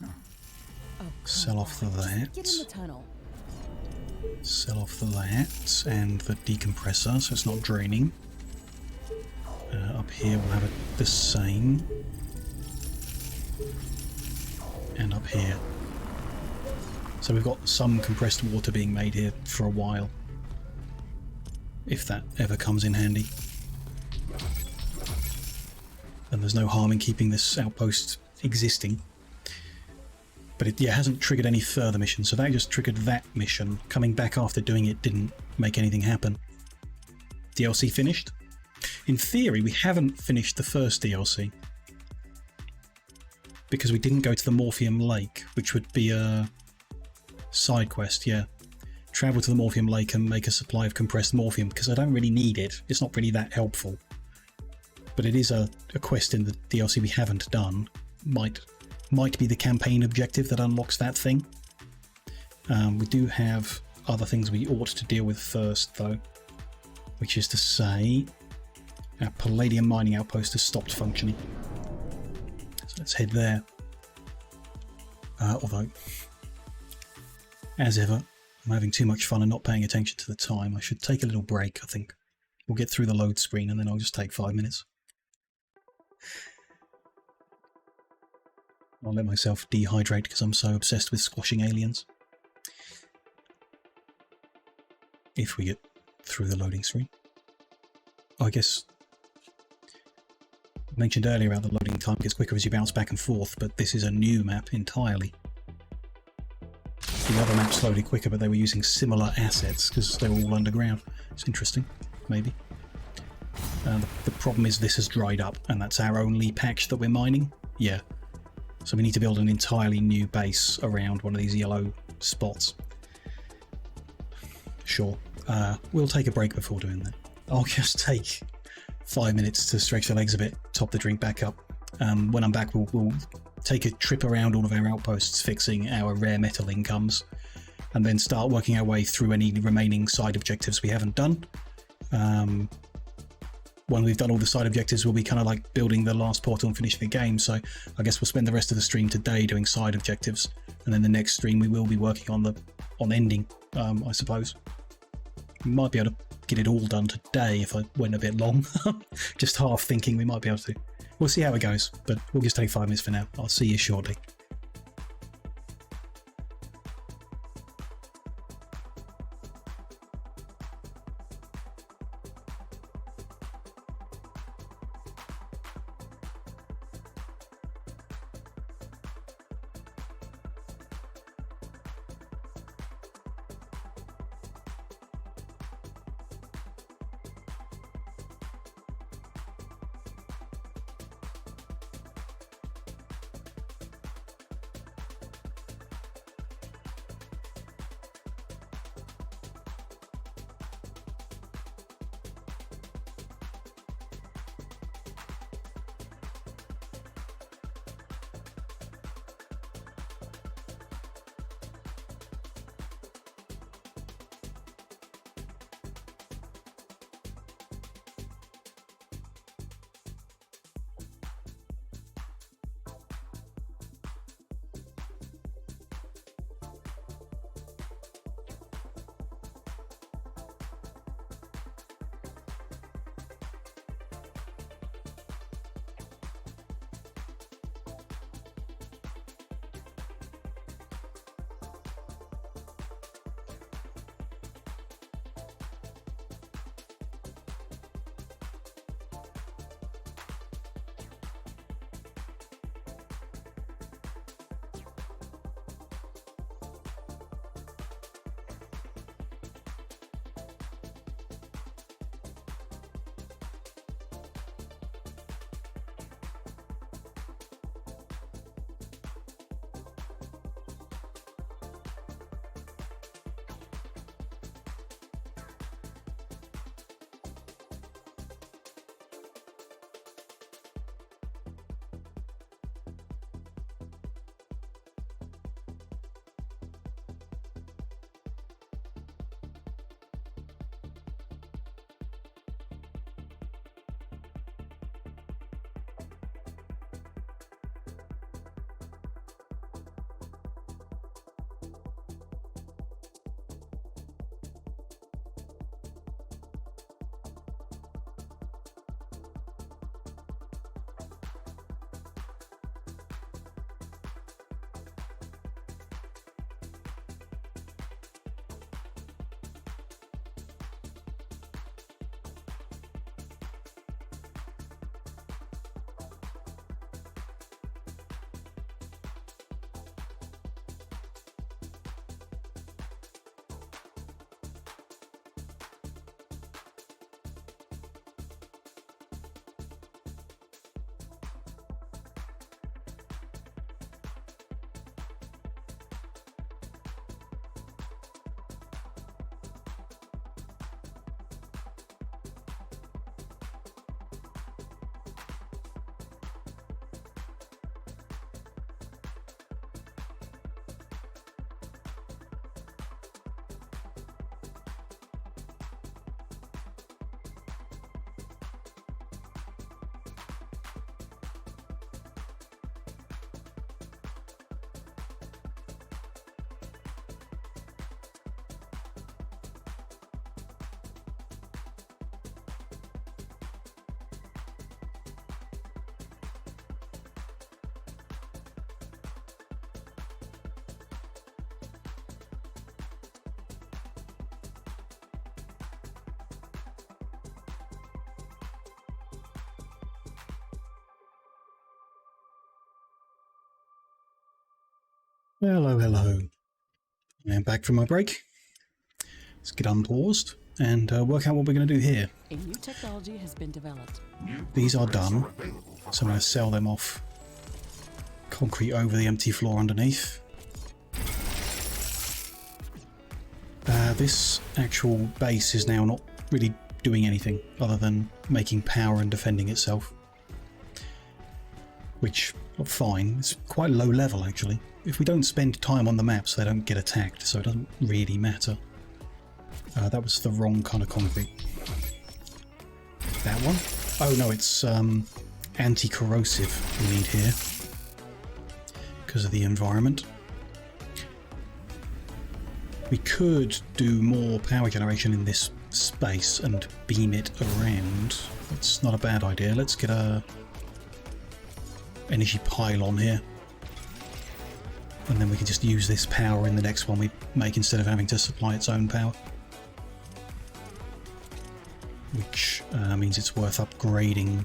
Oh, Sell come off the on, just that. Get in the tunnel. Sell off the that and the decompressor so it's not draining. Up here we'll have it the same. And up here. So we've got some compressed water being made here for a while. If that ever comes in handy. And there's no harm in keeping this outpost existing. But it hasn't triggered any further missions, so that just triggered that mission. Coming back after doing it didn't make anything happen. DLC finished? In theory, we haven't finished the first DLC. Because we didn't go to the Morpheum Lake, which would be a side quest, yeah. Travel to the Morpheum Lake and make a supply of compressed morphium, because I don't really need it. It's not really that helpful. But it is a quest in the DLC we haven't done. Might be the campaign objective that unlocks that thing. We do have other things we ought to deal with first, though. Which is to say, our Palladium mining outpost has stopped functioning. So let's head there. Although, as ever, I'm having too much fun and not paying attention to the time. I should take a little break, I think. We'll get through the load screen and then I'll just take 5 minutes. I'll let myself dehydrate because I'm so obsessed with squashing aliens. If we get through the loading screen. I guess I mentioned earlier about the loading time gets quicker as you bounce back and forth, but this is a new map entirely. The other maps loaded quicker, but they were using similar assets because they were all underground. It's interesting, maybe. The problem is this has dried up, and that's our only patch that we're mining. Yeah. So we need to build an entirely new base around one of these yellow spots. Sure. We'll take a break before doing that. I'll just take 5 minutes to stretch the legs a bit, top the drink back up. When I'm back, we'll take a trip around all of our outposts, fixing our rare metal incomes, and then start working our way through any remaining side objectives we haven't done. When we've done all the side objectives, we'll be kind of like building the last portal and finishing the game, so I guess we'll spend the rest of the stream today doing side objectives, and then the next stream we will be working on ending, I suppose. We might be able to get it all done today if I went a bit long. Just half thinking we might be able to. We'll see how it goes, but we'll just take 5 minutes for now. I'll see you shortly. Hello, hello. I am back from my break. Let's get unpaused and work out what we're going to do here. A new technology has been developed. These are done, so I'm going to sell them off. Concrete over the empty floor underneath. This actual base is now not really doing anything other than making power and defending itself. Which, fine, it's quite low level actually. If we don't spend time on the maps, they don't get attacked, so it doesn't really matter. That was the wrong kind of concrete. That one? Oh no, it's anti-corrosive we need here because of the environment. We could do more power generation in this space and beam it around. That's not a bad idea. Let's get a energy pylon here. And then we can just use this power in the next one we make instead of having to supply its own power. Which means it's worth upgrading.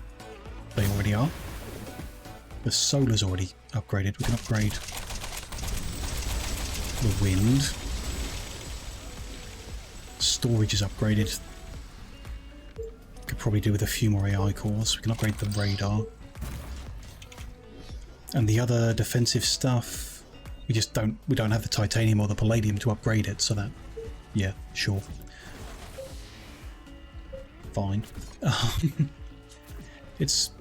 They already are. The solar's already upgraded. We can upgrade the wind. Storage is upgraded. Could probably do with a few more AI cores. We can upgrade the radar. And the other defensive stuff, we don't have the titanium or the palladium to upgrade it, so that, yeah, sure. Fine. It's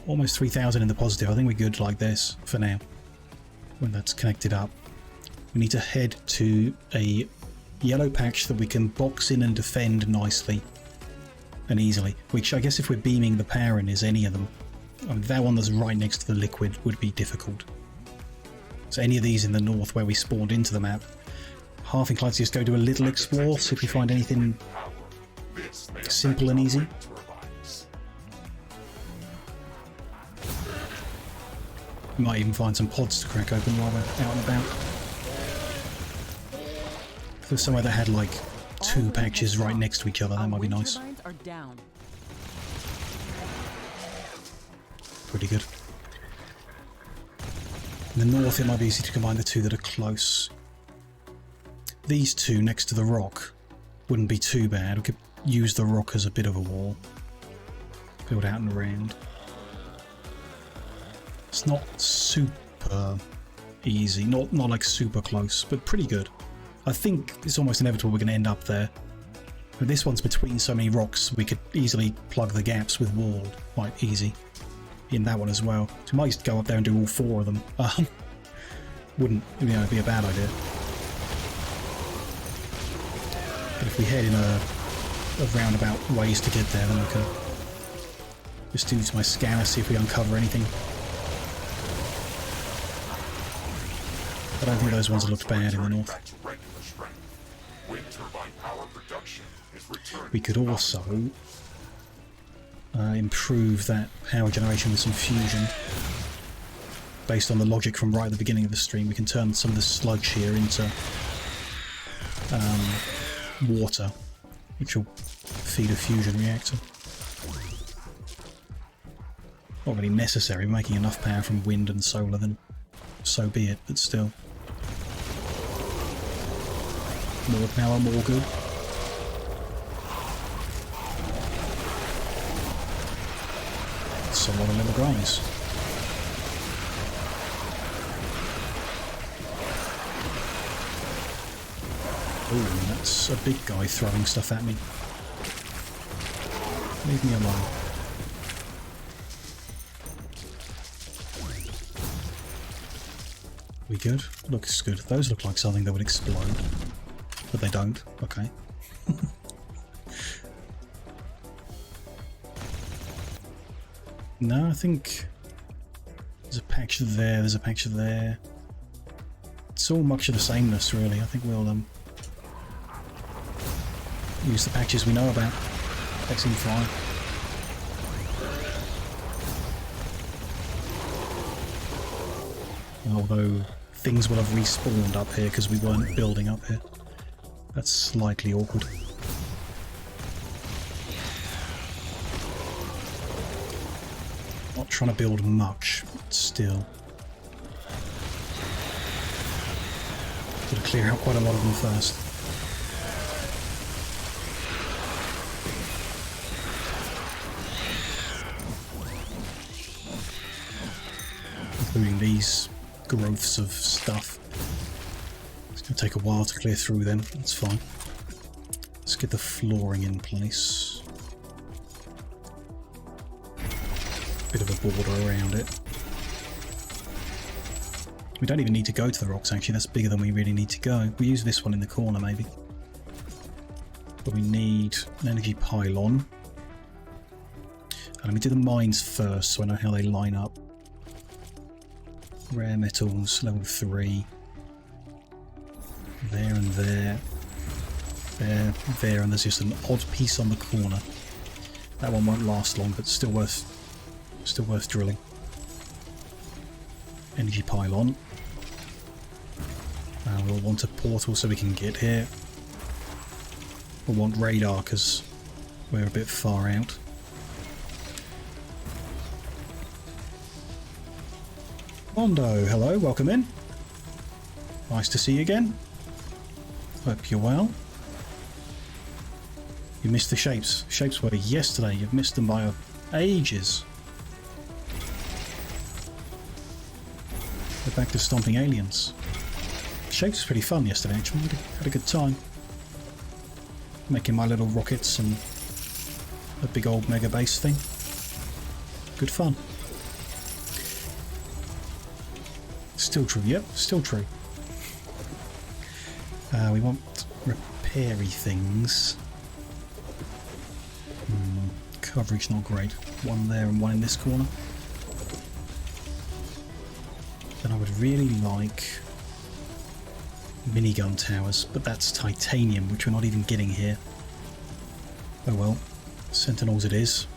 almost 3,000 in the positive. I think we're good like this for now. When that's connected up. We need to head to a yellow patch that we can box in and defend nicely and easily, which I guess if we're beaming the power in is any of them. I mean, that one that's right next to the liquid would be difficult. So any of these in the north where we spawned into the map, half inclined to just go do a little explore, see if we find anything simple and easy. We might even find some pods to crack open while we're out and about. If there's somewhere that had like 2 patches right next to each other, that might be nice. Are down. Pretty good. In the north it might be easy to combine the 2 that are close. These 2 next to the rock wouldn't be too bad. We could use the rock as a bit of a wall. Build out and around. It's not super easy, not like super close, but pretty good. I think it's almost inevitable we're going to end up there. But this one's between so many rocks, we could easily plug the gaps with wall, quite easy. In that one as well. So we might just go up there and do all 4 of them. Wouldn't, you know, be a bad idea. But if we head in a roundabout ways to get there, then I can just use my scanner, see if we uncover anything. I don't think those ones looked bad in the north. We could also improve that power generation with some fusion. Based on the logic from right at the beginning of the stream, we can turn some of the sludge here into water, which will feed a fusion reactor. Not really necessary, we're making enough power from wind and solar, then so be it, but still. More power, more good. That's a lot of little guys. Ooh, that's a big guy throwing stuff at me. Leave me alone. We good? Looks good. Those look like something that would explode. But they don't. Okay. No, I think there's a patch there, there's a patch there. It's all much of the sameness, really. I think we'll use the patches we know about. They seem fine. Although things will have respawned up here because we weren't building up here. That's slightly awkward. Not trying to build much, but still. Got to clear out quite a lot of them first. Including these growths of stuff. It's going to take a while to clear through them. That's fine. Let's get the flooring in place. Bit of a border around it. We don't even need to go to the rocks, actually. That's bigger than we really need to go. We use this one in the corner, maybe. But we need an energy pylon. And let me do the mines first so I know how they line up. Rare metals, level 3. There and there. There, and there's just an odd piece on the corner. That one won't last long, but still worth drilling. Energy pylon. We'll want a portal so we can get here. We'll want radar because we're a bit far out. Mondo, hello, welcome in. Nice to see you again. Hope you're well. You missed the shapes. Shapes were yesterday. You've missed them by ages. We're back to stomping aliens. Shapes was pretty fun yesterday, actually. Had a good time. Making my little rockets and a big old mega base thing. Good fun. Still true, yep, still true. We want repair-y things. Coverage not great. One there and one in this corner. Then I would really like minigun towers, but that's titanium, which we're not even getting here. Oh well, sentinels it is.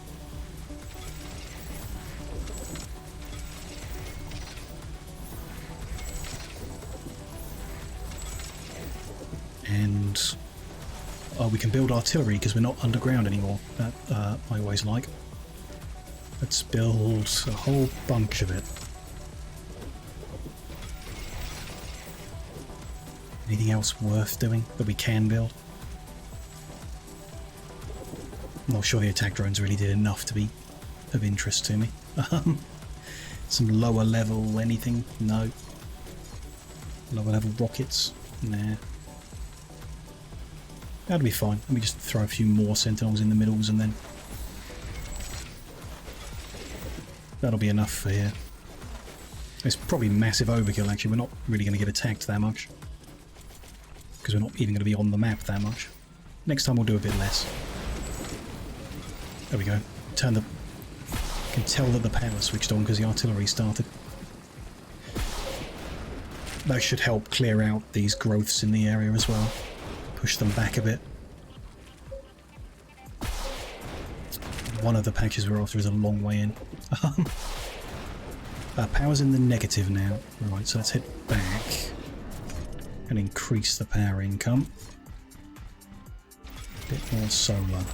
And we can build artillery because we're not underground anymore. That I always like. Let's build a whole bunch of it. Anything else worth doing that we can build? I'm not sure the attack drones really did enough to be of interest to me. Some lower level anything? No. Lower level rockets? Nah. That'll be fine. Let me just throw a few more sentinels in the middles and then that'll be enough for here. It's probably massive overkill actually. We're not really going to get attacked that much because we're not even going to be on the map that much. Next time we'll do a bit less. There we go. Turn the... I can tell that the power switched on because the artillery started. That should help clear out these growths in the area as well. Push them back a bit. One of the patches we're after is a long way in. Power's in the negative now. Right, so let's head back and increase the power income. A bit more solar.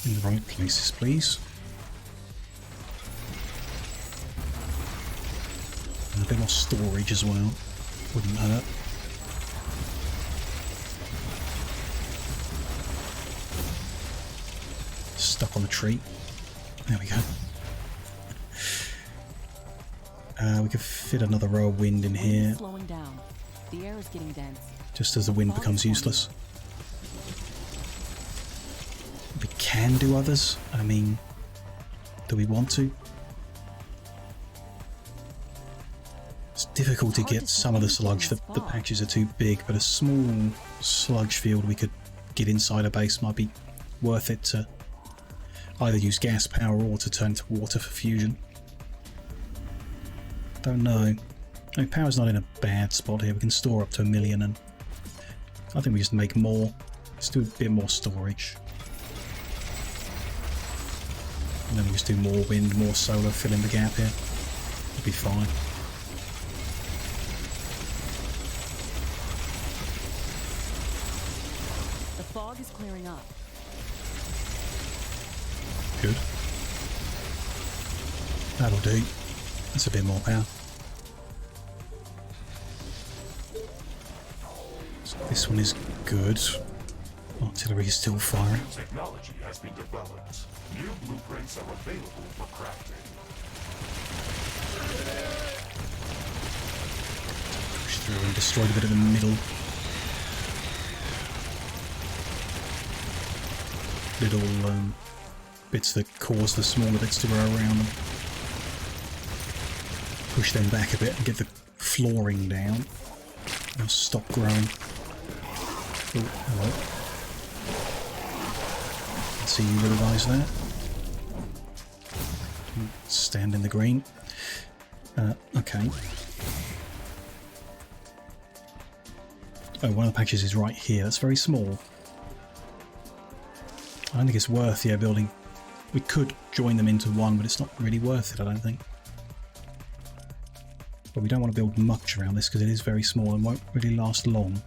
In the right places, please. And a bit more storage as well. Wouldn't hurt. Stuck on a tree. There we go. We could fit another row of wind in here. Slowing down. The air is getting dense. Just as the wind becomes useless. We can do others. I mean, do we want to? It's difficult to get some of the sludge. The patches are too big, but a small sludge field we could get inside a base might be worth it to either use gas power or to turn to water for fusion. Don't know. I mean, power's not in a bad spot here. We can store up to 1 million, and I think we just make more. Let's do a bit more storage. And then we just do more wind, more solar, fill in the gap here. It'll be fine. The fog is clearing up. Good. That'll do. That's a bit more power. So this one is good. Artillery is still firing. Technology has been developed. New blueprints are available for crafting. Push through and destroy a bit of the middle. Little bits that cause the smaller bits to grow around them. Push them back a bit and get the flooring down. They'll stop growing. Oh, hello. Let's see you little guys there. Stand in the green. Okay. Oh, one of the patches is right here. That's very small. I don't think it's worth, yeah, building. We could join them into one, but it's not really worth it, I don't think. But we don't want to build much around this because it is very small and won't really last long.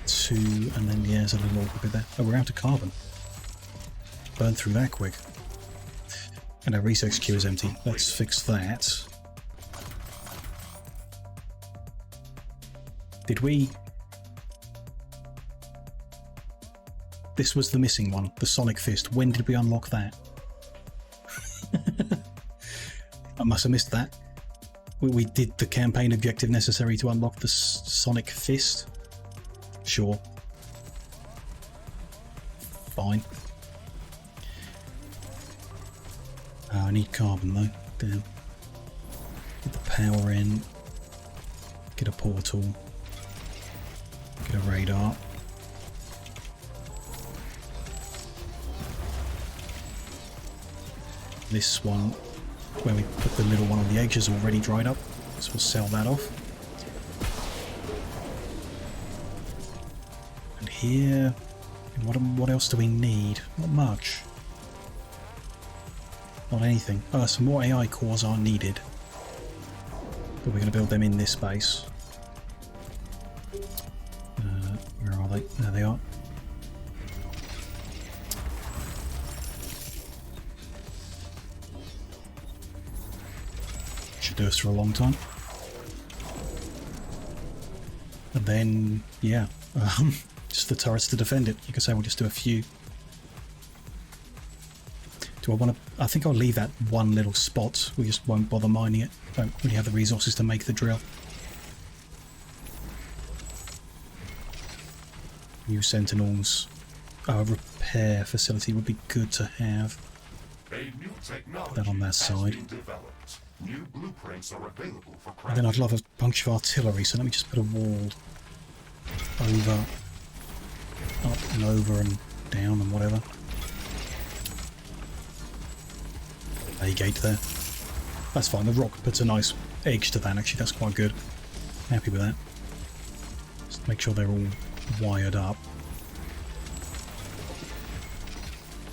2, and then, yeah, there's a little awkward bit there. Oh, we're out of carbon. Burn through that quick. And our research queue is empty. Let's fix that. Did we... This was the missing one, the Sonic Fist. When did we unlock that? I must have missed that. We did the campaign objective necessary to unlock the Sonic Fist. Sure. Fine. I need carbon though. Damn. Get the power in. Get a portal. Get a radar. This one, where we put the little one on the edge, is already dried up, so we'll sell that off. And here, what else do we need? Not much. Not anything. Some more AI cores are needed, but we're going to build them in this base. Where are they? There they are. Do us for a long time. And then, yeah, just the turrets to defend it. You can say we'll just do a few. Do I want to... I think I'll leave that one little spot. We just won't bother mining it. Don't really have the resources to make the drill. New sentinels. A repair facility would be good to have. A new technology Put that on that side. New blueprints are available for crafting. And then I'd love a bunch of artillery, so let me just put a wall over, up and over and down and whatever. A gate there. That's fine, the rock puts a nice edge to that, actually, that's quite good. Happy with that. Just make sure they're all wired up.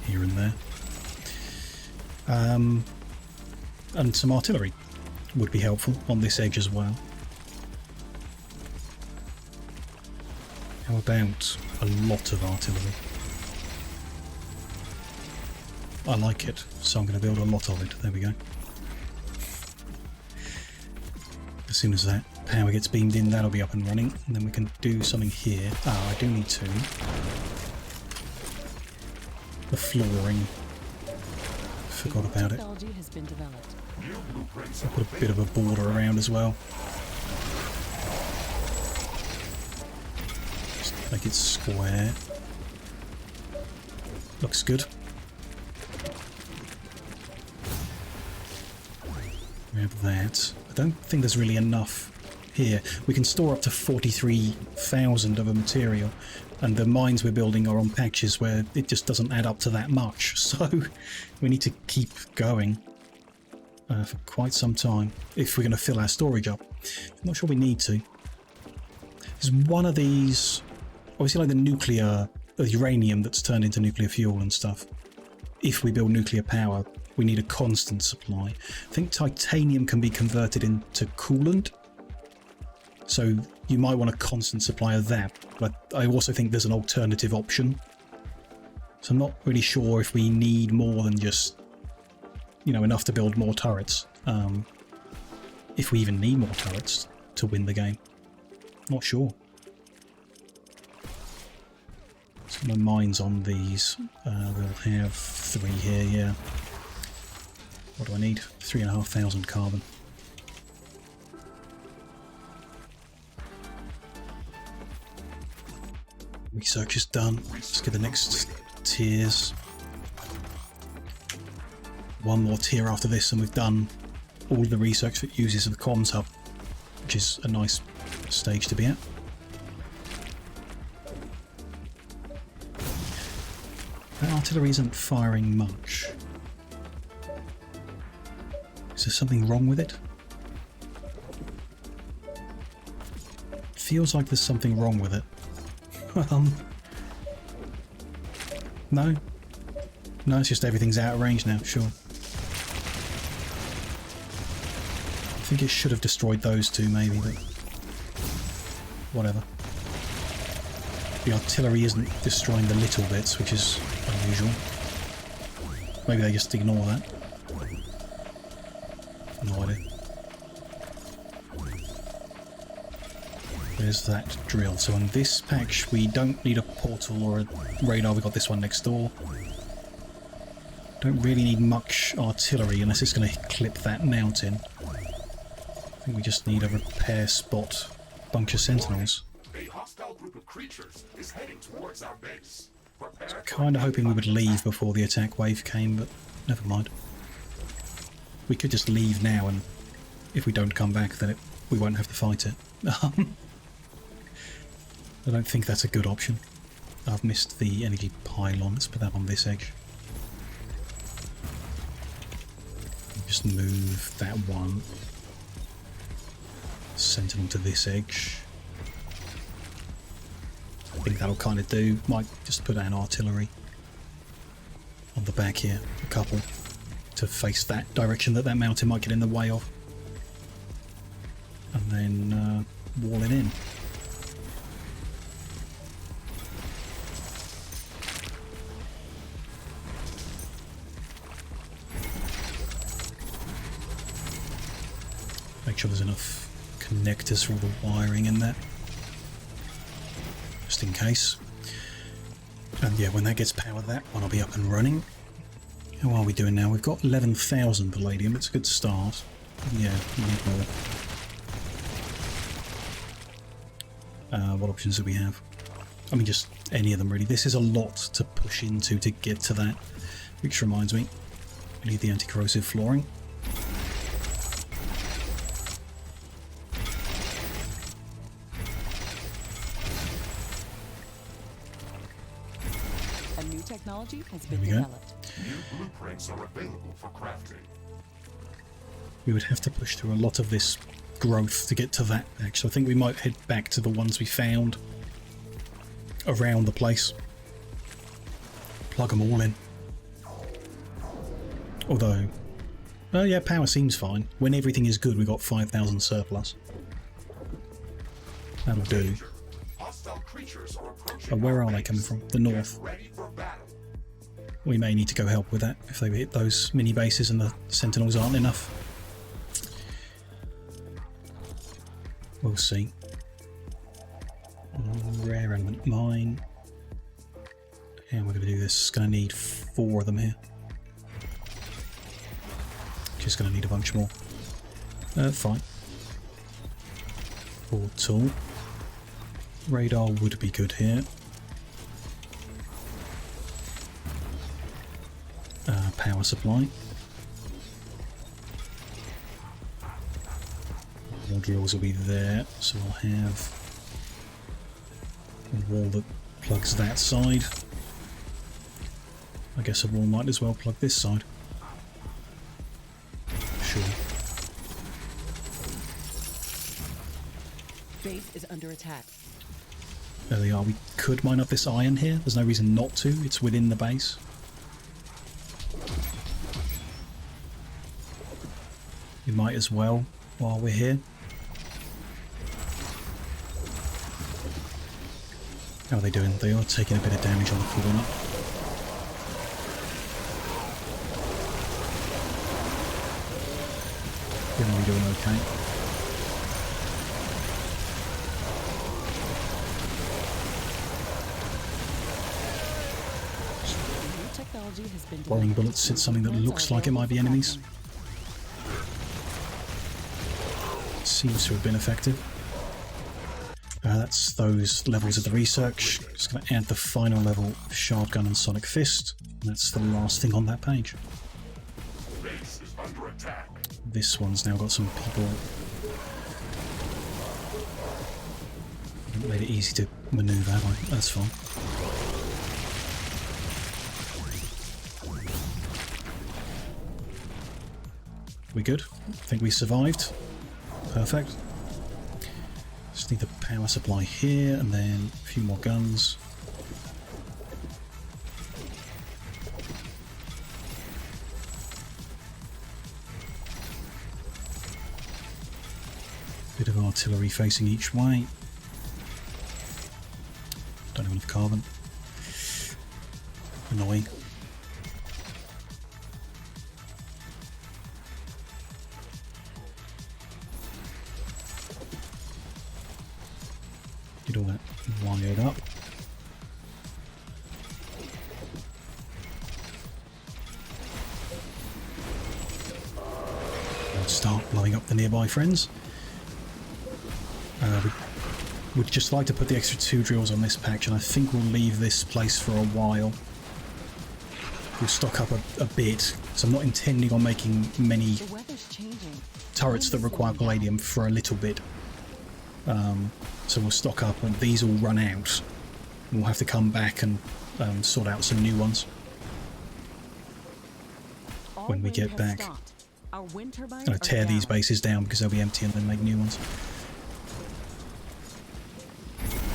Here and there. And some artillery would be helpful on this edge as well. How about a lot of artillery? I like it, so I'm going to build a lot of it. There we go. As soon as that power gets beamed in, that'll be up and running, and then we can do something here. I do need to. The flooring. Forgot about it. Technology has been developed. I'll put a bit of a border around as well. Just make it square. Looks good. We have that. I don't think there's really enough here. We can store up to 43,000 of a material, and the mines we're building are on patches where it just doesn't add up to that much. So we need to keep going. For quite some time, if we're going to fill our storage up. I'm not sure we need to. There's one of these, obviously like the nuclear, the uranium that's turned into nuclear fuel and stuff. If we build nuclear power, we need a constant supply. I think titanium can be converted into coolant. So you might want a constant supply of that, but I also think there's an alternative option. So I'm not really sure if we need more than just, you know, enough to build more turrets. If we even need more turrets to win the game. Not sure. So my mine's on these. We'll have 3 here, yeah. What do I need? 3,500 carbon. Research is done. Let's get the next tiers. One more tier after this and we've done all the research that uses the comms hub, which is a nice stage to be at. That artillery isn't firing much. Is there something wrong with it? Feels like there's something wrong with it. No? No, it's just everything's out of range now, sure. I think it should have destroyed those two maybe, but whatever. The artillery isn't destroying the little bits, which is unusual. Maybe they just ignore that. No idea. There's that drill. So on this patch we don't need a portal or a radar, we got this one next door. Don't really need much artillery unless it's going to clip that mountain. I think we just need a repair spot, bunch of sentinels. A hostile group of creatures is heading towards our base. Prepare Kind of hoping we would leave before the attack wave came, but never mind. We could just leave now, and if we don't come back, then we won't have to fight it. I don't think that's a good option. I've missed the energy pylon. Let's put that on this edge. Just move that one. Sentinel to this edge. I think that'll kind of do. Might just put down artillery on the back here, a couple, to face that direction that that mountain might get in the way of. And then wall it in. Make sure there's enough connectors for all the wiring in there, just in case. And yeah, when that gets powered, that one will be up and running. How are we doing now? We've got 11,000 palladium. It's a good start. Yeah, we need more. What options do we have? I mean, just any of them really. This is a lot to push into to get to that, which reminds me, we need the anti-corrosive flooring. Technology has been There we go. developed. new blueprints are available for crafting. We would have to push through a lot of this growth to get to that, actually. I think we might head back to the ones we found around the place. Plug them all in. Although, oh yeah, power seems fine. When everything is good, we got 5,000 surplus. That'll do. Hostile creatures are approaching. But where are they coming from? The north. Ready for battle. We may need to go help with that if they hit those mini bases and the sentinels aren't enough. We'll see. Rare element mine. How we're going to do this? Going to need 4 of them here. Just going to need a bunch more. Fine. Portal. Radar would be good here. Power supply. More drills will be there, so I'll have a wall that plugs that side. I guess a wall might as well plug this side. Sure. Base is under attack. There they are. We could mine up this iron here. There's no reason not to. It's within the base. We might as well while we're here. How are they doing? They are taking a bit of damage on the corner. doing okay. New technology has been Rolling developed. bullets hit something that Plans looks are like it might be available enemies. for Seems to have been effective. That's those levels of the research. Just going to add the final level of Shard Gun and Sonic Fist. And that's the last thing on that page. Base is under attack. This one's now got some people. Made it easy to maneuver, have I? That's fine. We good? I think we survived. Perfect. Just need the power supply here, and then a few more guns. Bit of artillery facing each way. Don't have enough carbon. Annoying. Get all that wired up. Let's start blowing up the nearby friends. Would just like to put the extra 2 drills on this patch, and I think we'll leave this place for a while. We'll stock up a bit, so I'm not intending on making many The weather's changing. turrets that require palladium for a little bit. So we'll stock up when these all run out. We'll have to come back and sort out some new ones All when we wind get has back. stopped. Our wind turbines I'm going are to tear these down. bases down because they'll be empty and then make new ones.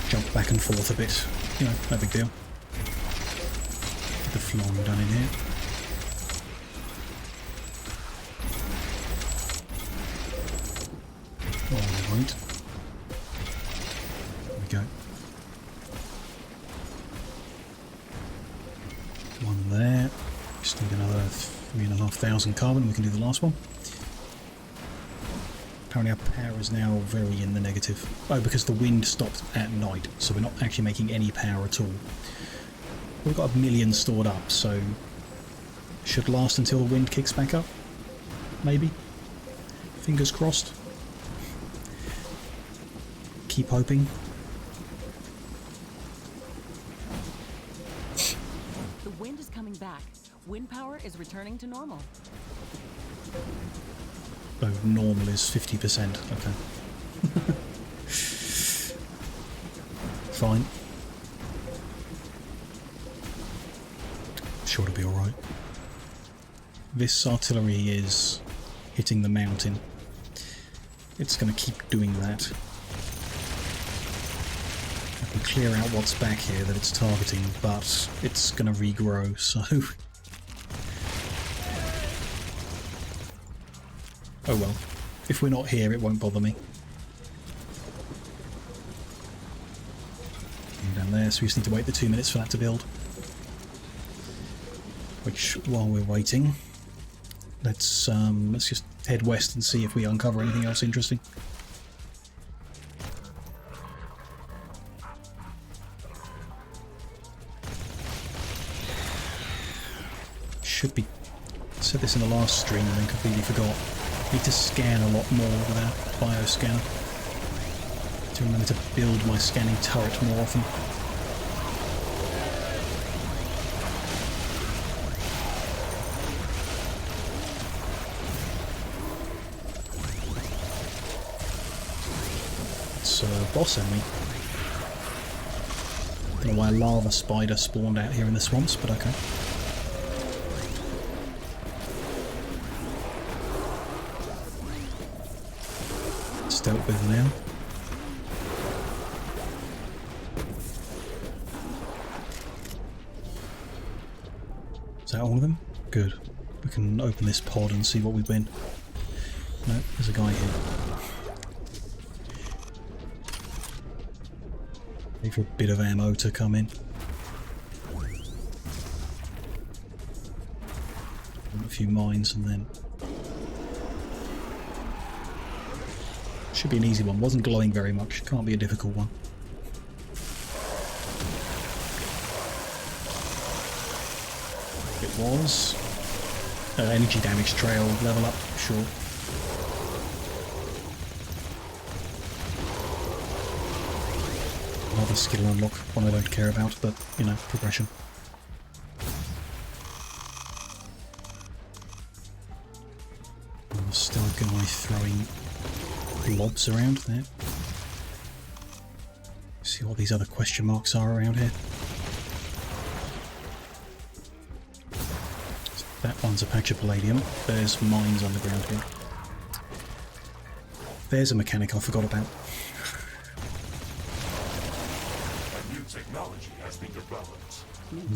Jump back and forth a bit, you know, no big deal. Get the flooring done in here. Alright. There we go. One there. Just need another 3,500 carbon, we can do the last one. Apparently our power is now very in the negative. Oh, because the wind stopped at night, so we're not actually making any power at all. We've got 1 million stored up, so should last until the wind kicks back up. Maybe. Fingers crossed. Keep hoping. The wind is coming back. Wind power is returning to normal. Oh, normal is 50%. Okay. Fine. Sure to be alright. This artillery is hitting the mountain. It's going to keep doing that. I can clear out what's back here that it's targeting, but it's going to regrow, so... Oh well. If we're not here, it won't bother me. And down there, so we just need to wait the 2 minutes for that to build. Which, while we're waiting, let's just head west and see if we uncover anything else interesting. Should be... said this in the last stream and then completely forgot. Need to scan a lot more with our bioscanner. To remember to build my scanning turret more often. It's a boss enemy. Don't know why a lava spider spawned out here in the swamps, but okay. Dealt with now. Is that all of them? Good. We can open this pod and see what we win. No, there's a guy here. Wait for a bit of ammo to come in. A few mines and then... Should be an easy one. Wasn't glowing very much. Can't be a difficult one. It was. Energy damage trail, level up, sure. Another skill unlock, one I don't care about, but, you know, progression. There's still a guy throwing blobs around there. See what these other question marks are around here. So that one's a patch of palladium. There's mines underground here. There's a mechanic I forgot about. Technology has been developed.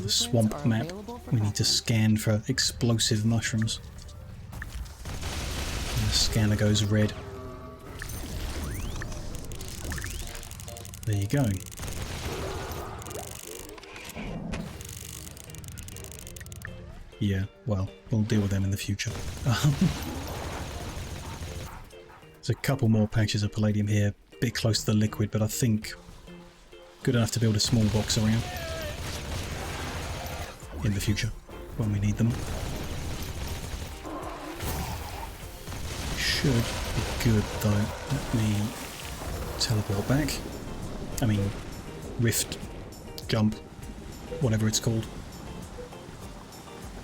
The swamp map. We need to scan for explosive mushrooms. And the scanner goes red. There you go. Yeah, well, we'll deal with them in the future. There's a couple more patches of palladium here, a bit close to the liquid, but I think good enough to build a small box around in the future when we need them. Should be good though. Let me teleport back. I mean, rift, jump, whatever it's called.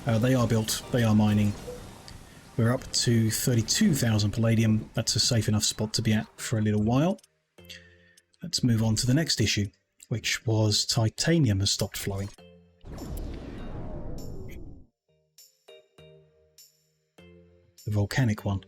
They are built, they are mining. We're up to 32,000 palladium. That's a safe enough spot to be at for a little while. Let's move on to the next issue, which was titanium has stopped flowing. The volcanic one.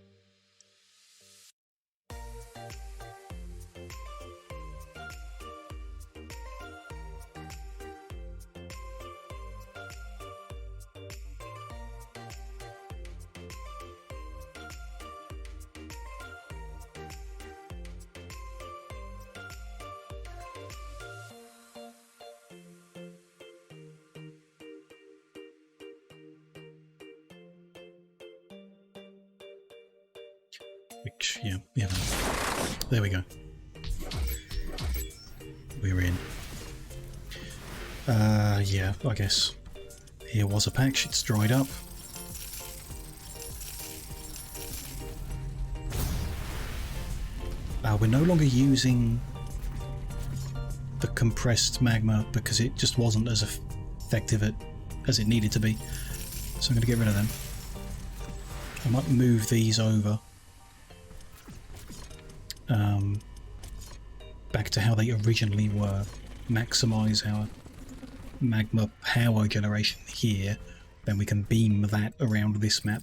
Which, yeah, there we go. We're in. Yeah, I guess here was a patch, it's dried up. We're no longer using the compressed magma because it just wasn't as effective as it needed to be. So I'm going to get rid of them. I might move these over. Back to how they originally were. Maximize our magma power generation here, then we can beam that around this map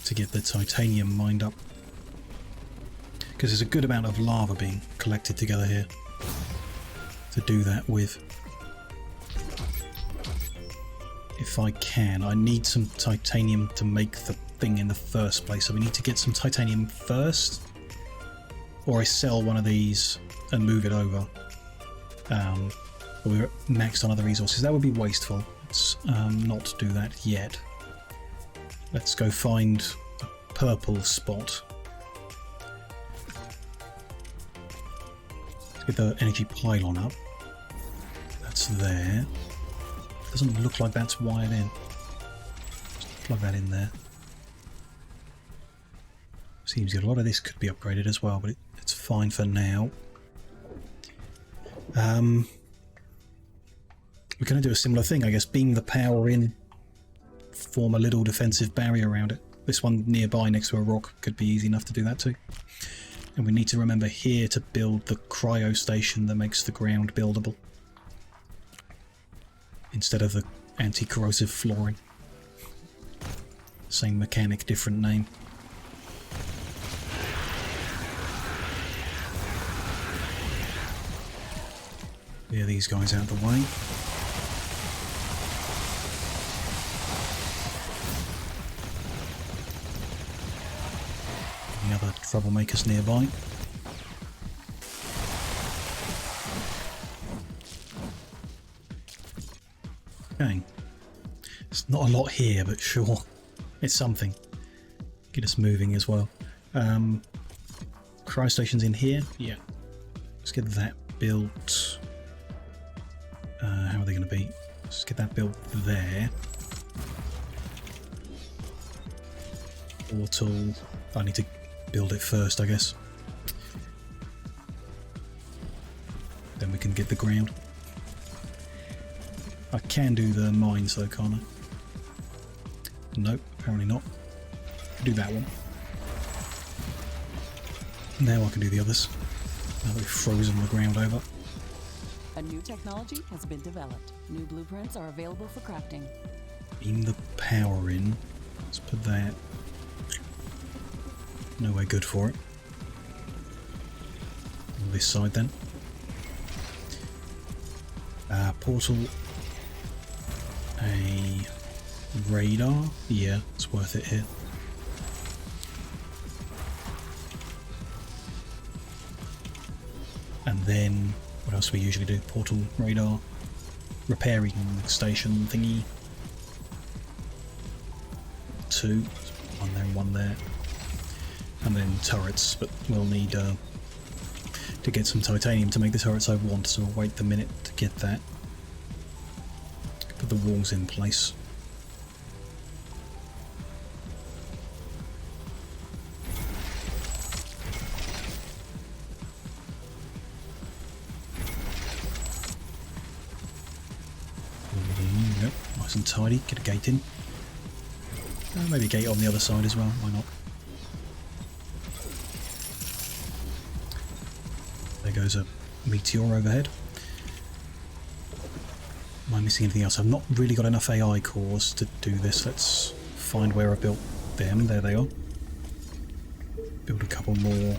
to get the titanium mined up. Because there's a good amount of lava being collected together here to do that with. If I can, I need some titanium to make the thing in the first place, so we need to get some titanium first. Or I sell one of these and move it over. We're maxed on other resources. That would be wasteful. Let's not do that yet. Let's go find a purple spot. Let's get the energy pylon up. That's there. Doesn't look like that's wired in. Just plug that in there. Seems good. A lot of this could be upgraded as well, but it's fine for now. We're going to do a similar thing, I guess. Beam the power in, form a little defensive barrier around it. This one nearby next to a rock could be easy enough to do that too. And we need to remember here to build the cryo station that makes the ground buildable, instead of the anti-corrosive flooring. Same mechanic, different name. Clear these guys out of the way. Any other troublemakers nearby? Okay. It's not a lot here, but sure. It's something. Get us moving as well. cryo station's in here. Yeah. Let's get that built. How are they going to be? Let's get that built there. Portal. I need to build it first, I guess. Then we can get the ground. I can do the mines though, can't I? Nope, apparently not. Do that one. Now I can do the others. Now we've frozen the ground over. A new technology has been developed. New blueprints are available for crafting. Beam the power in. Let's put that. Nowhere good for it. On this side then. Portal. A radar. Yeah, it's worth it here. And then, what else do we usually do? Portal, radar, repairing station thingy. 2, one there and one there. And then turrets, but we'll need to get some titanium to make the turrets I want, so we'll wait the minute to get that. Put the walls in place. Yep, nice and tidy. Get a gate in. Maybe a gate on the other side as well, why not? There goes a meteor overhead. Am I missing anything else? I've not really got enough AI cores to do this. Let's find where I built them. There they are. Build a couple more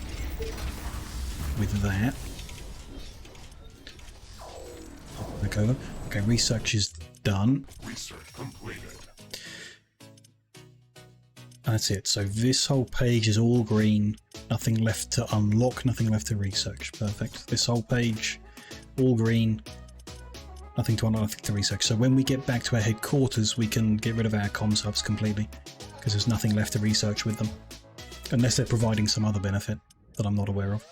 with that. Back over. Okay, research is done. Research completed. That's it. So this whole page is all green. Nothing left to unlock, nothing left to research. Perfect. This whole page, all green. Nothing to unlock, nothing to research. So when we get back to our headquarters, we can get rid of our comms hubs completely. Because there's nothing left to research with them. Unless they're providing some other benefit that I'm not aware of.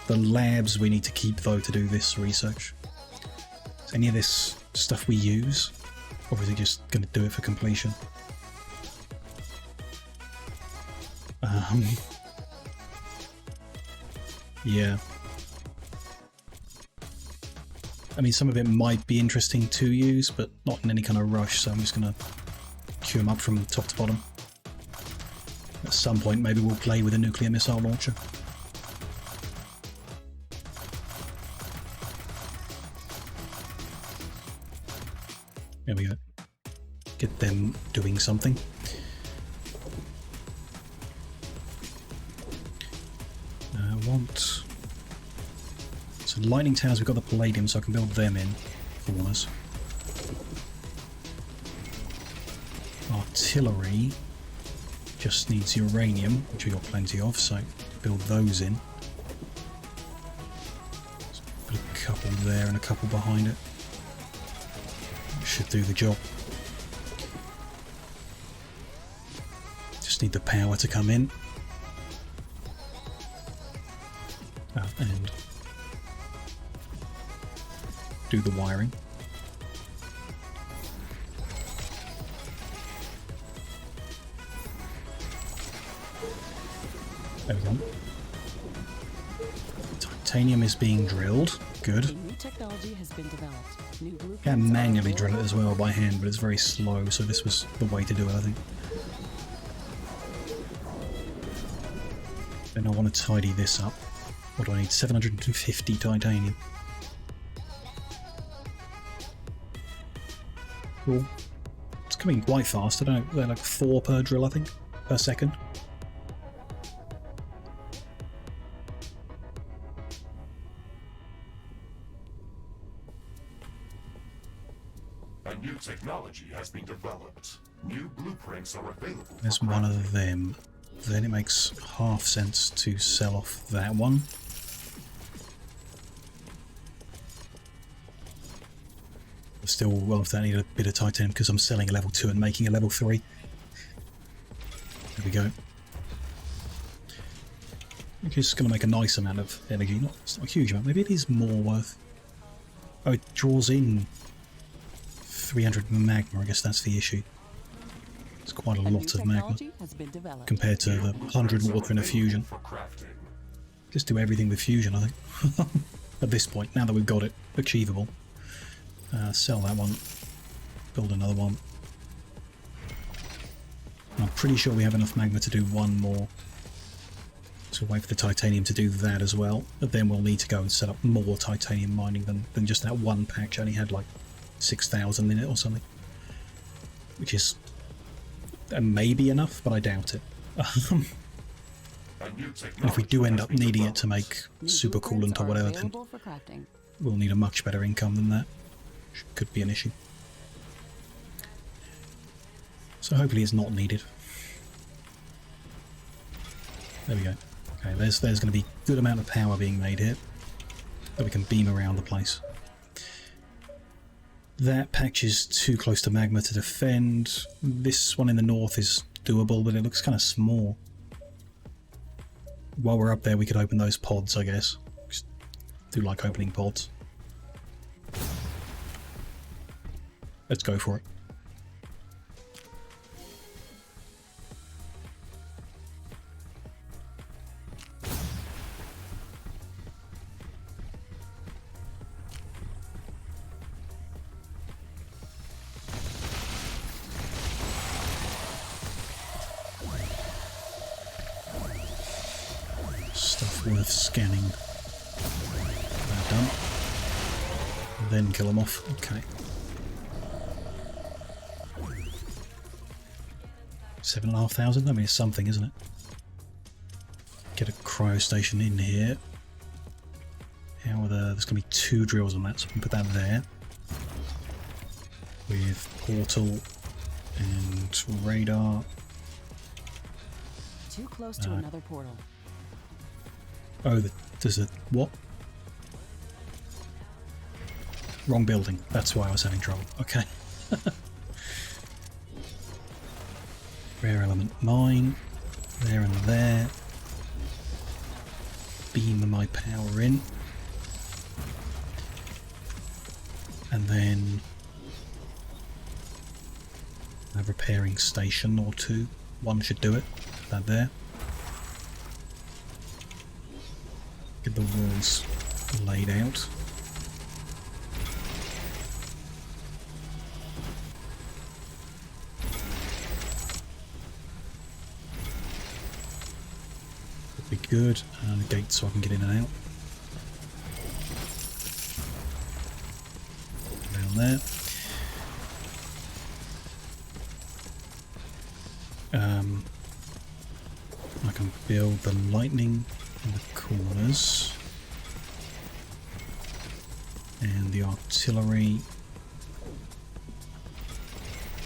The labs we need to keep, though, to do this research. Is any of this stuff we use? Or is it just going to do it for completion? Yeah. I mean, some of it might be interesting to use, but not in any kind of rush, so I'm just going to queue them up from top to bottom. At some point, maybe we'll play with a nuclear missile launcher. There we go. Get them doing something. Want... So lightning towers, we've got the palladium, so I can build them in for us. Artillery just needs uranium, which we got plenty of, so build those in. So put a couple there and a couple behind it. Should do the job. Just need the power to come in. And do the wiring. There we go. Titanium is being drilled. Good. A new technology has been developed. New blueprints Can manually are drill it as well by hand, but it's very slow, so this was the way to do it, I think. Then I want to tidy this up. What do I need? 750 titanium. Cool. It's coming quite fast. I don't know. They're like 4 per drill, I think, per second. A new technology has been developed. New blueprints are available. There's one of them. Then it makes half sense to sell off that one. Still, well, if I need a bit of titanium because I'm selling a level 2 and making a level 3. There we go. which is going to make a nice amount of energy. It's not a huge amount. Maybe it is more worth... Oh, it draws in 300 magma. I guess that's the issue. It's quite a lot of magma compared to the 100 water in a fusion. Just do everything with fusion, I think. At this point, now that we've got it achievable. Sell that one. Build another one. I'm pretty sure we have enough magma to do one more. So wait for the titanium to do that as well. But then we'll need to go and set up more titanium mining than just that one patch. Only had like 6,000 in it or something. Which is maybe enough, but I doubt it. And if we do end up needing it to make supercoolant or whatever, then we'll need a much better income than that. Which could be an issue. So hopefully it's not needed. There we go. Okay, there's going to be a good amount of power being made here that we can beam around the place. That patch is too close to magma to defend. This one in the north is doable, but it looks kind of small. While we're up there, we could open those pods, I guess. Just do like opening pods. Let's go for it. Stuff worth scanning. Done. Then kill them off. Okay. 7,500? I mean, it's something, isn't it? Get a cryo station in here. How are there's going to be 2 drills on that, so we can put that there. With portal and radar. Too close to another portal. Oh, there's a... what? Wrong building. That's why I was having trouble. Okay. Rare element mine. There and there. Beam my power in. And then a repairing station or 2. One should do it. That there. Get the walls laid out. Would be good. And a gate so I can get in and out. Down there. I can build the lightning in the corners and the artillery.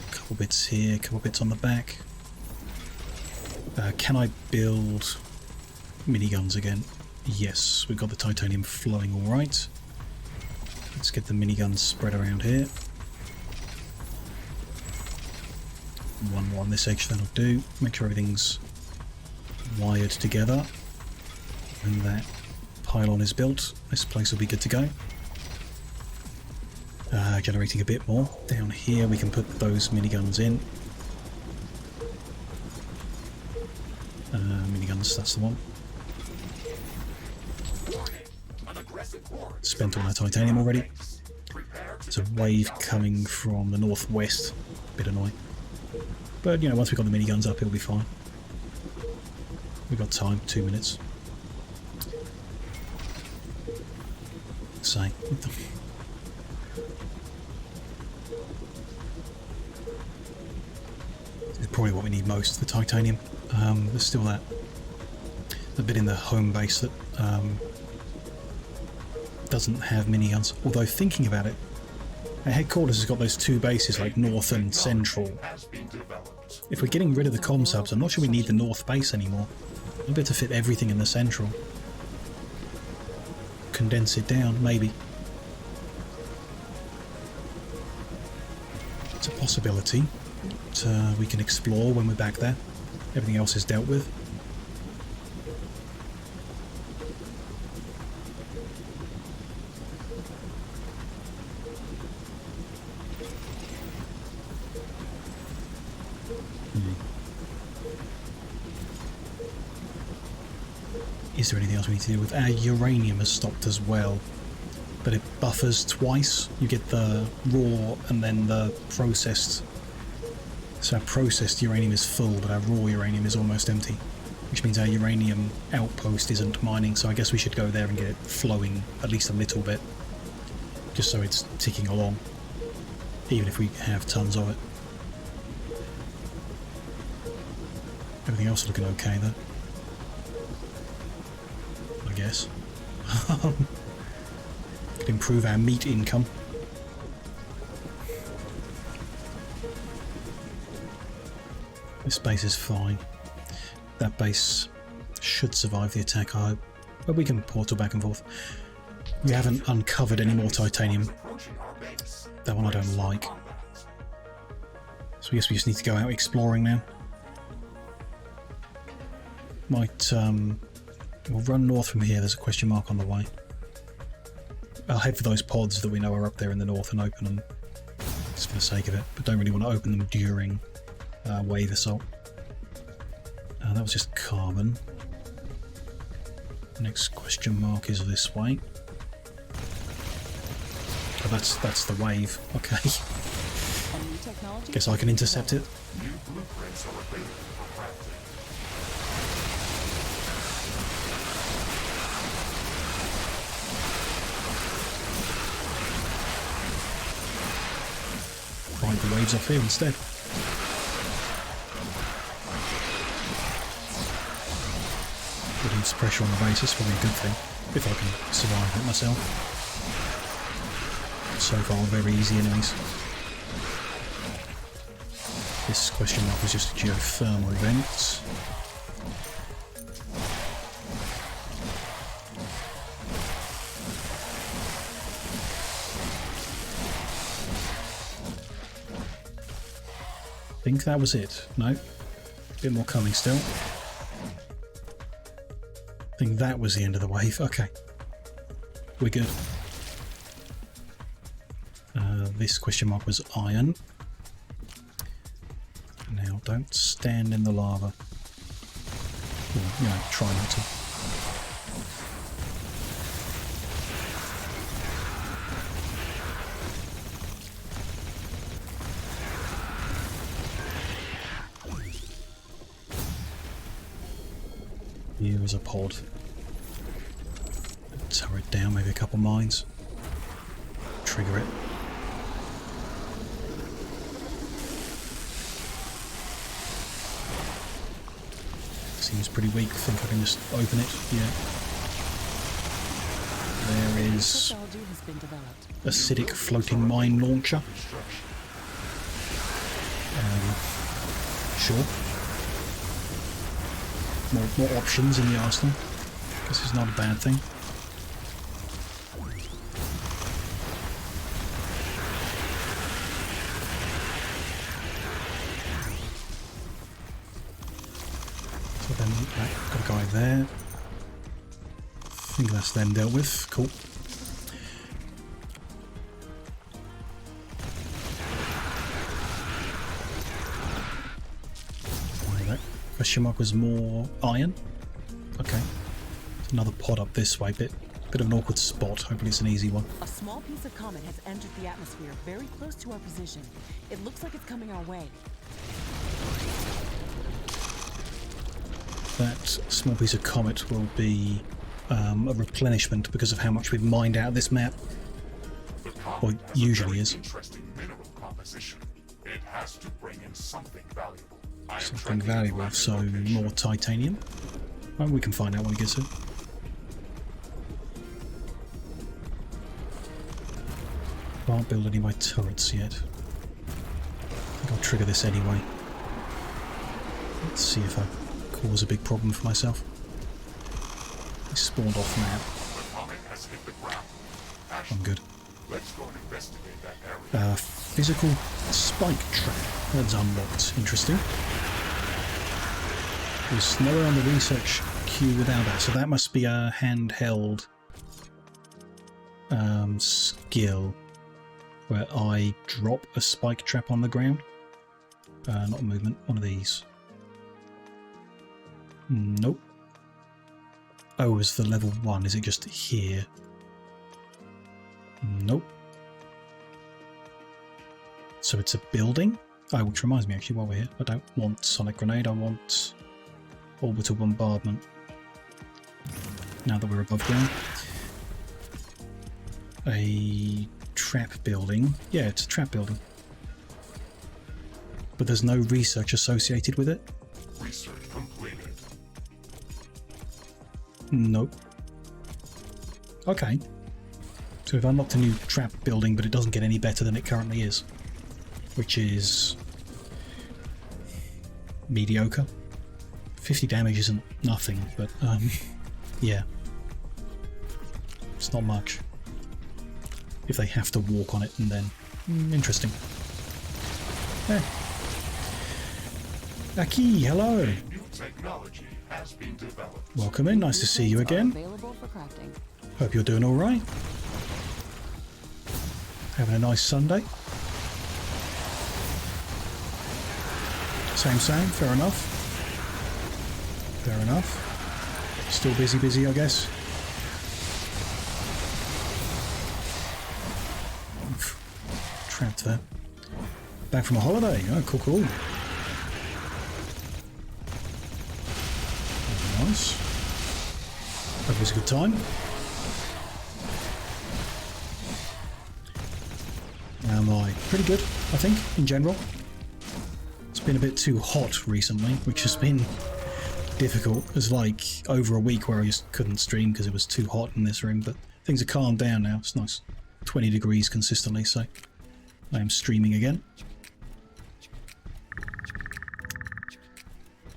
A couple bits here, a couple bits on the back. Can I build miniguns again? Yes, we've got the titanium flowing all right. Let's get the miniguns spread around here. One more on this edge, that'll do. Make sure everything's wired together. When that pylon is built, this place will be good to go. Generating a bit more. Down here we can put those miniguns in. Miniguns, that's the one. Spent all that titanium already. There's a wave coming from the northwest. Bit annoying. But, you know, once we've got the miniguns up, it'll be fine. We've got time, 2 minutes. Say. This is probably what we need most, the titanium. There's still that bit in the home base that doesn't have miniguns. Although thinking about it, our headquarters has got those 2 bases, like north and central. If we're getting rid of the comm subs, I'm not sure we need the north base anymore. We'll be able to fit everything in the central. Condense it down, maybe. It's a possibility that we can explore when we're back there. Everything else is dealt with. Is there anything else we need to deal with? Our uranium has stopped as well, but it buffers twice. You get the raw and then the processed. So our processed uranium is full, but our raw uranium is almost empty, which means our uranium outpost isn't mining, so I guess we should go there and get it flowing at least a little bit, just so it's ticking along, even if we have tons of it. Everything else is looking okay though, I guess. Could improve our meat income. This base is fine. That base should survive the attack, I hope. But we can portal back and forth. We haven't uncovered any more titanium. That one I don't like. So I guess we just need to go out exploring now. Might, we'll run north from here. There's a question mark on the way. I'll head for those pods that we know are up there in the north and open them, just for the sake of it. But don't really want to open them during wave assault. That was just carbon. Next question mark is this way. Oh, that's the wave. Okay. Guess I can intercept it. Find the waves off here instead. Reduce pressure on the base is probably a good thing, if I can survive it myself. So far, very easy enemies. This question mark was just a geothermal event. I think that was it. No, a bit more coming still. I think that was the end of the wave. Okay, we're good. This question mark was iron. Now, don't stand in the lava. Or, you know, try not to. Here is a pod. Turret down, maybe a couple mines. Trigger it. Seems pretty weak. I think I can just open it. Yeah. There is acidic floating mine launcher. Sure. More options in the arsenal. Guess it's not a bad thing. So then, right, got a guy there. I think that's them dealt with. Cool. Question mark was more iron. Okay. There's another pod up this way. Bit of an awkward spot. Hopefully it's an easy one. A small piece of comet has entered the atmosphere very close to our position. It looks like it's coming our way. That small piece of comet will be a replenishment because of how much we've mined out of this map. Or usually is. Interesting mineral composition. It has to bring in something valuable. Something valuable, so more titanium. Well, we can find out when we get to it. Can't build any of my turrets yet. I think I'll trigger this anyway. Let's see if I cause a big problem for myself. He spawned off map. I'm good. Let's go and investigate that area. Physical spike trap. That's unlocked. Interesting. There's nowhere on the research queue without that, so that must be a handheld skill where I drop a spike trap on the ground. Not a movement, one of these. Nope. Oh, is the level 1? Is it just here? Nope. So it's a building? Oh, which reminds me actually while we're here, I don't want sonic grenade, I want orbital bombardment. Now that we're above ground. A trap building. Yeah, it's a trap building. But there's no research associated with it? Research completed. Nope. Okay. So we've unlocked a new trap building, but it doesn't get any better than it currently is. Which is... mediocre. 50 damage isn't nothing, but yeah. It's not much. If they have to walk on it, and then... interesting. Eh. Aki, hello! New technology has been developed. Welcome in, nice to see you again. Available for crafting. Hope you're doing alright. Having a nice Sunday. Same, fair enough. Fair enough. Still busy, I guess. Oof. Trapped there. Back from a holiday. Oh, cool. Nice. Hope it was a good time. How am I? Pretty good, I think, in general. It's been a bit too hot recently, which has been difficult. There's like over a week where I just couldn't stream because it was too hot in this room, but things are calmed down now. It's nice. 20 degrees consistently, so I am streaming again.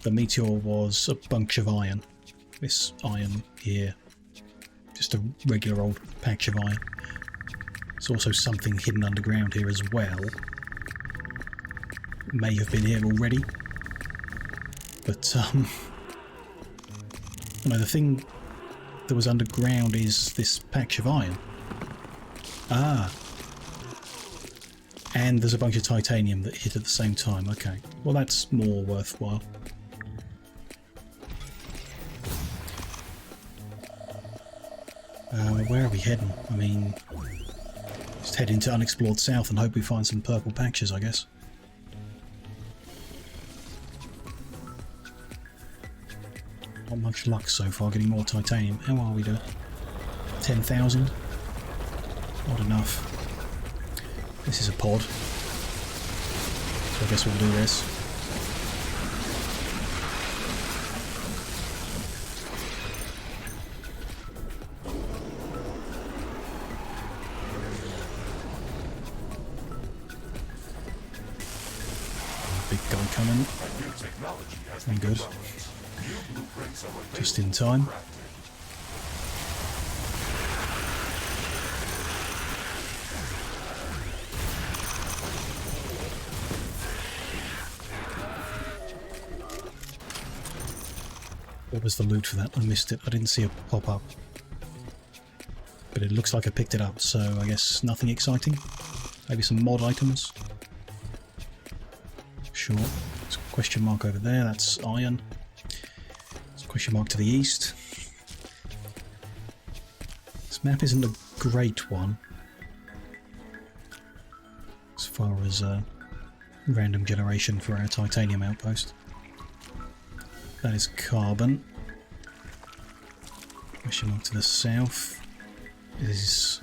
The meteor was a bunch of iron. This iron here. Just a regular old patch of iron. There's also something hidden underground here as well. It may have been here already. But, no, the thing that was underground is this patch of iron. Ah. And there's a bunch of titanium that hit at the same time. Okay. Well, that's more worthwhile. Where are we heading? I mean, just head into unexplored south and hope we find some purple patches, I guess. Not much luck so far getting more titanium. How are we doing? 10,000? Not enough. This is a pod. So I guess we'll do this. Big guy coming. I'm good. Just in time. What was the loot for that? I missed it. I didn't see it pop up. But it looks like I picked it up, so I guess nothing exciting. Maybe some mod items. Sure. There's a question mark over there. That's iron. There's a question mark to the east. This map isn't a great one. As far as random generation for our titanium outpost. That is carbon. Question mark to the south is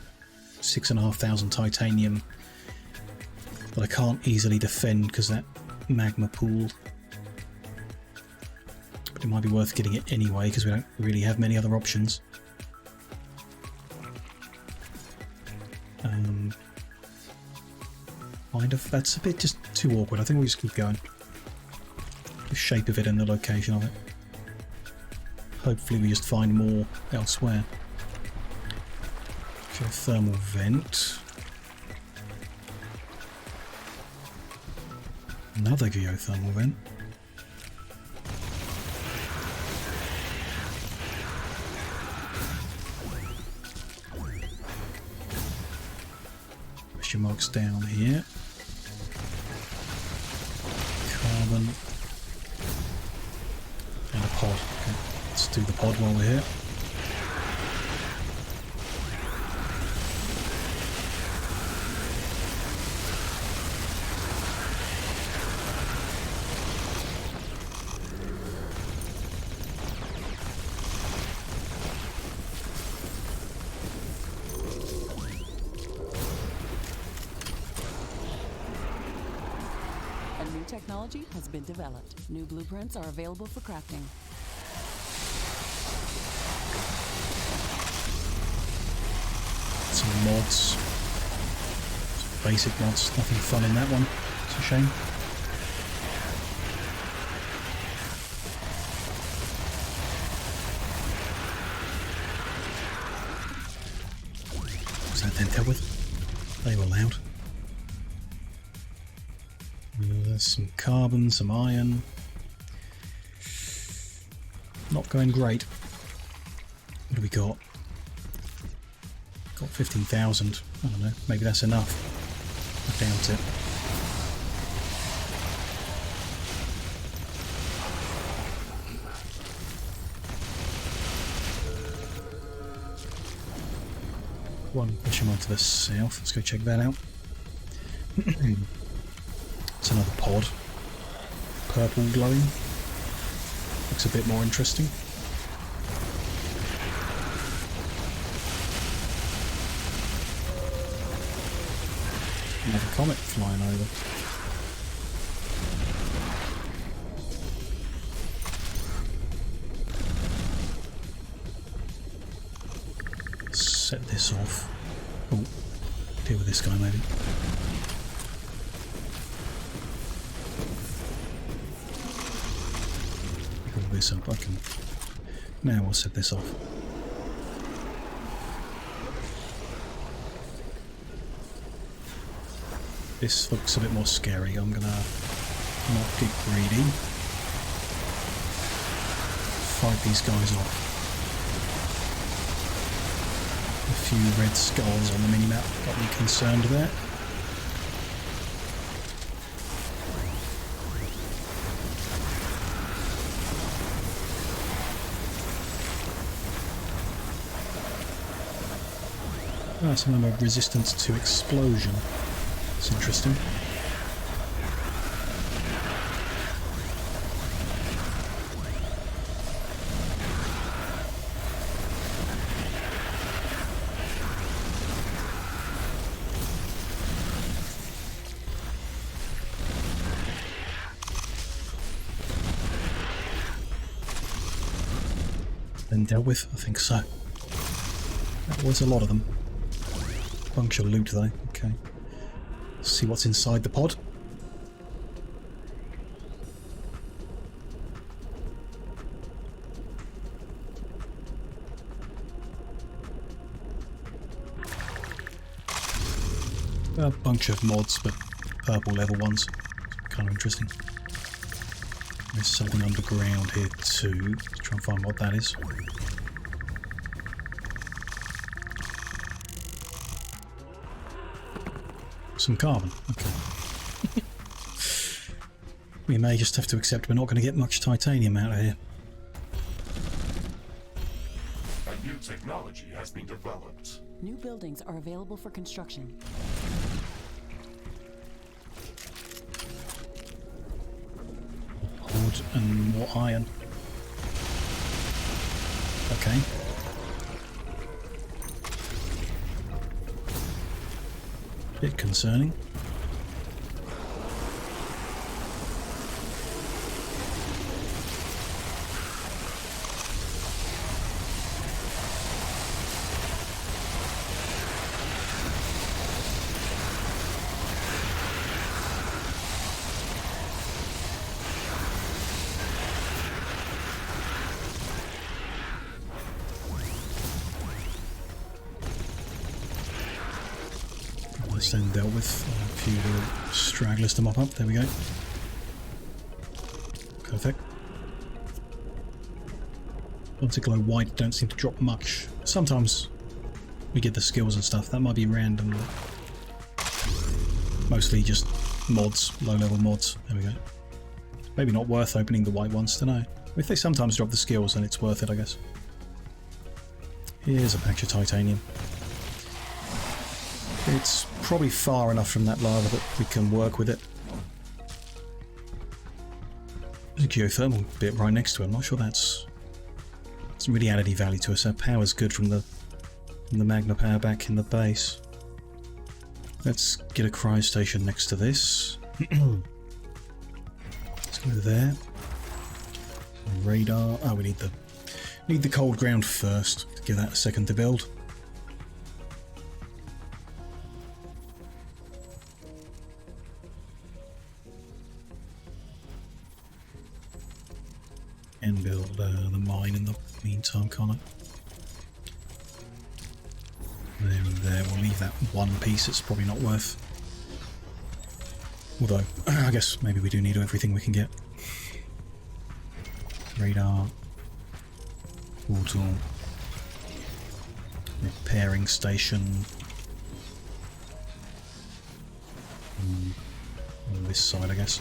6,500 titanium that I can't easily defend because that magma pool. But it might be worth getting it anyway because we don't really have many other options. Kind of. That's a bit just too awkward. I think we'll just keep going. The shape of it and the location of it. Hopefully we just find more elsewhere. Geothermal vent. Another geothermal vent. Question marks down here. Carbon. And a pod. Okay, let's do the pod while we're here. technology has been developed. New blueprints are available for crafting. Some mods. Some basic mods. Nothing fun in that one. It's a shame. Was that then dealt with? They were loud. There's some carbon, some iron. Not going great. What do we got? Got 15,000. I don't know. Maybe that's enough. I doubt it. One pushing on to the south. Let's go check that out. It's another pod. Purple glowing. Looks a bit more interesting. Another comet flying over. Set this off. Oh, deal with this guy maybe. Pull this up. I can. Now we'll set this off. This looks a bit more scary. I'm gonna not get greedy. Fight these guys off. A few red skulls on the minimap got me concerned there. Ah, some of them are resistant to explosion. It's interesting. Been dealt with? I think so. That was a lot of them. Bunch of loot though. Okay. Let's see what's inside the pod. A bunch of mods, but purple level ones. Kind of interesting. There's something underground here too. Let's try and find what that is. Some carbon. Okay. We may just have to accept we're not going to get much titanium out of here. A new technology has been developed. New buildings are available for construction. Wood and more iron. Okay. Bit concerning. Then dealt with a few little stragglers to mop up. There we go. Perfect. Ones that glow white don't seem to drop much. Sometimes we get the skills and stuff. That might be random. Mostly just mods, low-level mods. There we go. Maybe not worth opening the white ones. Don't know. If they sometimes drop the skills, then it's worth it, I guess. Here's a patch of titanium. It's probably far enough from that lava that we can work with it. There's a geothermal bit right next to it. I'm not sure that's really added any value to us. Our power's good from the magna power back in the base. Let's get a cryo station next to this. Go there. Radar. Oh, we need the cold ground first to give that a second to build. And build the mine in the meantime, can't I? There and there. We'll leave that one piece. It's probably not worth. Although, I guess maybe we do need everything we can get. Radar. Portal. Repairing station. On this side, I guess.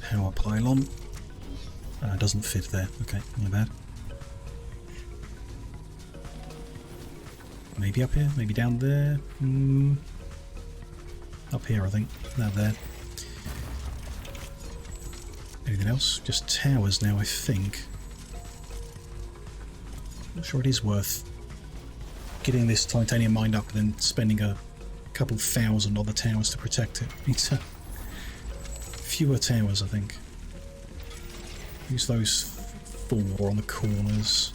Power pylon. Doesn't fit there. Okay, my bad. Maybe up here, maybe down there. Up here, I think. Now there. Anything else? Just towers now, I think. Not sure it is worth getting this titanium mined up and then spending a couple thousand on the towers to protect it. Needs fewer towers, I think. Use those 4 on the corners.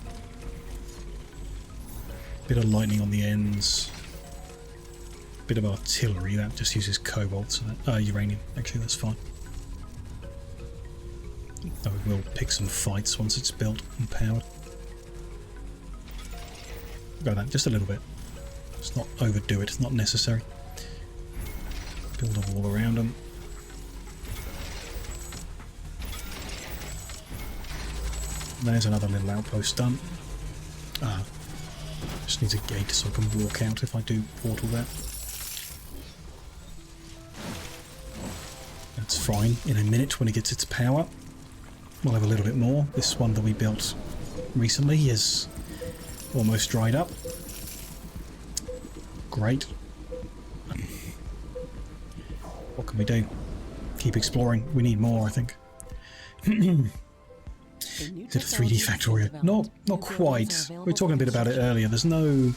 Bit of lightning on the ends. Bit of artillery, that just uses cobalt, so that, uranium, actually that's fine. Though we will pick some fights once it's built and powered. Go that just a little bit. Let's not overdo it, it's not necessary. Build a wall around them. There's another little outpost done. Just needs a gate so I can walk out if I do portal that. That's fine. In a minute when it gets its power, we'll have a little bit more. This one that we built recently is almost dried up. Great. What can we do? Keep exploring. We need more, I think. Is it a 3D Factorio? Not quite. We were talking a bit about it earlier. There's no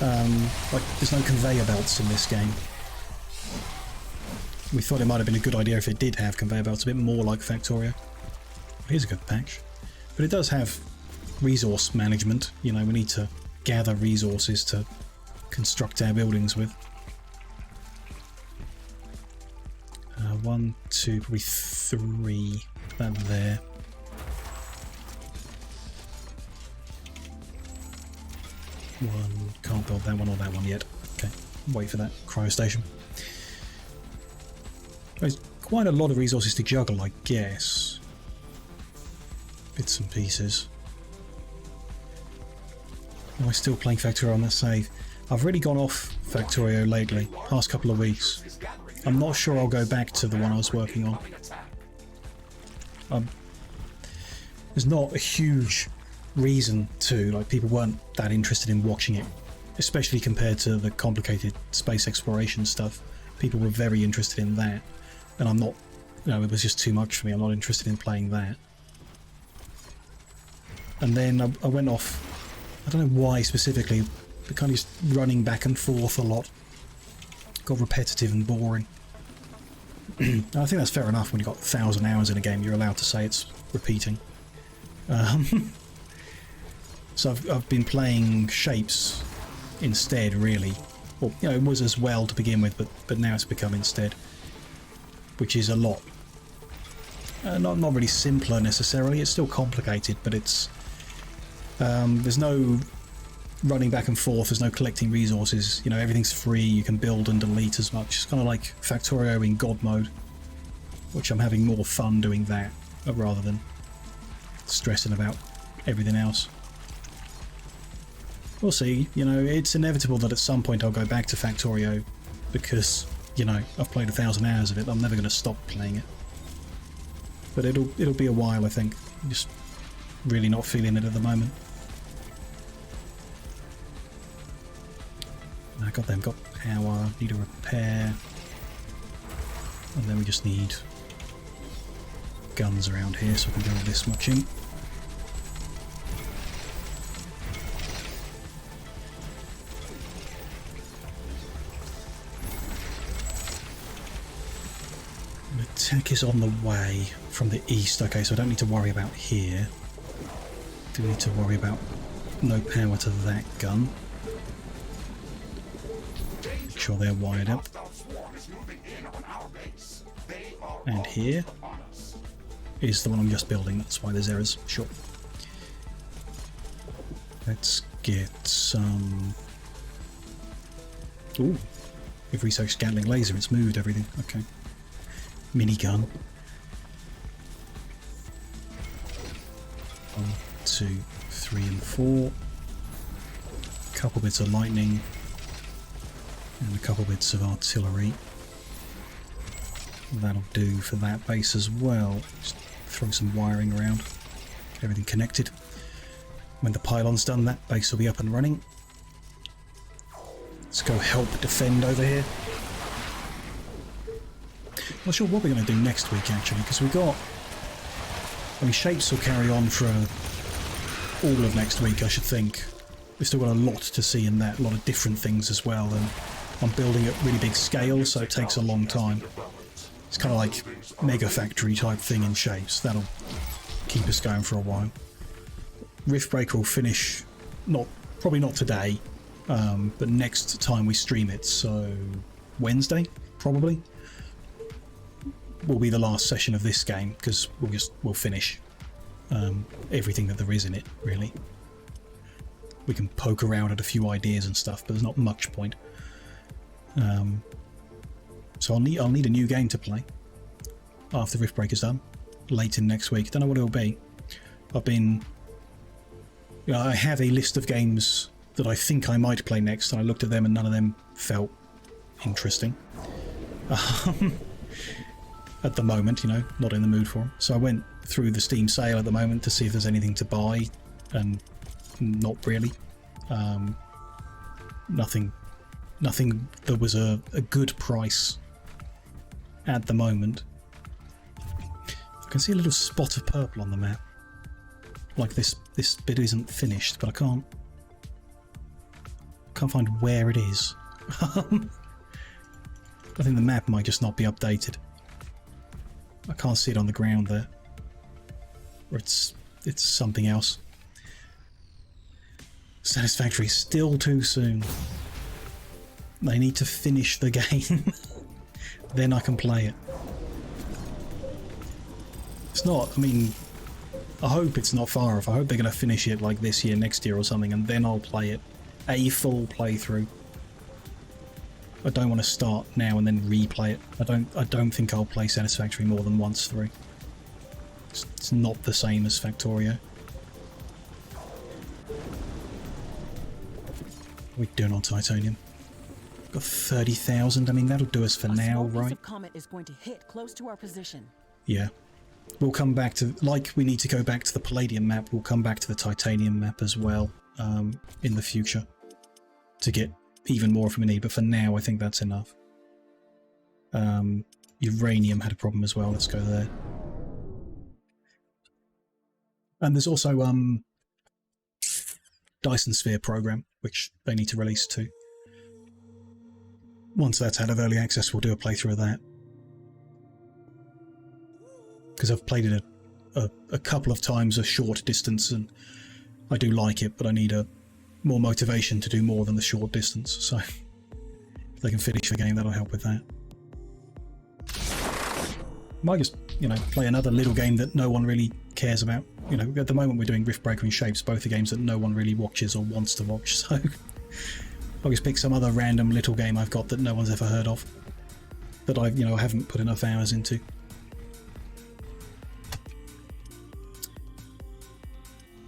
there's no conveyor belts in this game. We thought it might have been a good idea if it did have conveyor belts, a bit more like Factorio. Here's a good patch. But it does have resource management. You know, we need to gather resources to construct our buildings with. 1, 2, probably 3. That there. One, can't build that one or that one yet. Okay, wait for that cryo station. There's quite a lot of resources to juggle, I guess. Bits and pieces. Am I still playing Factorio on that save? I've really gone off Factorio lately, past couple of weeks. I'm not sure I'll go back to the one I was working on. There's not a huge reason to, like, people weren't that interested in watching it, especially compared to the complicated space exploration stuff. People were very interested in that, and I'm not, you know, it was just too much for me. I'm not interested in playing that. And then I went off, I don't know why specifically, but kind of just running back and forth a lot. Got repetitive and boring. And I think that's fair enough. When you've got 1,000 hours in a game, you're allowed to say it's repeating. So I've been playing shapes instead, really. Well, you know, it was as well to begin with, but now it's become instead, which is a lot. Not really simpler necessarily. It's still complicated, but it's there's no running back and forth. There's no collecting resources. You know, everything's free. You can build and delete as much. It's kind of like Factorio in God mode, which I'm having more fun doing that rather than stressing about everything else. We'll see. You know, it's inevitable that at some point I'll go back to Factorio because, you know, I've played 1,000 hours of it. I'm never going to stop playing it. But it'll be a while, I think. I'm just really not feeling it at the moment. I got them. Got power. Need a repair. And then we just need guns around here so I can build this much in. tech is on the way from the east. Okay, so I don't need to worry about here. Do need to worry about no power to that gun. Make sure they're wired up. And here is the one I'm just building. That's why there's errors. Sure. Let's get some... Ooh. We've researched Gatling laser. It's moved everything. Okay. Minigun. 1, 2, 3 and 4. A couple bits of lightning. And a couple bits of artillery. That'll do for that base as well. Just throw some wiring around. Get everything connected. When the pylon's done, that base will be up and running. Let's go help defend over here. Not sure what we're going to do next week, actually, because we've got... I mean, Shapes will carry on for all of next week, I should think. We've still got a lot to see in that, a lot of different things as well, and I'm building at really big scale, so it takes a long time. It's kind of like Mega Factory type thing in Shapes. That'll keep us going for a while. Riftbreaker will finish, probably not today, but next time we stream it, so Wednesday, probably, will be the last session of this game, because we'll finish everything that there is in it, really. We can poke around at a few ideas and stuff, but there's not much point. So I'll need a new game to play after Riftbreaker's done, late in next week. Don't know what it'll be. I have a list of games that I think I might play next, and I looked at them and none of them felt interesting. At the moment, you know, not in the mood for them. So I went through the Steam sale at the moment to see if there's anything to buy, and not really. Nothing that was a good price at the moment. I can see a little spot of purple on the map. Like this bit isn't finished, but I can't find where it is. I think the map might just not be updated. I can't see it on the ground there. Or it's something else. Satisfactory, still too soon. They need to finish the game. Then I can play it. It's not, I mean, I hope it's not far off. I hope they're going to finish it like this year, next year or something, and then I'll play it. A full playthrough. I don't want to start now and then replay it. I don't think I'll play Satisfactory more than once through. It's not the same as Factorio. We're doing on titanium. Got 30,000. I mean, that'll do us for now, right? A comet is going to hit close to our position. Yeah. We'll come back to, like we need to go back to the palladium map, we'll come back to the titanium map as well in the future to get even more if we need, but for now I think that's enough. Uranium had a problem as well, let's go there. And there's also Dyson Sphere program, which they need to release too. Once that's out of early access, we'll do a playthrough of that. Because I've played it a couple of times a short distance, and I do like it, but I need more motivation to do more than the short distance. So if they can finish the game, that'll help with that. Might just, you know, play another little game that no one really cares about. You know, at the moment we're doing Riftbreaker and Shapes, both the games that no one really watches or wants to watch. So I'll just pick some other random little game I've got that no one's ever heard of, that I haven't put enough hours into.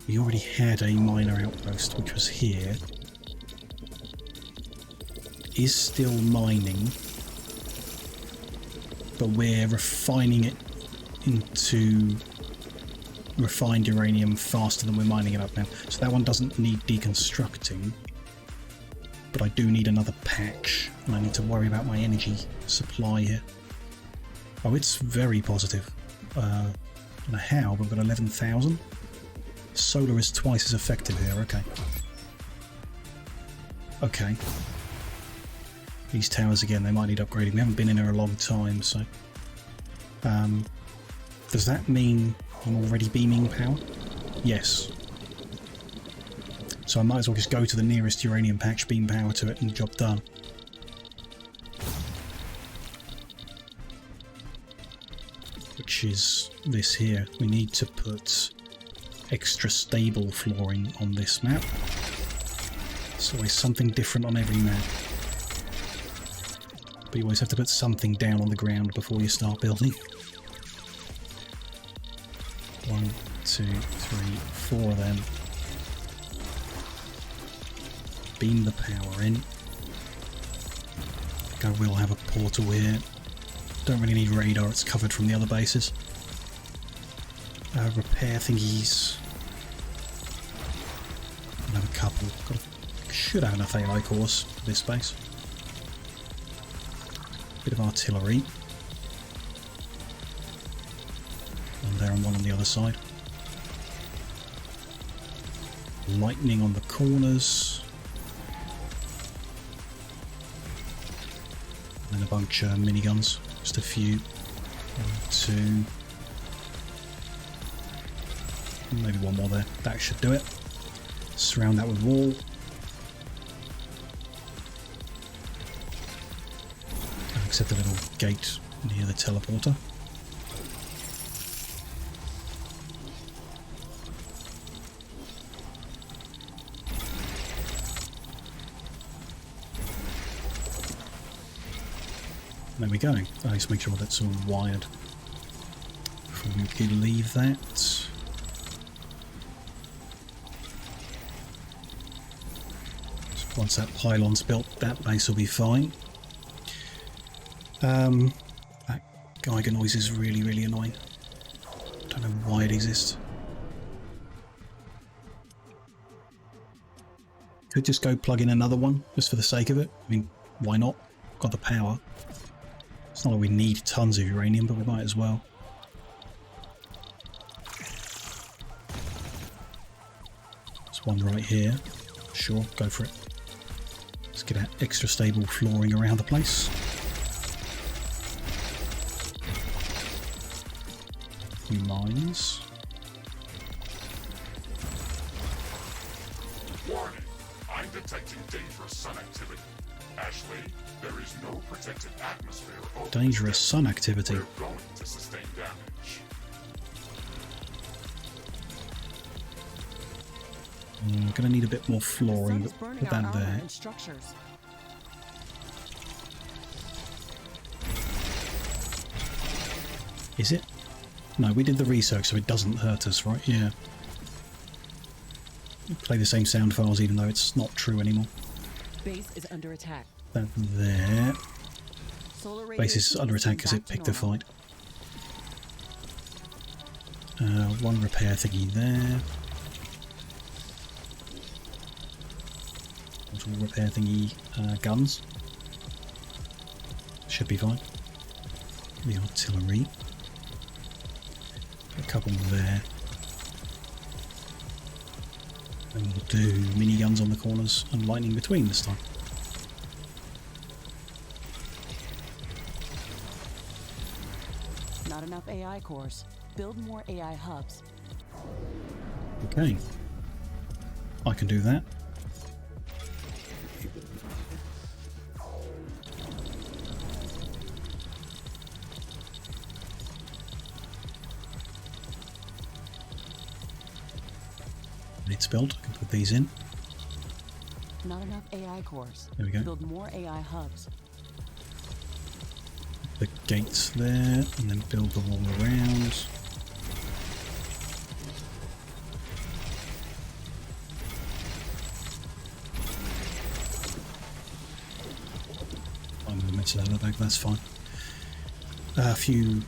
We already had a miner outpost, which was here. It is still mining, but we're refining it into refined uranium faster than we're mining it up now. So that one doesn't need deconstructing, but I do need another patch, and I need to worry about my energy supply here. Oh, it's very positive. I don't know how, but we've got 11,000. Solar is twice as effective here, okay. Okay. These towers again, they might need upgrading. We haven't been in here a long time, so Does that mean I'm already beaming power? Yes. So I might as well just go to the nearest uranium patch, beam power to it, and job done. Which is this here. We need to put extra stable flooring on this map. It's always something different on every map. But you always have to put something down on the ground before you start building. 1, 2, 3, 4 of them. Beam the power in. I think I will have a portal here. Don't really need radar, it's covered from the other bases. Repair thingies. I'll have a couple. Should have enough AI cores for this base. Bit of artillery. One there and one on the other side. Lightning on the corners. And a bunch of miniguns. Just a few. 1, 2. Maybe one more there. That should do it. Surround that with wall. Except the little gate near the teleporter. There we go. I just make sure that's all wired before we can leave that. Once that pylon's built, that base will be fine. That Geiger noise is really, really annoying. Don't know why it exists. Could just go plug in another one, just for the sake of it. I mean, why not? Got the power. It's not like we need tons of uranium, but we might as well. There's one right here. Sure, go for it. Let's get that extra stable flooring around the place. Few mines. Warning! I'm detecting dangerous sun activity. Ashley, there is no protected atmosphere over Dangerous sun activity. We're going to sustain damage. I'm gonna need a bit more flooring, but burning put our that armor there. and structures. Is it? No, we did the research, so it doesn't hurt us, right? Yeah. We play the same sound files even though it's not true anymore. Base is under attack. That there. Solar Base is radiation under is attack because back it to picked a normal. fight. One repair thingy there. One repair thingy, guns. Should be fine. The artillery. A couple there. And we'll do miniguns on the corners and lightning between this time. Not enough AI cores. Build more AI hubs. Okay. I can do that. It's built. I can put these in. Not enough AI cores. There we go. Build more AI hubs. The gates there, and then build the wall around. I'm going to mess that back, that's fine. A few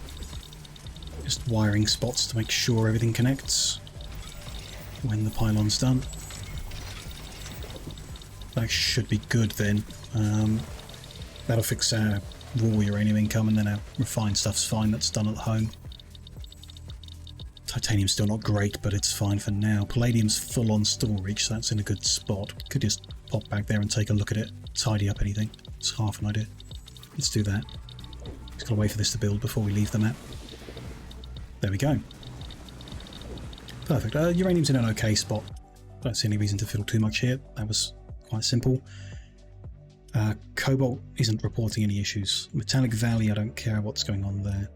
just wiring spots to make sure everything connects when the pylon's done. That should be good then. That'll fix our raw uranium income, and then our refined stuff's fine. That's done at home. Titanium's still not great, but it's fine for now. Palladium's full on storage, so that's in a good spot. Could just pop back there and take a look at it, tidy up anything. It's half an idea. Let's do that. Just gotta wait for this to build before we leave the map. There we go. Perfect. Uranium's in an okay spot. Don't see any reason to fiddle too much here. That was quite simple. Cobalt isn't reporting any issues. Metallic Valley, I don't care what's going on there.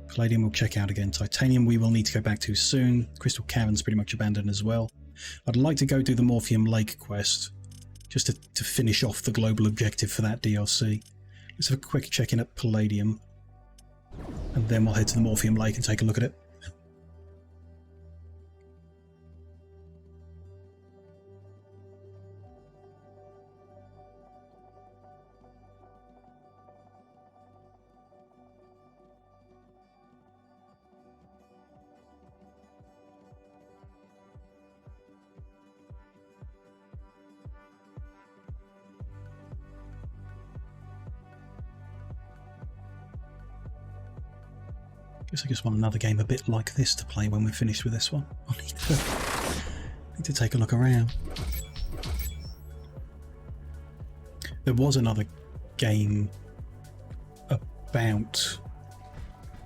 Palladium we'll check out again. Titanium we will need to go back to soon. Crystal Cavern's pretty much abandoned as well. I'd like to go do the Morphium Lake quest, just to finish off the global objective for that DLC. Let's have a quick check-in at Palladium, and then we'll head to the Morphium Lake and take a look at it. Guess I just want another game a bit like this to play when we're finished with this one. I need to take a look around. There was another game about...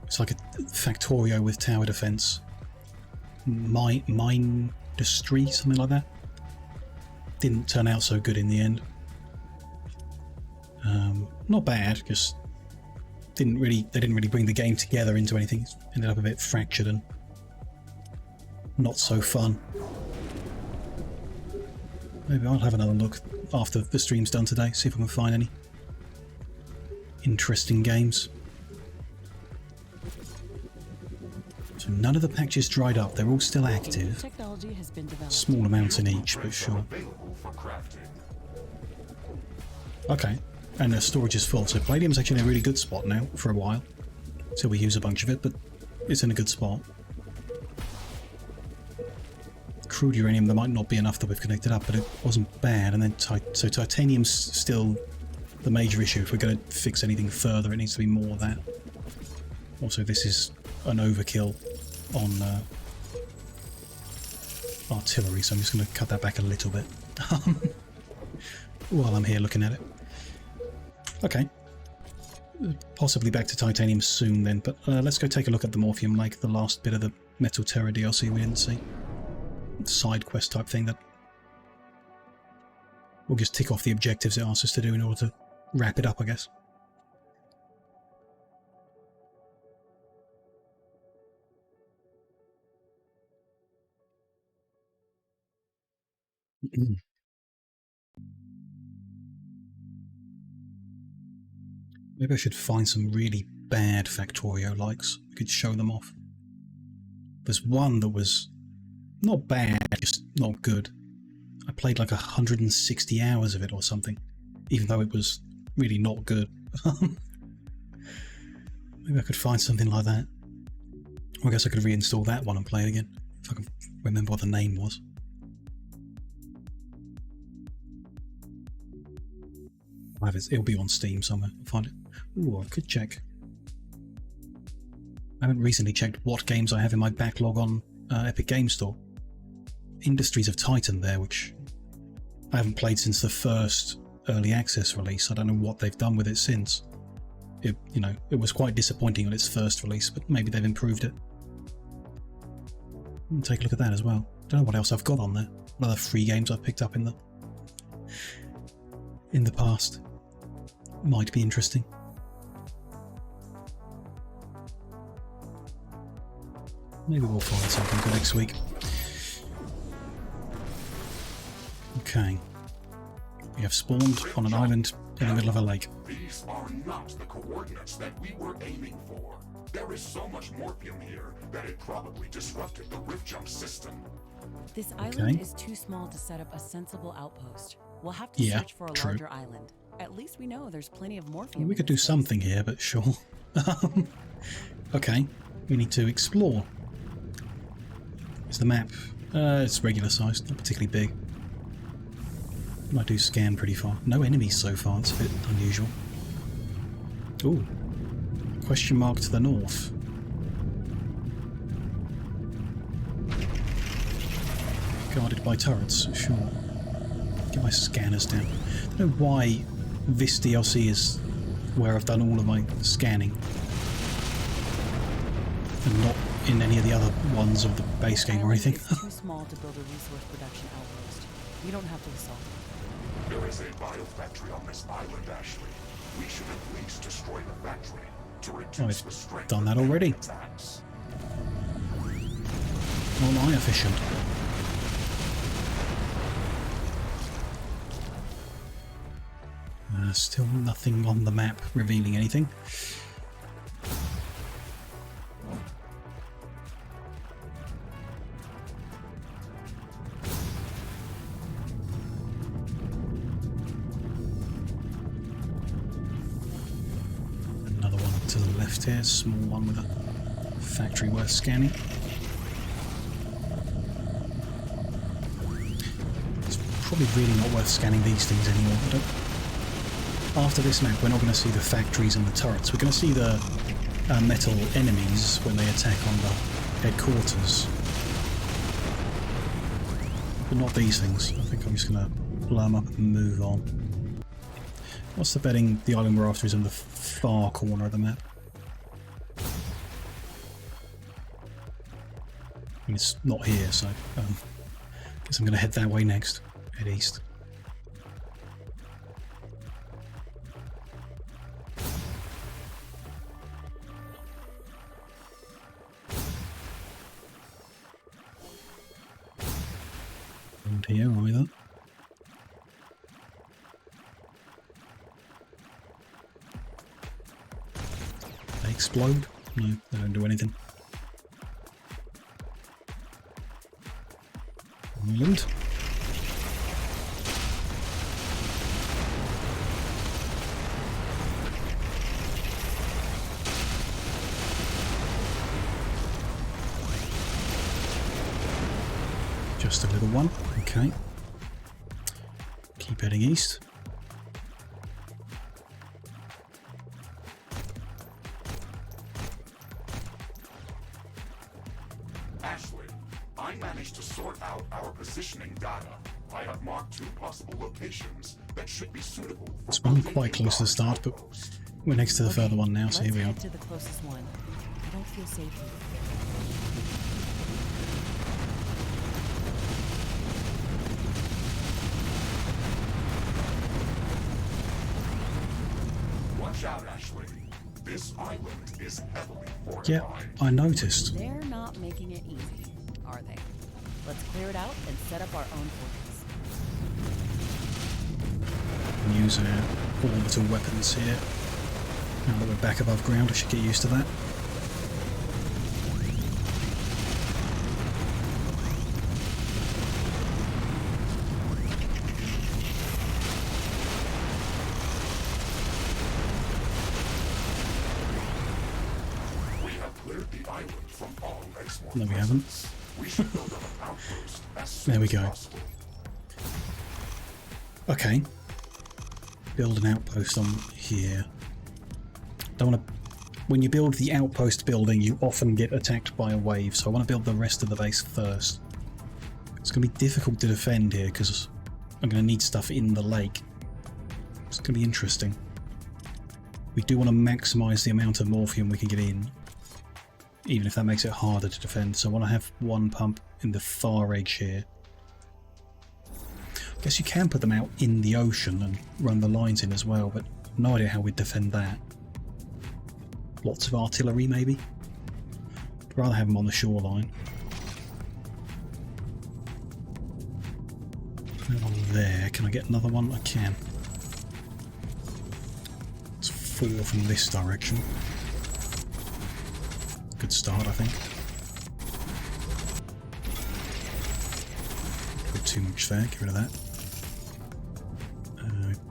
It's like a Factorio with tower defense. Mine Industry, something like that. Didn't turn out so good in the end. Not bad, just... they didn't really bring the game together into anything. It ended up a bit fractured and not so fun. Maybe I'll have another look after the stream's done today, see if I can find any interesting games. So none of the patches dried up, they're all still active. Technology has been developed. Small amounts in each, but sure. Available for crafting. Okay. And the storage is full, so Palladium's actually in a really good spot now, for a while. Till we use a bunch of it, but it's in a good spot. Crude uranium, there might not be enough that we've connected up, but it wasn't bad. And then so titanium's still the major issue. If we're going to fix anything further, it needs to be more of that. Also, this is an overkill on artillery, so I'm just going to cut that back a little bit while I'm here looking at it. Okay, possibly back to titanium soon then, but let's go take a look at the Morphium Lake, the last bit of the Metal Terror DLC we didn't see. Side quest type thing that we'll just tick off the objectives it asks us to do in order to wrap it up, I guess. Maybe I should find some really bad Factorio likes. I could show them off. There's one that was not bad, just not good. I played like 160 hours of it or something, even though it was really not good. Maybe I could find something like that. Or I guess I could reinstall that one and play it again, if I can remember what the name was. It'll be on Steam somewhere. I'll find it. Ooh, I could check. I haven't recently checked what games I have in my backlog on Epic Games Store. Industries of Titan there, which I haven't played since the first early access release. I don't know what they've done with it since. It was quite disappointing on its first release, but maybe they've improved it. Take a look at that as well. Don't know what else I've got on there. What other free games I've picked up in the past. Might be interesting. Maybe we'll find something for next week. Okay. We have spawned on an island in the middle of a lake. These are not the coordinates that we were aiming for. There is so much morphium here that it probably disrupted the rift jump system. This island is too small to set up a sensible outpost. We'll have to search for a larger island. At least we know there's plenty of morphium. We could do something here, but sure. Okay, we need to explore. Is the map? It's regular sized, not particularly big. I do scan pretty far. No enemies so far, it's a bit unusual. Ooh. Question mark to the north. Guarded by turrets, sure. Get my scanners down. I don't know why this DLC is where I've done all of my scanning, and not in any of the other ones of the base game or anything. It's too small to build a resource production outpost. You don't have to assault it. There is a biofactory on this island, Ashley. We should at least destroy the factory to reduce the strength. Done that already. Attacks. Not I efficient. Still nothing on the map revealing anything. Another one to the left here, small one with a factory worth scanning. It's probably really not worth scanning these things anymore. I don't. After this map, we're not going to see the factories and the turrets. We're going to see the metal enemies when they attack on the headquarters. But not these things. I think I'm just going to blow them up and move on. What's the betting the island we're after is in the far corner of the map? I mean, it's not here, so guess I'm going to head that way next. Head east. Here either. They explode? No, they don't do anything. Island. Just a little one. Okay. Keep heading east. Ashley, I managed to sort out our positioning data. I have marked 2 possible locations that should be suitable for. It's one quite close to the start, but we're next to the further one now, so here we are. Let's head to the closest one. I don't feel safe here. Watch out, Ashley. This island is heavily fortified. Yeah, I noticed. They're not making it easy, are they? Let's clear it out and set up our own fortress. Use our orbital weapons here. Now that we're back above ground, I should get used to that. No, we haven't. There we go. Okay. Build an outpost on here. Don't want to. When you build the outpost building, you often get attacked by a wave, so I want to build the rest of the base first. It's going to be difficult to defend here because I'm going to need stuff in the lake. It's going to be interesting. We do want to maximise the amount of morphium we can get in, even if that makes it harder to defend. So I want to have one pump in the far edge here. I guess you can put them out in the ocean and run the lines in as well, but no idea how we'd defend that. Lots of artillery, maybe? I'd rather have them on the shoreline. Put it on there. Can I get another one? I can. It's 4 from this direction. Good start, I think. A bit too much there, get rid of that.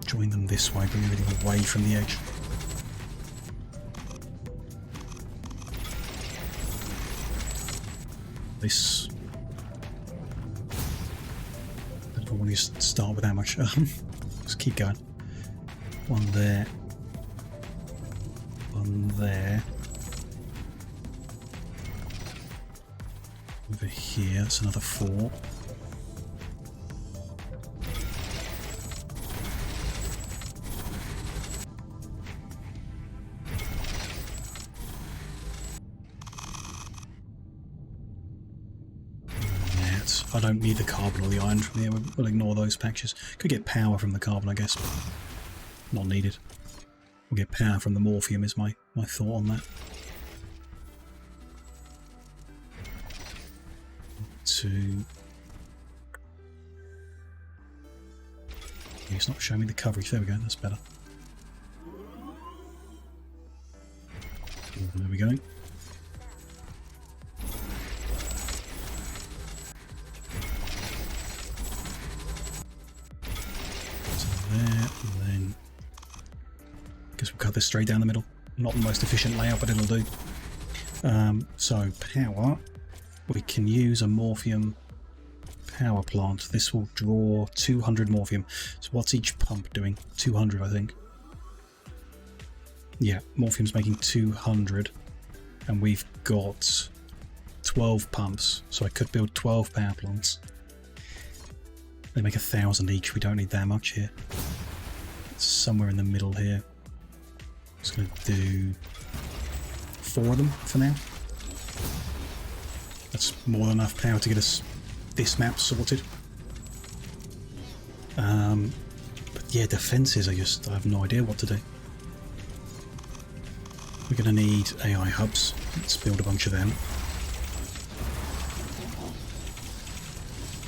Join them this way, bring everything away from the edge. This. I don't want to start with that much. Just keep going. One there. One there. Over here, that's another 4. I don't need the carbon or the iron from here. We'll ignore those patches. Could get power from the carbon, I guess. Not needed. We'll get power from the morphium is my thought on that. It's not showing me the coverage. There we go, that's better. There we go. So there, and then guess we'll cut this straight down the middle. Not the most efficient layout, but it'll do. So power, we can use a morphium power plant. This will draw 200 morphium. So what's each pump doing? 200, I think. Yeah, morphium's making 200, and we've got 12 pumps, so I could build 12 power plants. They make 1,000 each. We don't need that much here. It's somewhere in the middle here. Just going to do 4 of them for now. That's more than enough power to get us this map sorted. But yeah, defences, I have no idea what to do. We're going to need AI hubs. Let's build a bunch of them.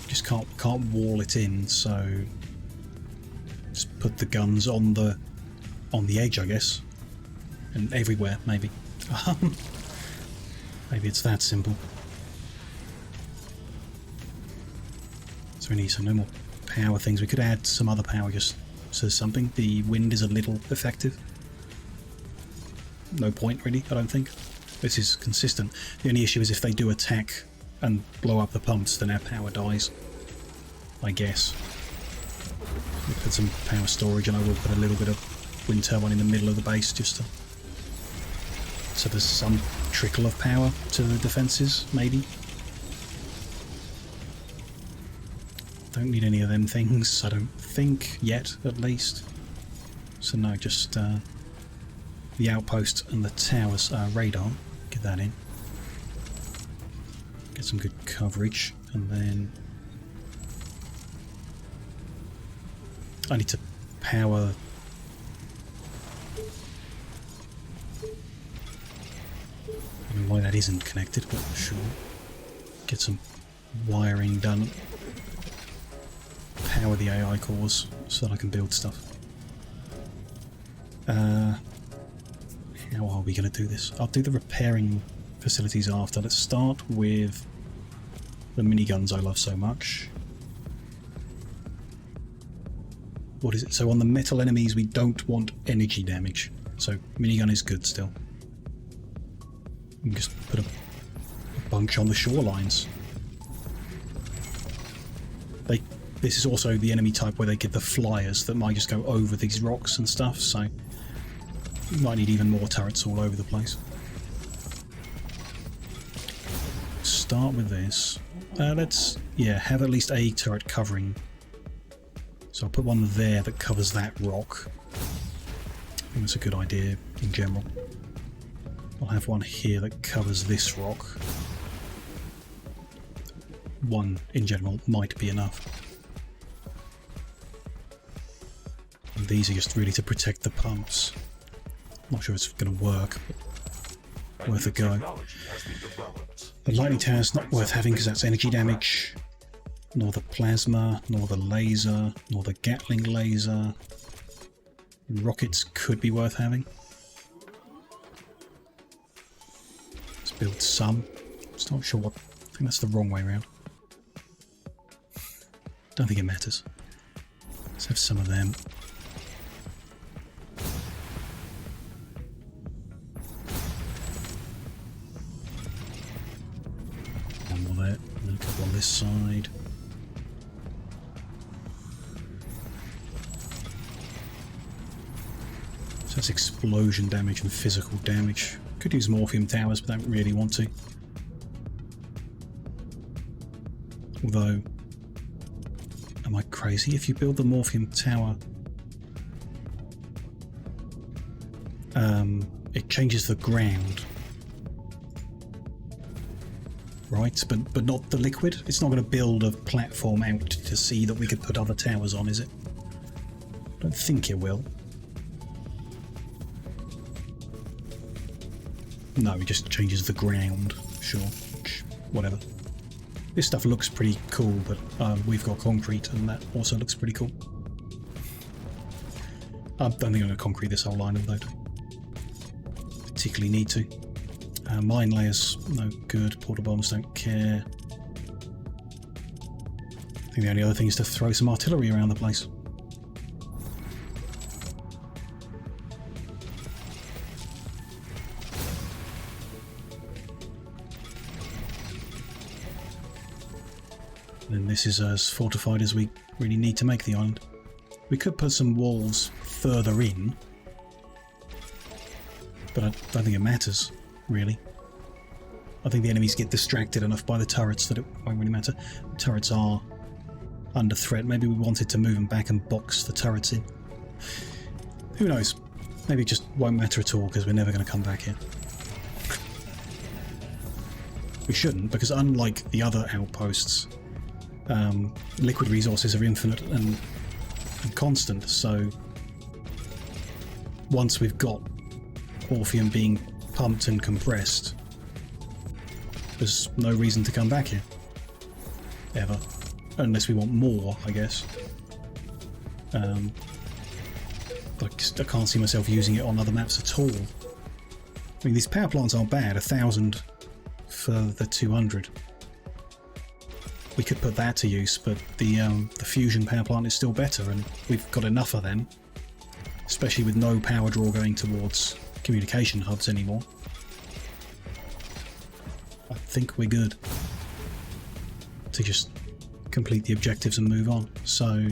Just can't wall it in, so just put the guns on the edge, I guess, and everywhere maybe. Maybe it's that simple. So we need no more power things. We could add some other power just so something. The wind is a little effective. No point really, I don't think. This is consistent. The only issue is if they do attack and blow up the pumps, then our power dies, I guess. We'll put some power storage, and I will put a little bit of wind turbine in the middle of the base just to, so there's some trickle of power to the defences, maybe. Don't need any of them things, I don't think, yet at least. So no, just the outpost and the towers radar. Get that in. Get some good coverage, and then I need to power. I don't know why that isn't connected, but sure. Get some wiring done. Power the AI cores so that I can build stuff. How are we going to do this? I'll do the repairing facilities after. Let's start with the miniguns I love so much. What is it? So on the metal enemies we don't want energy damage. So minigun is good still. We can just put a bunch on the shorelines. This is also the enemy type where they get the flyers that might just go over these rocks and stuff, so you might need even more turrets all over the place. Start with this. Let's, have at least a turret covering. So I'll put one there that covers that rock. I think that's a good idea in general. I'll have one here that covers this rock. One in general might be enough. And these are just really to protect the pumps. Not sure it's going to work, but worth a go. The lightning tower's not worth having because that's energy damage. Nor the plasma, nor the laser, nor the Gatling laser. Rockets could be worth having. Let's build some. Just not sure what. I think that's the wrong way around. Don't think it matters. Let's have some of them. One more there, and then a couple on this side. So that's explosion damage and physical damage. Could use morphium towers, but don't really want to. Although, am I crazy? If you build the morphium tower, it changes the ground. right? But not the liquid. It's not going to build a platform out to see that we could put other towers on, is it? I don't think it will. No, it just changes the ground. Sure, whatever. This stuff looks pretty cool, but we've got concrete, and that also looks pretty cool. I don't think I'm going to concrete this whole island, though. Particularly need to. Mine layers, no good. Portal bombs, don't care. I think the only other thing is to throw some artillery around the place. And this is as fortified as we really need to make the island. We could put some walls further in, but I don't think it matters, really. I think the enemies get distracted enough by the turrets that it won't really matter. The turrets are under threat. Maybe we wanted to move them back and box the turrets in. Who knows? Maybe it just won't matter at all because we're never going to come back here. We shouldn't, because unlike the other outposts, liquid resources are infinite and constant, so once we've got Orpheum being pumped and compressed, there's no reason to come back here. Ever. Unless we want more, I guess. I can't see myself using it on other maps at all. I mean, these power plants aren't bad. 1,000 for the 200. We could put that to use, but the fusion power plant is still better, and we've got enough of them, especially with no power draw going towards communication hubs anymore. I think we're good to just complete the objectives and move on. So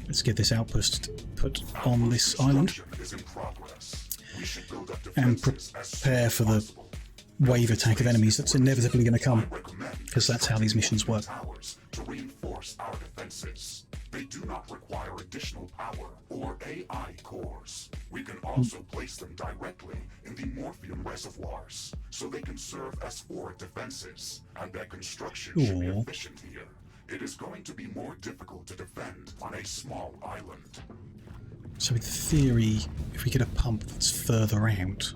let's get this outpost put on this island and prepare for the wave attack of enemies that's inevitably going to come, because that's how these missions work. To reinforce our defenses. They do not require additional power or AI cores. We can also place them directly in the Morpheum reservoirs, so they can serve as forward defenses, and their construction should be efficient here. It is going to be more difficult to defend on a small island. So in theory, if we get a pump that's further out,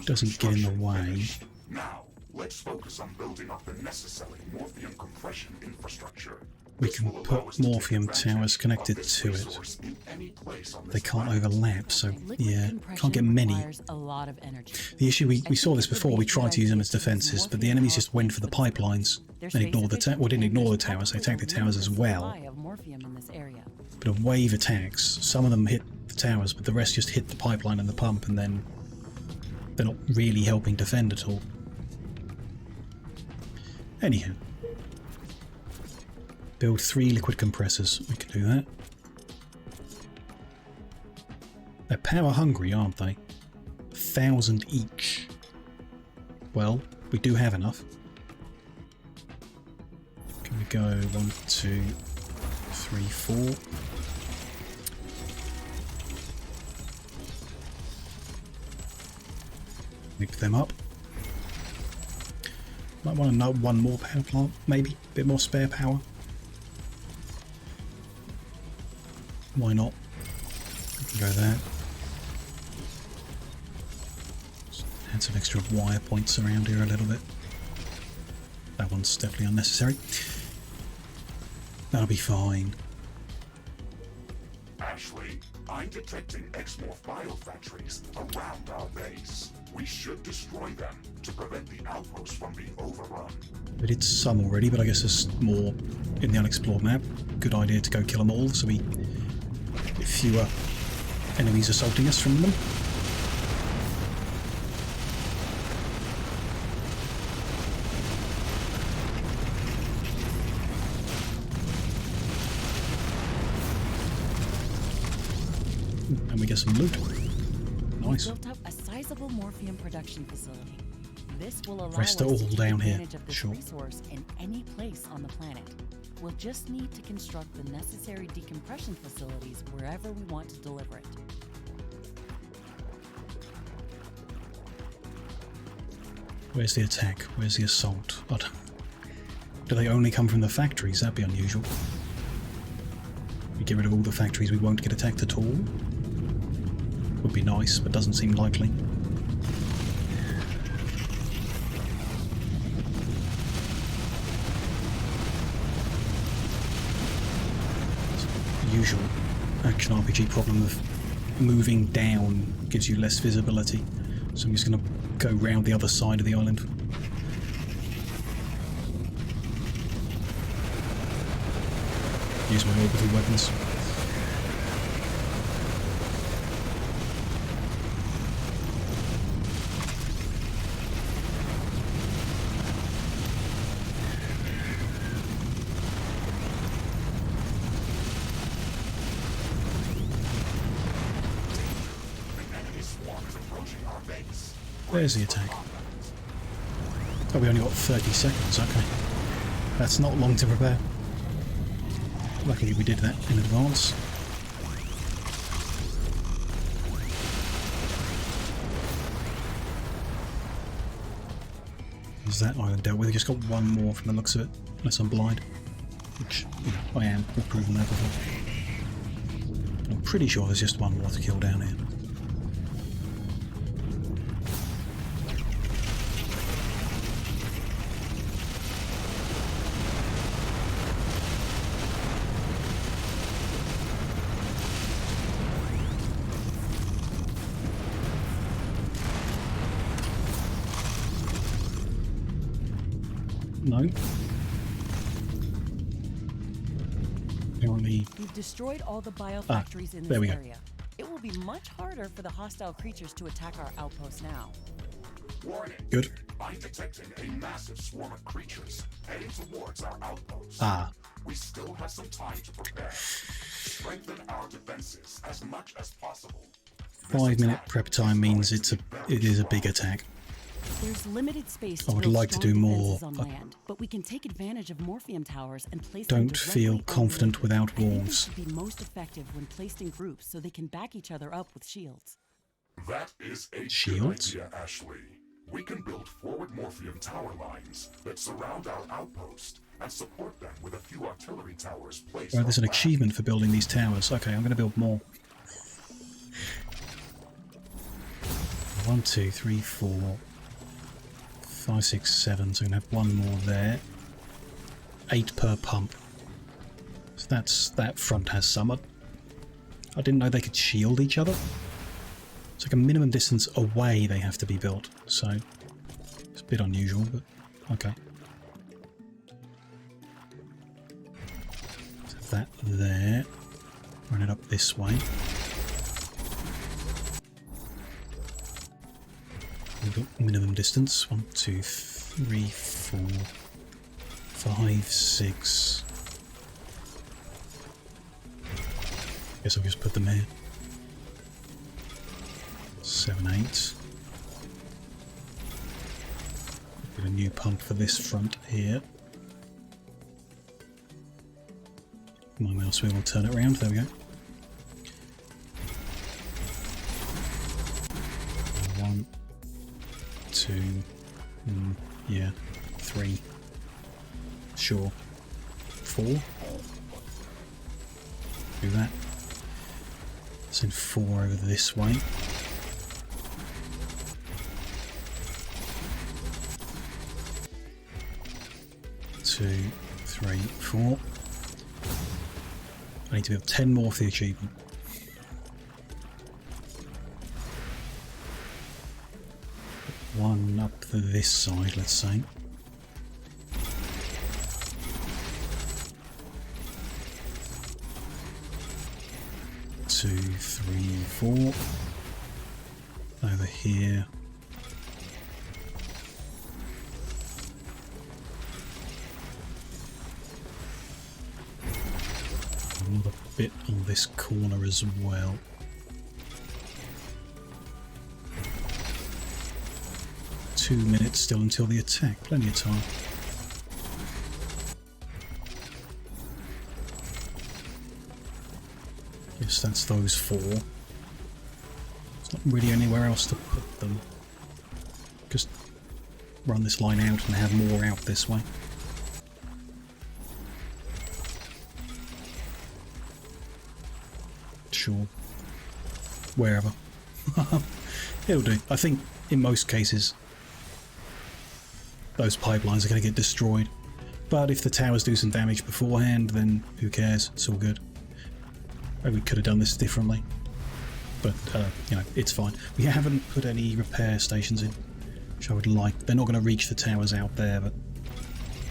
doesn't get in the way. Now, let's focus on building up the necessary Morpheum compression infrastructure. We can put Morpheum towers connected to it. They can't overlap, so yeah, can't get many. The issue, we saw this before, we tried to use them as defences, but the enemies just went for the pipelines and ignored the well, didn't ignore the towers, they attacked the towers as well. But of wave attacks, some of them hit the towers, but the rest just hit the pipeline and the pump, and then they're not really helping defend at all. Anyhow. Build 3 liquid compressors. We can do that. They're power hungry, aren't they? 1,000 each. Well, we do have enough. Can we go 1, 2, 3, 4? Mix them up. Might want to know one more power plant, maybe. A bit more spare power. Why not? We can go there. Just add some extra wire points around here a little bit. That one's definitely unnecessary. That'll be fine. Ashley, I'm detecting Exmorph biofactories around our base. We should destroy them to prevent the outpost from being overrun. We did some already, but I guess there's more in the unexplored map. Good idea to go kill them all, so we get fewer enemies assaulting us from them. And we get some loot. Nice. Built up a sizable Morpheum production facility. This will allow Rest us all to take down here. advantage of this Sure. resource in any place on the planet. We'll just need to construct the necessary decompression facilities wherever we want to deliver it. Where's the attack? Where's the assault? Do they only come from the factories? That'd be unusual. We get rid of all the factories, we won't get attacked at all. Would be nice, but doesn't seem likely. Usual action RPG problem of moving down gives you less visibility. So I'm just going to go round the other side of the island. Use my orbital weapons. There's the attack. Oh, we only got 30 seconds, okay. That's not long to prepare. Luckily we did that in advance. Is that island dealt with? I just got one more from the looks of it, unless I'm blind. Which, you know, I am. We've proven that before. I'm pretty sure there's just one more to kill down here. No. Apparently. We've destroyed all the biofactories in this area. It will be much harder for the hostile creatures to attack our outpost now. Warning. Good. I'm detecting a massive swarm of creatures heading towards our outpost. We still have some time to prepare. Strengthen our defenses as much as possible. 5-minute prep time means it is a big attack. There's limited space I would like to do more. On land, but we can take advantage of morphium towers and place Don't feel confident without walls. They should be most effective when placed in groups so they can back each other up with shields. That is a Shields? good idea, Ashley. We can build forward morphium tower lines that surround our outpost and support them with a few artillery towers placed. Well, there's an achievement for building these towers. Okay, I'm going to build more. 1, 2, 3, 4, 5, 6, 7. So I'm going to have one more there. 8 per pump. So that front has some. I didn't know they could shield each other. It's like a minimum distance away they have to be built. So it's a bit unusual, but okay. So that there. Run it up this way. We've got minimum distance. 1, 2, 3, 4, 5, 6. Guess I'll just put them here. 7, 8. Get a new pump for this front here. My mouse wheel will turn it around. There we go. 1, 2, yeah, 3, sure, 4, do that, send 4 over this way, 2, 3, 4, I need to build 10 more for the achievement. One up this side, let's say. Two, 3, 4. Over here. Another bit on this corner as well. Two minutes still until the attack. Plenty of time. Yes, that's those 4. There's not really anywhere else to put them. Just run this line out and have more out this way. Sure. Wherever. It'll do. I think in most cases those pipelines are going to get destroyed. But if the towers do some damage beforehand, then who cares? It's all good. Maybe we could have done this differently. But, you know, it's fine. We haven't put any repair stations in, which I would like. They're not going to reach the towers out there, but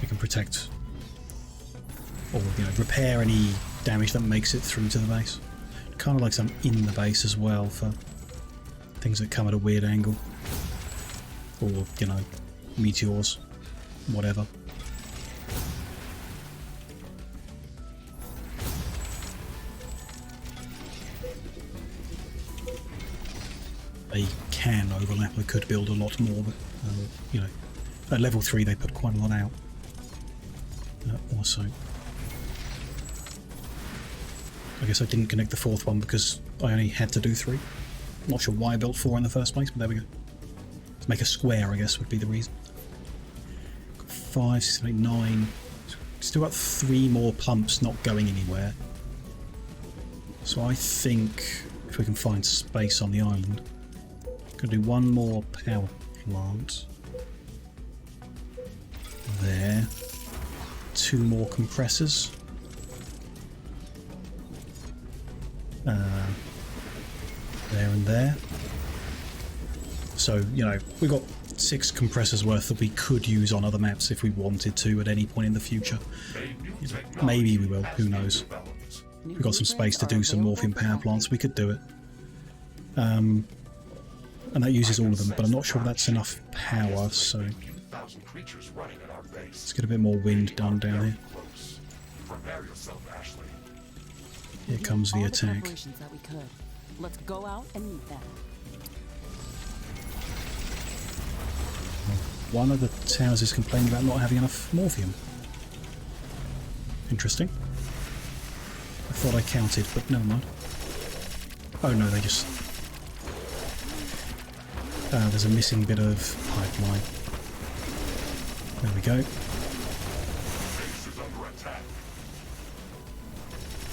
we can protect or, you know, repair any damage that makes it through to the base. Kind of like some in the base as well for things that come at a weird angle. Or, you know, meteors, whatever. They can overlap. I could build a lot more, but, you know, at level 3 they put quite a lot out. Also, I guess I didn't connect the 4th one because I only had to do 3. Not sure why I built 4 in the first place, but there we go. To make a square, I guess, would be the reason. 5, 6, 7, 8, 9. Still got 3 more pumps not going anywhere. So I think if we can find space on the island, gonna do 1 more power plant. There. 2 more compressors. There and there. So, you know, we've got 6 compressors worth that we could use on other maps if we wanted to at any point in the future. You know, maybe we will, who knows. We've got some space to do some morphine power plants, we could do it. And that uses all of them, but I'm not sure if that's enough power, so let's get a bit more wind done down here. Here comes the attack. Let's go out and meet them. One of the towers is complaining about not having enough morphium. Interesting. I thought I counted, but never mind. Oh no, they just... there's a missing bit of pipeline. There we go.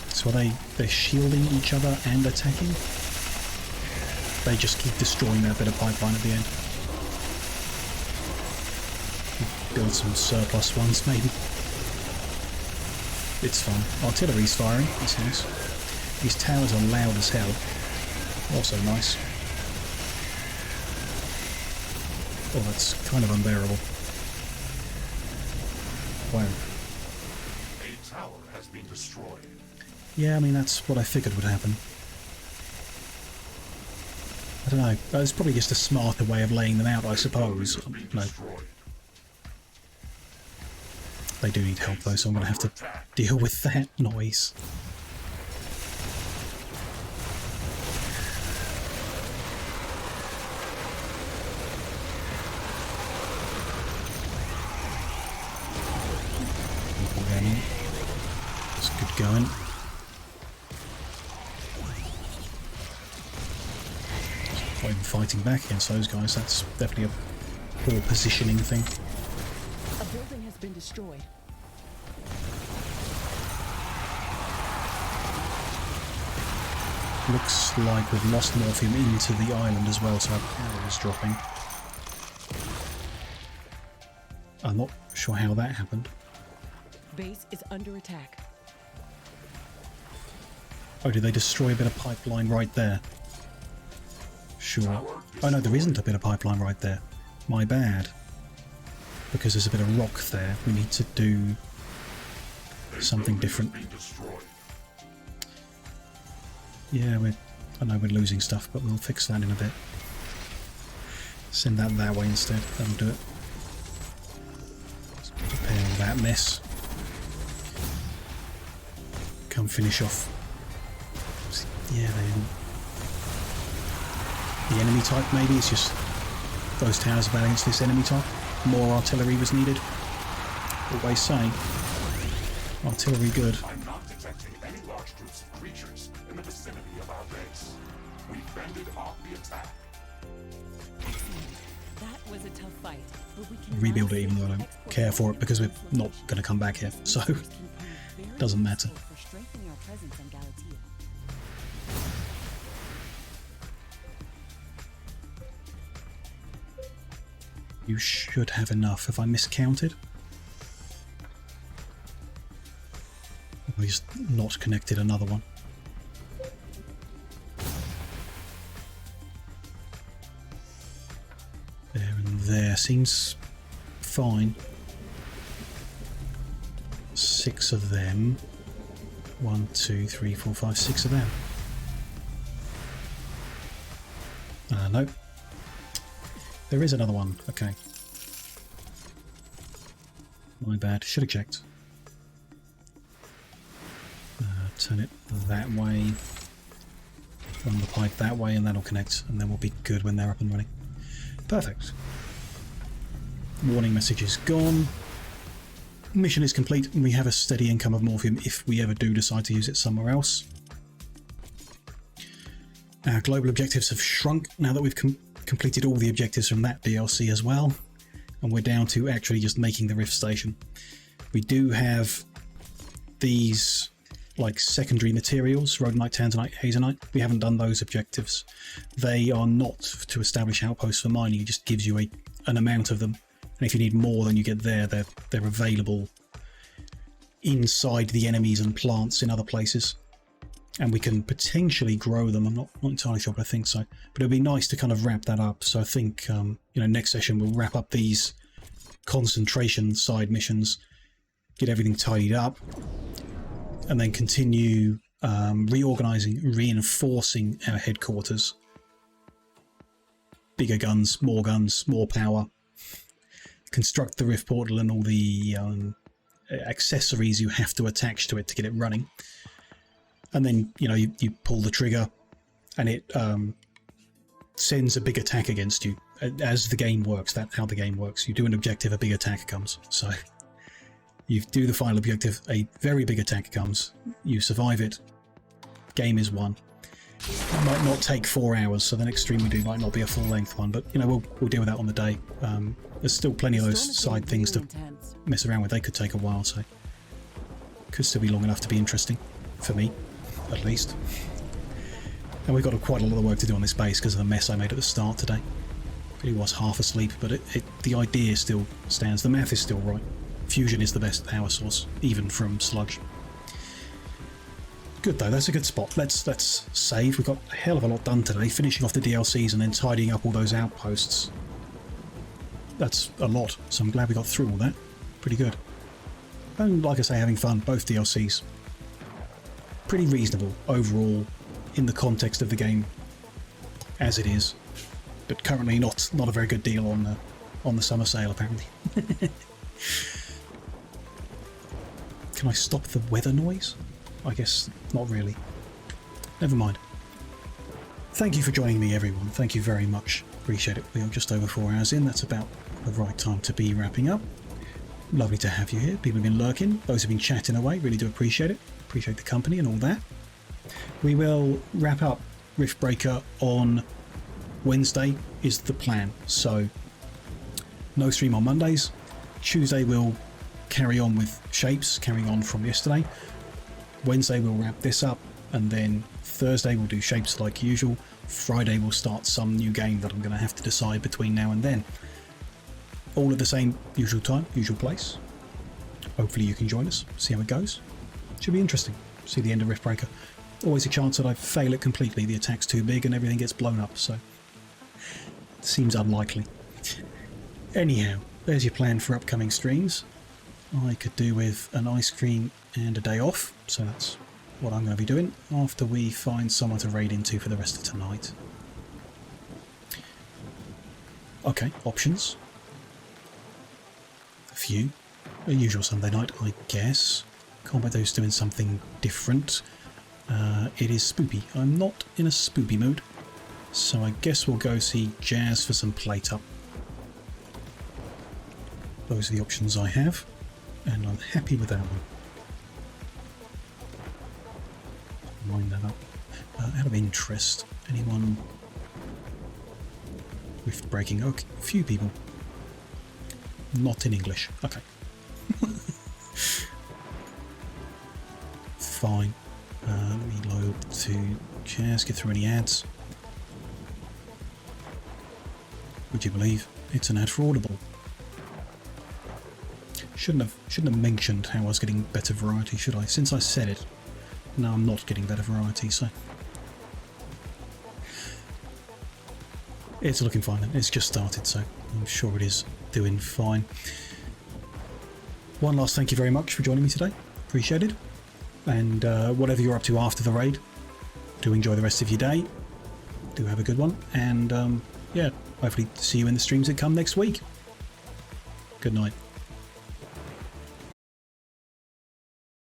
So are they're shielding each other and attacking? They just keep destroying that bit of pipeline at the end. Build some surplus ones, maybe. It's fine. Artillery's firing, that's nice. These towers are loud as hell. Also nice. Oh, that's kind of unbearable. Wow. A tower has been destroyed. Yeah, I mean, that's what I figured would happen. I don't know. It's probably just a smarter way of laying them out, I suppose. No. They do need help, though, so I'm going to have to deal with that noise. It's good going. Not even fighting back against those guys, that's definitely a poor positioning thing. A building has been destroyed. Looks like we've lost morphium into the island as well, so our power is dropping. I'm not sure how that happened. Base is under attack. Oh, did they destroy a bit of pipeline right there? Sure. Oh no, there isn't a bit of pipeline right there. My bad. Because there's a bit of rock there. We need to do something different. Yeah, I know we're losing stuff, but we'll fix that in a bit. Send that way instead. That'll do it. Let's repair that mess. Come finish off. Yeah, the enemy type maybe. It's just those towers are bad against this enemy type. More artillery was needed. Always saying. Artillery good. I'm not detecting any large groups of creatures in the vicinity of our base. We fended off the attack. Excellent. That was a tough fight, but we can Rebuild now it even though I don't export care for it because we're from not going to come back here. So Which can prove very doesn't matter. useful for strengthening our presence on Galatea. you should have enough. Have I miscounted? Have I just not connected another one? There and there. Seems fine. 6 of them. 1, 2, 3, 4, 5, 6 of them. Nope. There is another one. Okay. My bad. Should have checked. Turn it that way. Run the pipe that way and that'll connect. And then we'll be good when they're up and running. Perfect. Warning message is gone. Mission is complete and we have a steady income of morphium if we ever do decide to use it somewhere else. Our global objectives have shrunk now that we've completed all the objectives from that DLC as well. And we're down to actually just making the Rift Station. We do have these like secondary materials, rhodonite, tanzanite, hazelite. We haven't done those objectives. They are not to establish outposts for mining. It just gives you an amount of them. And if you need more than you get there, they're available inside the enemies and plants in other places. And we can potentially grow them. I'm not entirely sure, but I think so. But it'd be nice to kind of wrap that up. So I think, next session we'll wrap up these concentration side missions, get everything tidied up, and then continue reorganizing, reinforcing our headquarters. Bigger guns, more power. Construct the Rift Portal and all the accessories you have to attach to it to get it running. And then, you pull the trigger and it sends a big attack against you. As the game works, that's how the game works. You do an objective, a big attack comes. So you do the final objective, a very big attack comes, you survive it, game is won. It might not take 4 hours, so the next stream we do might not be a full-length one, but we'll deal with that on the day. There's still plenty of those side things to mess around with. They could take a while, so could still be long enough to be interesting, for me, at least. And we've got quite a lot of work to do on this base because of the mess I made at the start today. Really was half asleep, but the idea still stands. The math is still right. Fusion is the best power source, even from sludge. Good though, that's a good spot. Let's save. We've got a hell of a lot done today, finishing off the DLCs and then tidying up all those outposts. That's a lot, so I'm glad we got through all that. Pretty good. And like I say, having fun, both DLCs. Pretty reasonable overall in the context of the game as it is, but currently not a very good deal on the summer sale apparently. Can I stop the weather noise? I guess not really. Never mind. Thank you for joining me, everyone. Thank you very much. Appreciate it. We are just over 4 hours in. That's about the right time to be wrapping up. Lovely to have you here. People have been lurking. Those have been chatting away. Really do appreciate it. Appreciate the company and all that. We will wrap up Riftbreaker on Wednesday is the plan. So no stream on Mondays. Tuesday we'll carry on with shapes, carrying on from yesterday. Wednesday we'll wrap this up, and then Thursday we'll do shapes like usual. Friday we'll start some new game that I'm going to have to decide between now and then. All at the same usual time, usual place. Hopefully you can join us, see how it goes. Should be interesting. See the end of Riftbreaker. Always a chance that I fail it completely. The attack's too big and everything gets blown up, so it seems unlikely. Anyhow, there's your plan for upcoming streams. I could do with an ice cream and a day off, so that's what I'm going to be doing after we find someone to raid into for the rest of tonight. Okay, options. A few. A usual Sunday night, I guess. Combat those doing something different. It is spoopy. I'm not in a spoopy mood, so I guess we'll go see Jazz for some plate up. Those are the options I have, and I'm happy with that one. Line that up. Out of interest, anyone Riftbreaking. Okay, a few people. Not in English. Okay. Fine. Let me load to chairs, get through any ads. Would you believe it's an ad for Audible? Shouldn't have mentioned how I was getting better variety, should I? Since I said it, now I'm not getting better variety, so it's looking fine. It's just started, so I'm sure it is doing fine. One last thank you very much for joining me today. Appreciate it. And whatever you're up to after the raid, do enjoy the rest of your day. Do have a good one. And yeah, hopefully see you in the streams that come next week. Good night.